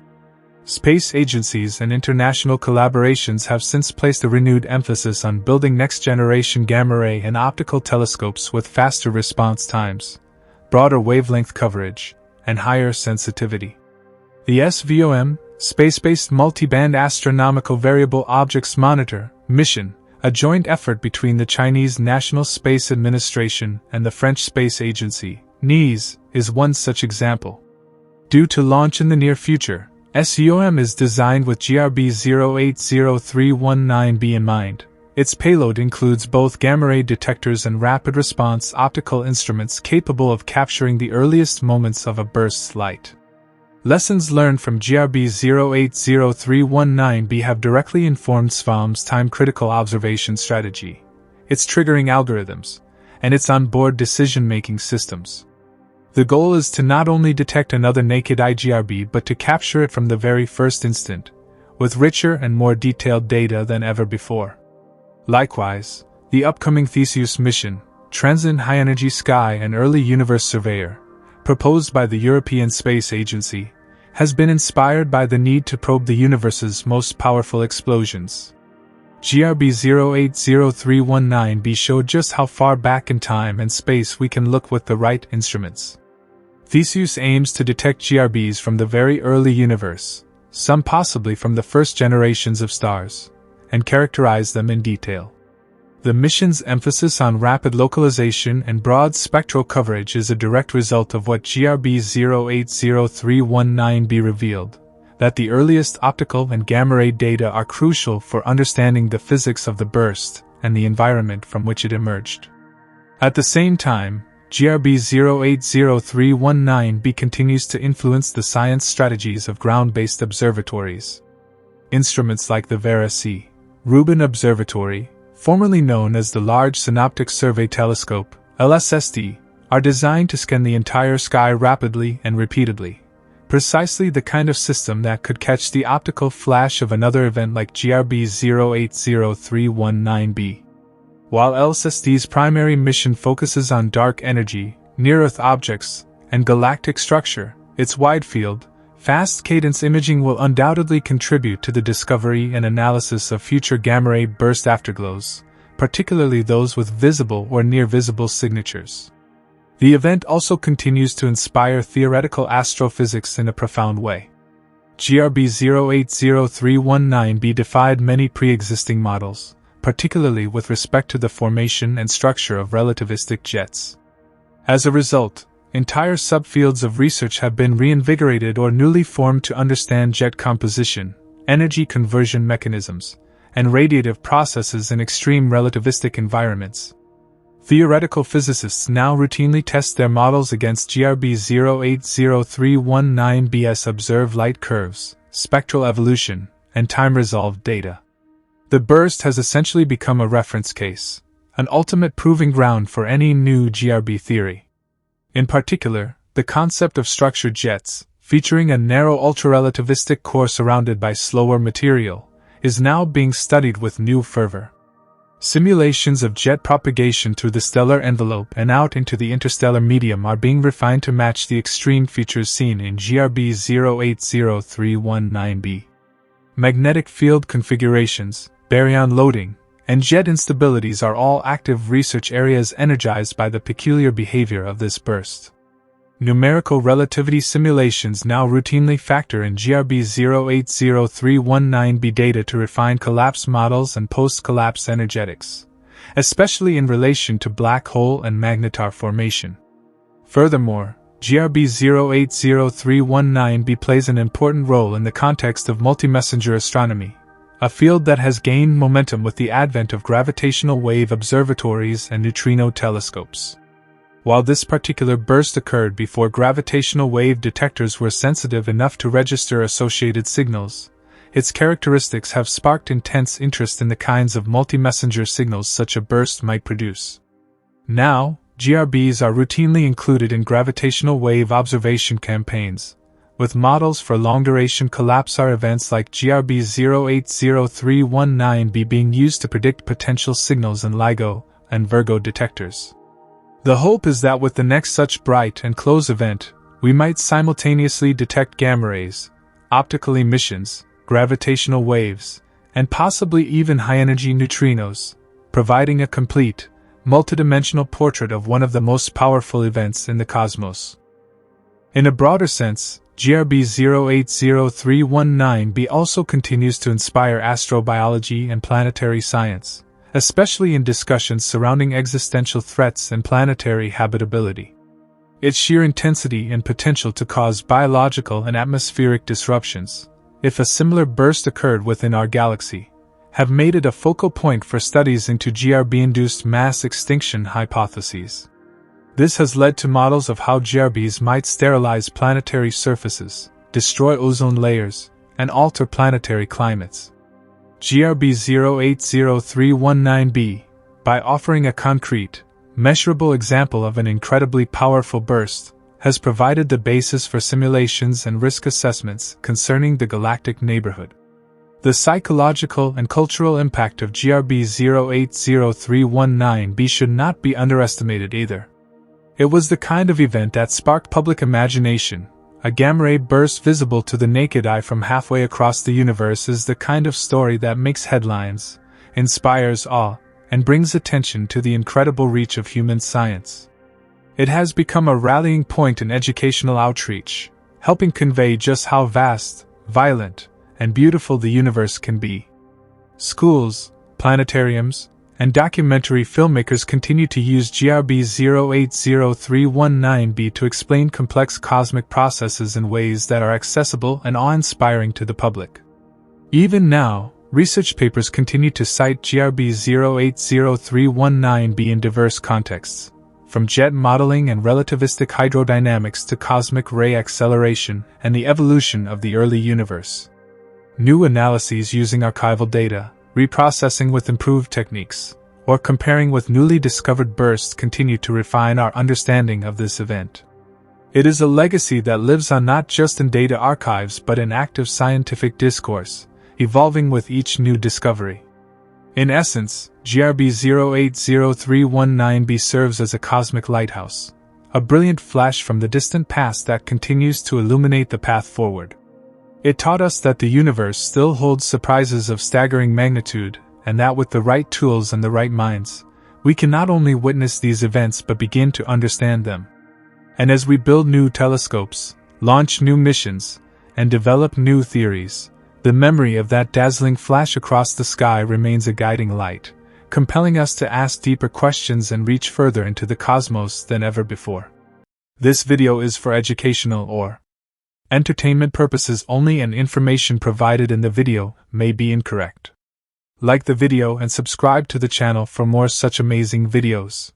Space agencies and international collaborations have since placed a renewed emphasis on building next-generation gamma-ray and optical telescopes with faster response times, broader wavelength coverage, and higher sensitivity. The SVOM, Space-Based Multiband Astronomical Variable Objects Monitor, mission, a joint effort between the Chinese National Space Administration and the French Space Agency, NIS, is one such example. Due to launch in the near future, SVOM is designed with GRB 080319b in mind. Its payload includes both gamma-ray detectors and rapid-response optical instruments capable of capturing the earliest moments of a burst's light. Lessons learned from GRB 080319b have directly informed SVOM's time-critical observation strategy, its triggering algorithms, and its onboard decision-making systems. The goal is to not only detect another naked IGRB but to capture it from the very first instant, with richer and more detailed data than ever before. Likewise, the upcoming Theseus mission, Transient High Energy Sky and Early Universe Surveyor, proposed by the European Space Agency, has been inspired by the need to probe the universe's most powerful explosions. GRB 080319b showed just how far back in time and space we can look with the right instruments. Theseus aims to detect GRBs from the very early universe, some possibly from the first generations of stars, and characterize them in detail. The mission's emphasis on rapid localization and broad spectral coverage is a direct result of what GRB 080319b revealed, that the earliest optical and gamma-ray data are crucial for understanding the physics of the burst and the environment from which it emerged. At the same time, GRB 080319b continues to influence the science strategies of ground-based observatories. Instruments like the Vera-C Rubin Observatory, formerly known as the Large Synoptic Survey Telescope, LSST, are designed to scan the entire sky rapidly and repeatedly, precisely the kind of system that could catch the optical flash of another event like GRB 080319b. While LSST's primary mission focuses on dark energy, near-Earth objects, and galactic structure, its wide-field, fast-cadence imaging will undoubtedly contribute to the discovery and analysis of future gamma-ray burst afterglows, particularly those with visible or near-visible signatures. The event also continues to inspire theoretical astrophysics in a profound way. GRB 080319b defied many pre-existing models, particularly with respect to the formation and structure of relativistic jets. As a result, entire subfields of research have been reinvigorated or newly formed to understand jet composition, energy conversion mechanisms, and radiative processes in extreme relativistic environments. Theoretical physicists now routinely test their models against GRB 080319b's observed light curves, spectral evolution, and time-resolved data. The burst has essentially become a reference case, an ultimate proving ground for any new GRB theory. In particular, the concept of structured jets, featuring a narrow ultrarelativistic core surrounded by slower material, is now being studied with new fervor. Simulations of jet propagation through the stellar envelope and out into the interstellar medium are being refined to match the extreme features seen in GRB 080319b. Magnetic field configurations, baryon loading, and jet instabilities are all active research areas energized by the peculiar behavior of this burst. Numerical relativity simulations now routinely factor in GRB 080319b data to refine collapse models and post-collapse energetics, especially in relation to black hole and magnetar formation. Furthermore, GRB 080319b plays an important role in the context of multi-messenger astronomy, a field that has gained momentum with the advent of gravitational wave observatories and neutrino telescopes. While this particular burst occurred before gravitational wave detectors were sensitive enough to register associated signals, its characteristics have sparked intense interest in the kinds of multi-messenger signals such a burst might produce. Now, GRBs are routinely included in gravitational wave observation campaigns, with models for long-duration collapsar events like GRB 080319b being used to predict potential signals in LIGO and Virgo detectors. The hope is that with the next such bright and close event, we might simultaneously detect gamma rays, optical emissions, gravitational waves, and possibly even high-energy neutrinos, providing a complete, multidimensional portrait of one of the most powerful events in the cosmos. In a broader sense, GRB 080319b also continues to inspire astrobiology and planetary science, especially in discussions surrounding existential threats and planetary habitability. Its sheer intensity and potential to cause biological and atmospheric disruptions, if a similar burst occurred within our galaxy, have made it a focal point for studies into GRB-induced mass extinction hypotheses. This has led to models of how GRBs might sterilize planetary surfaces, destroy ozone layers, and alter planetary climates. GRB 080319b, by offering a concrete, measurable example of an incredibly powerful burst, has provided the basis for simulations and risk assessments concerning the galactic neighborhood. The psychological and cultural impact of GRB 080319b should not be underestimated either. It was the kind of event that sparked public imagination. A gamma-ray burst visible to the naked eye from halfway across the universe is the kind of story that makes headlines, inspires awe, and brings attention to the incredible reach of human science. It has become a rallying point in educational outreach, helping convey just how vast, violent, and beautiful the universe can be. Schools, planetariums, and documentary filmmakers continue to use GRB 080319b to explain complex cosmic processes in ways that are accessible and awe-inspiring to the public. Even now, research papers continue to cite GRB 080319b in diverse contexts, from jet modeling and relativistic hydrodynamics to cosmic ray acceleration and the evolution of the early universe. New analyses using archival data, reprocessing with improved techniques, or comparing with newly discovered bursts continue to refine our understanding of this event. It is a legacy that lives on not just in data archives but in active scientific discourse, evolving with each new discovery. In essence, GRB 080319b serves as a cosmic lighthouse, a brilliant flash from the distant past that continues to illuminate the path forward. It taught us that the universe still holds surprises of staggering magnitude, and that with the right tools and the right minds, we can not only witness these events but begin to understand them. And as we build new telescopes, launch new missions, and develop new theories, the memory of that dazzling flash across the sky remains a guiding light, compelling us to ask deeper questions and reach further into the cosmos than ever before. This video is for educational or entertainment purposes only, and information provided in the video may be incorrect. Like the video and subscribe to the channel for more such amazing videos.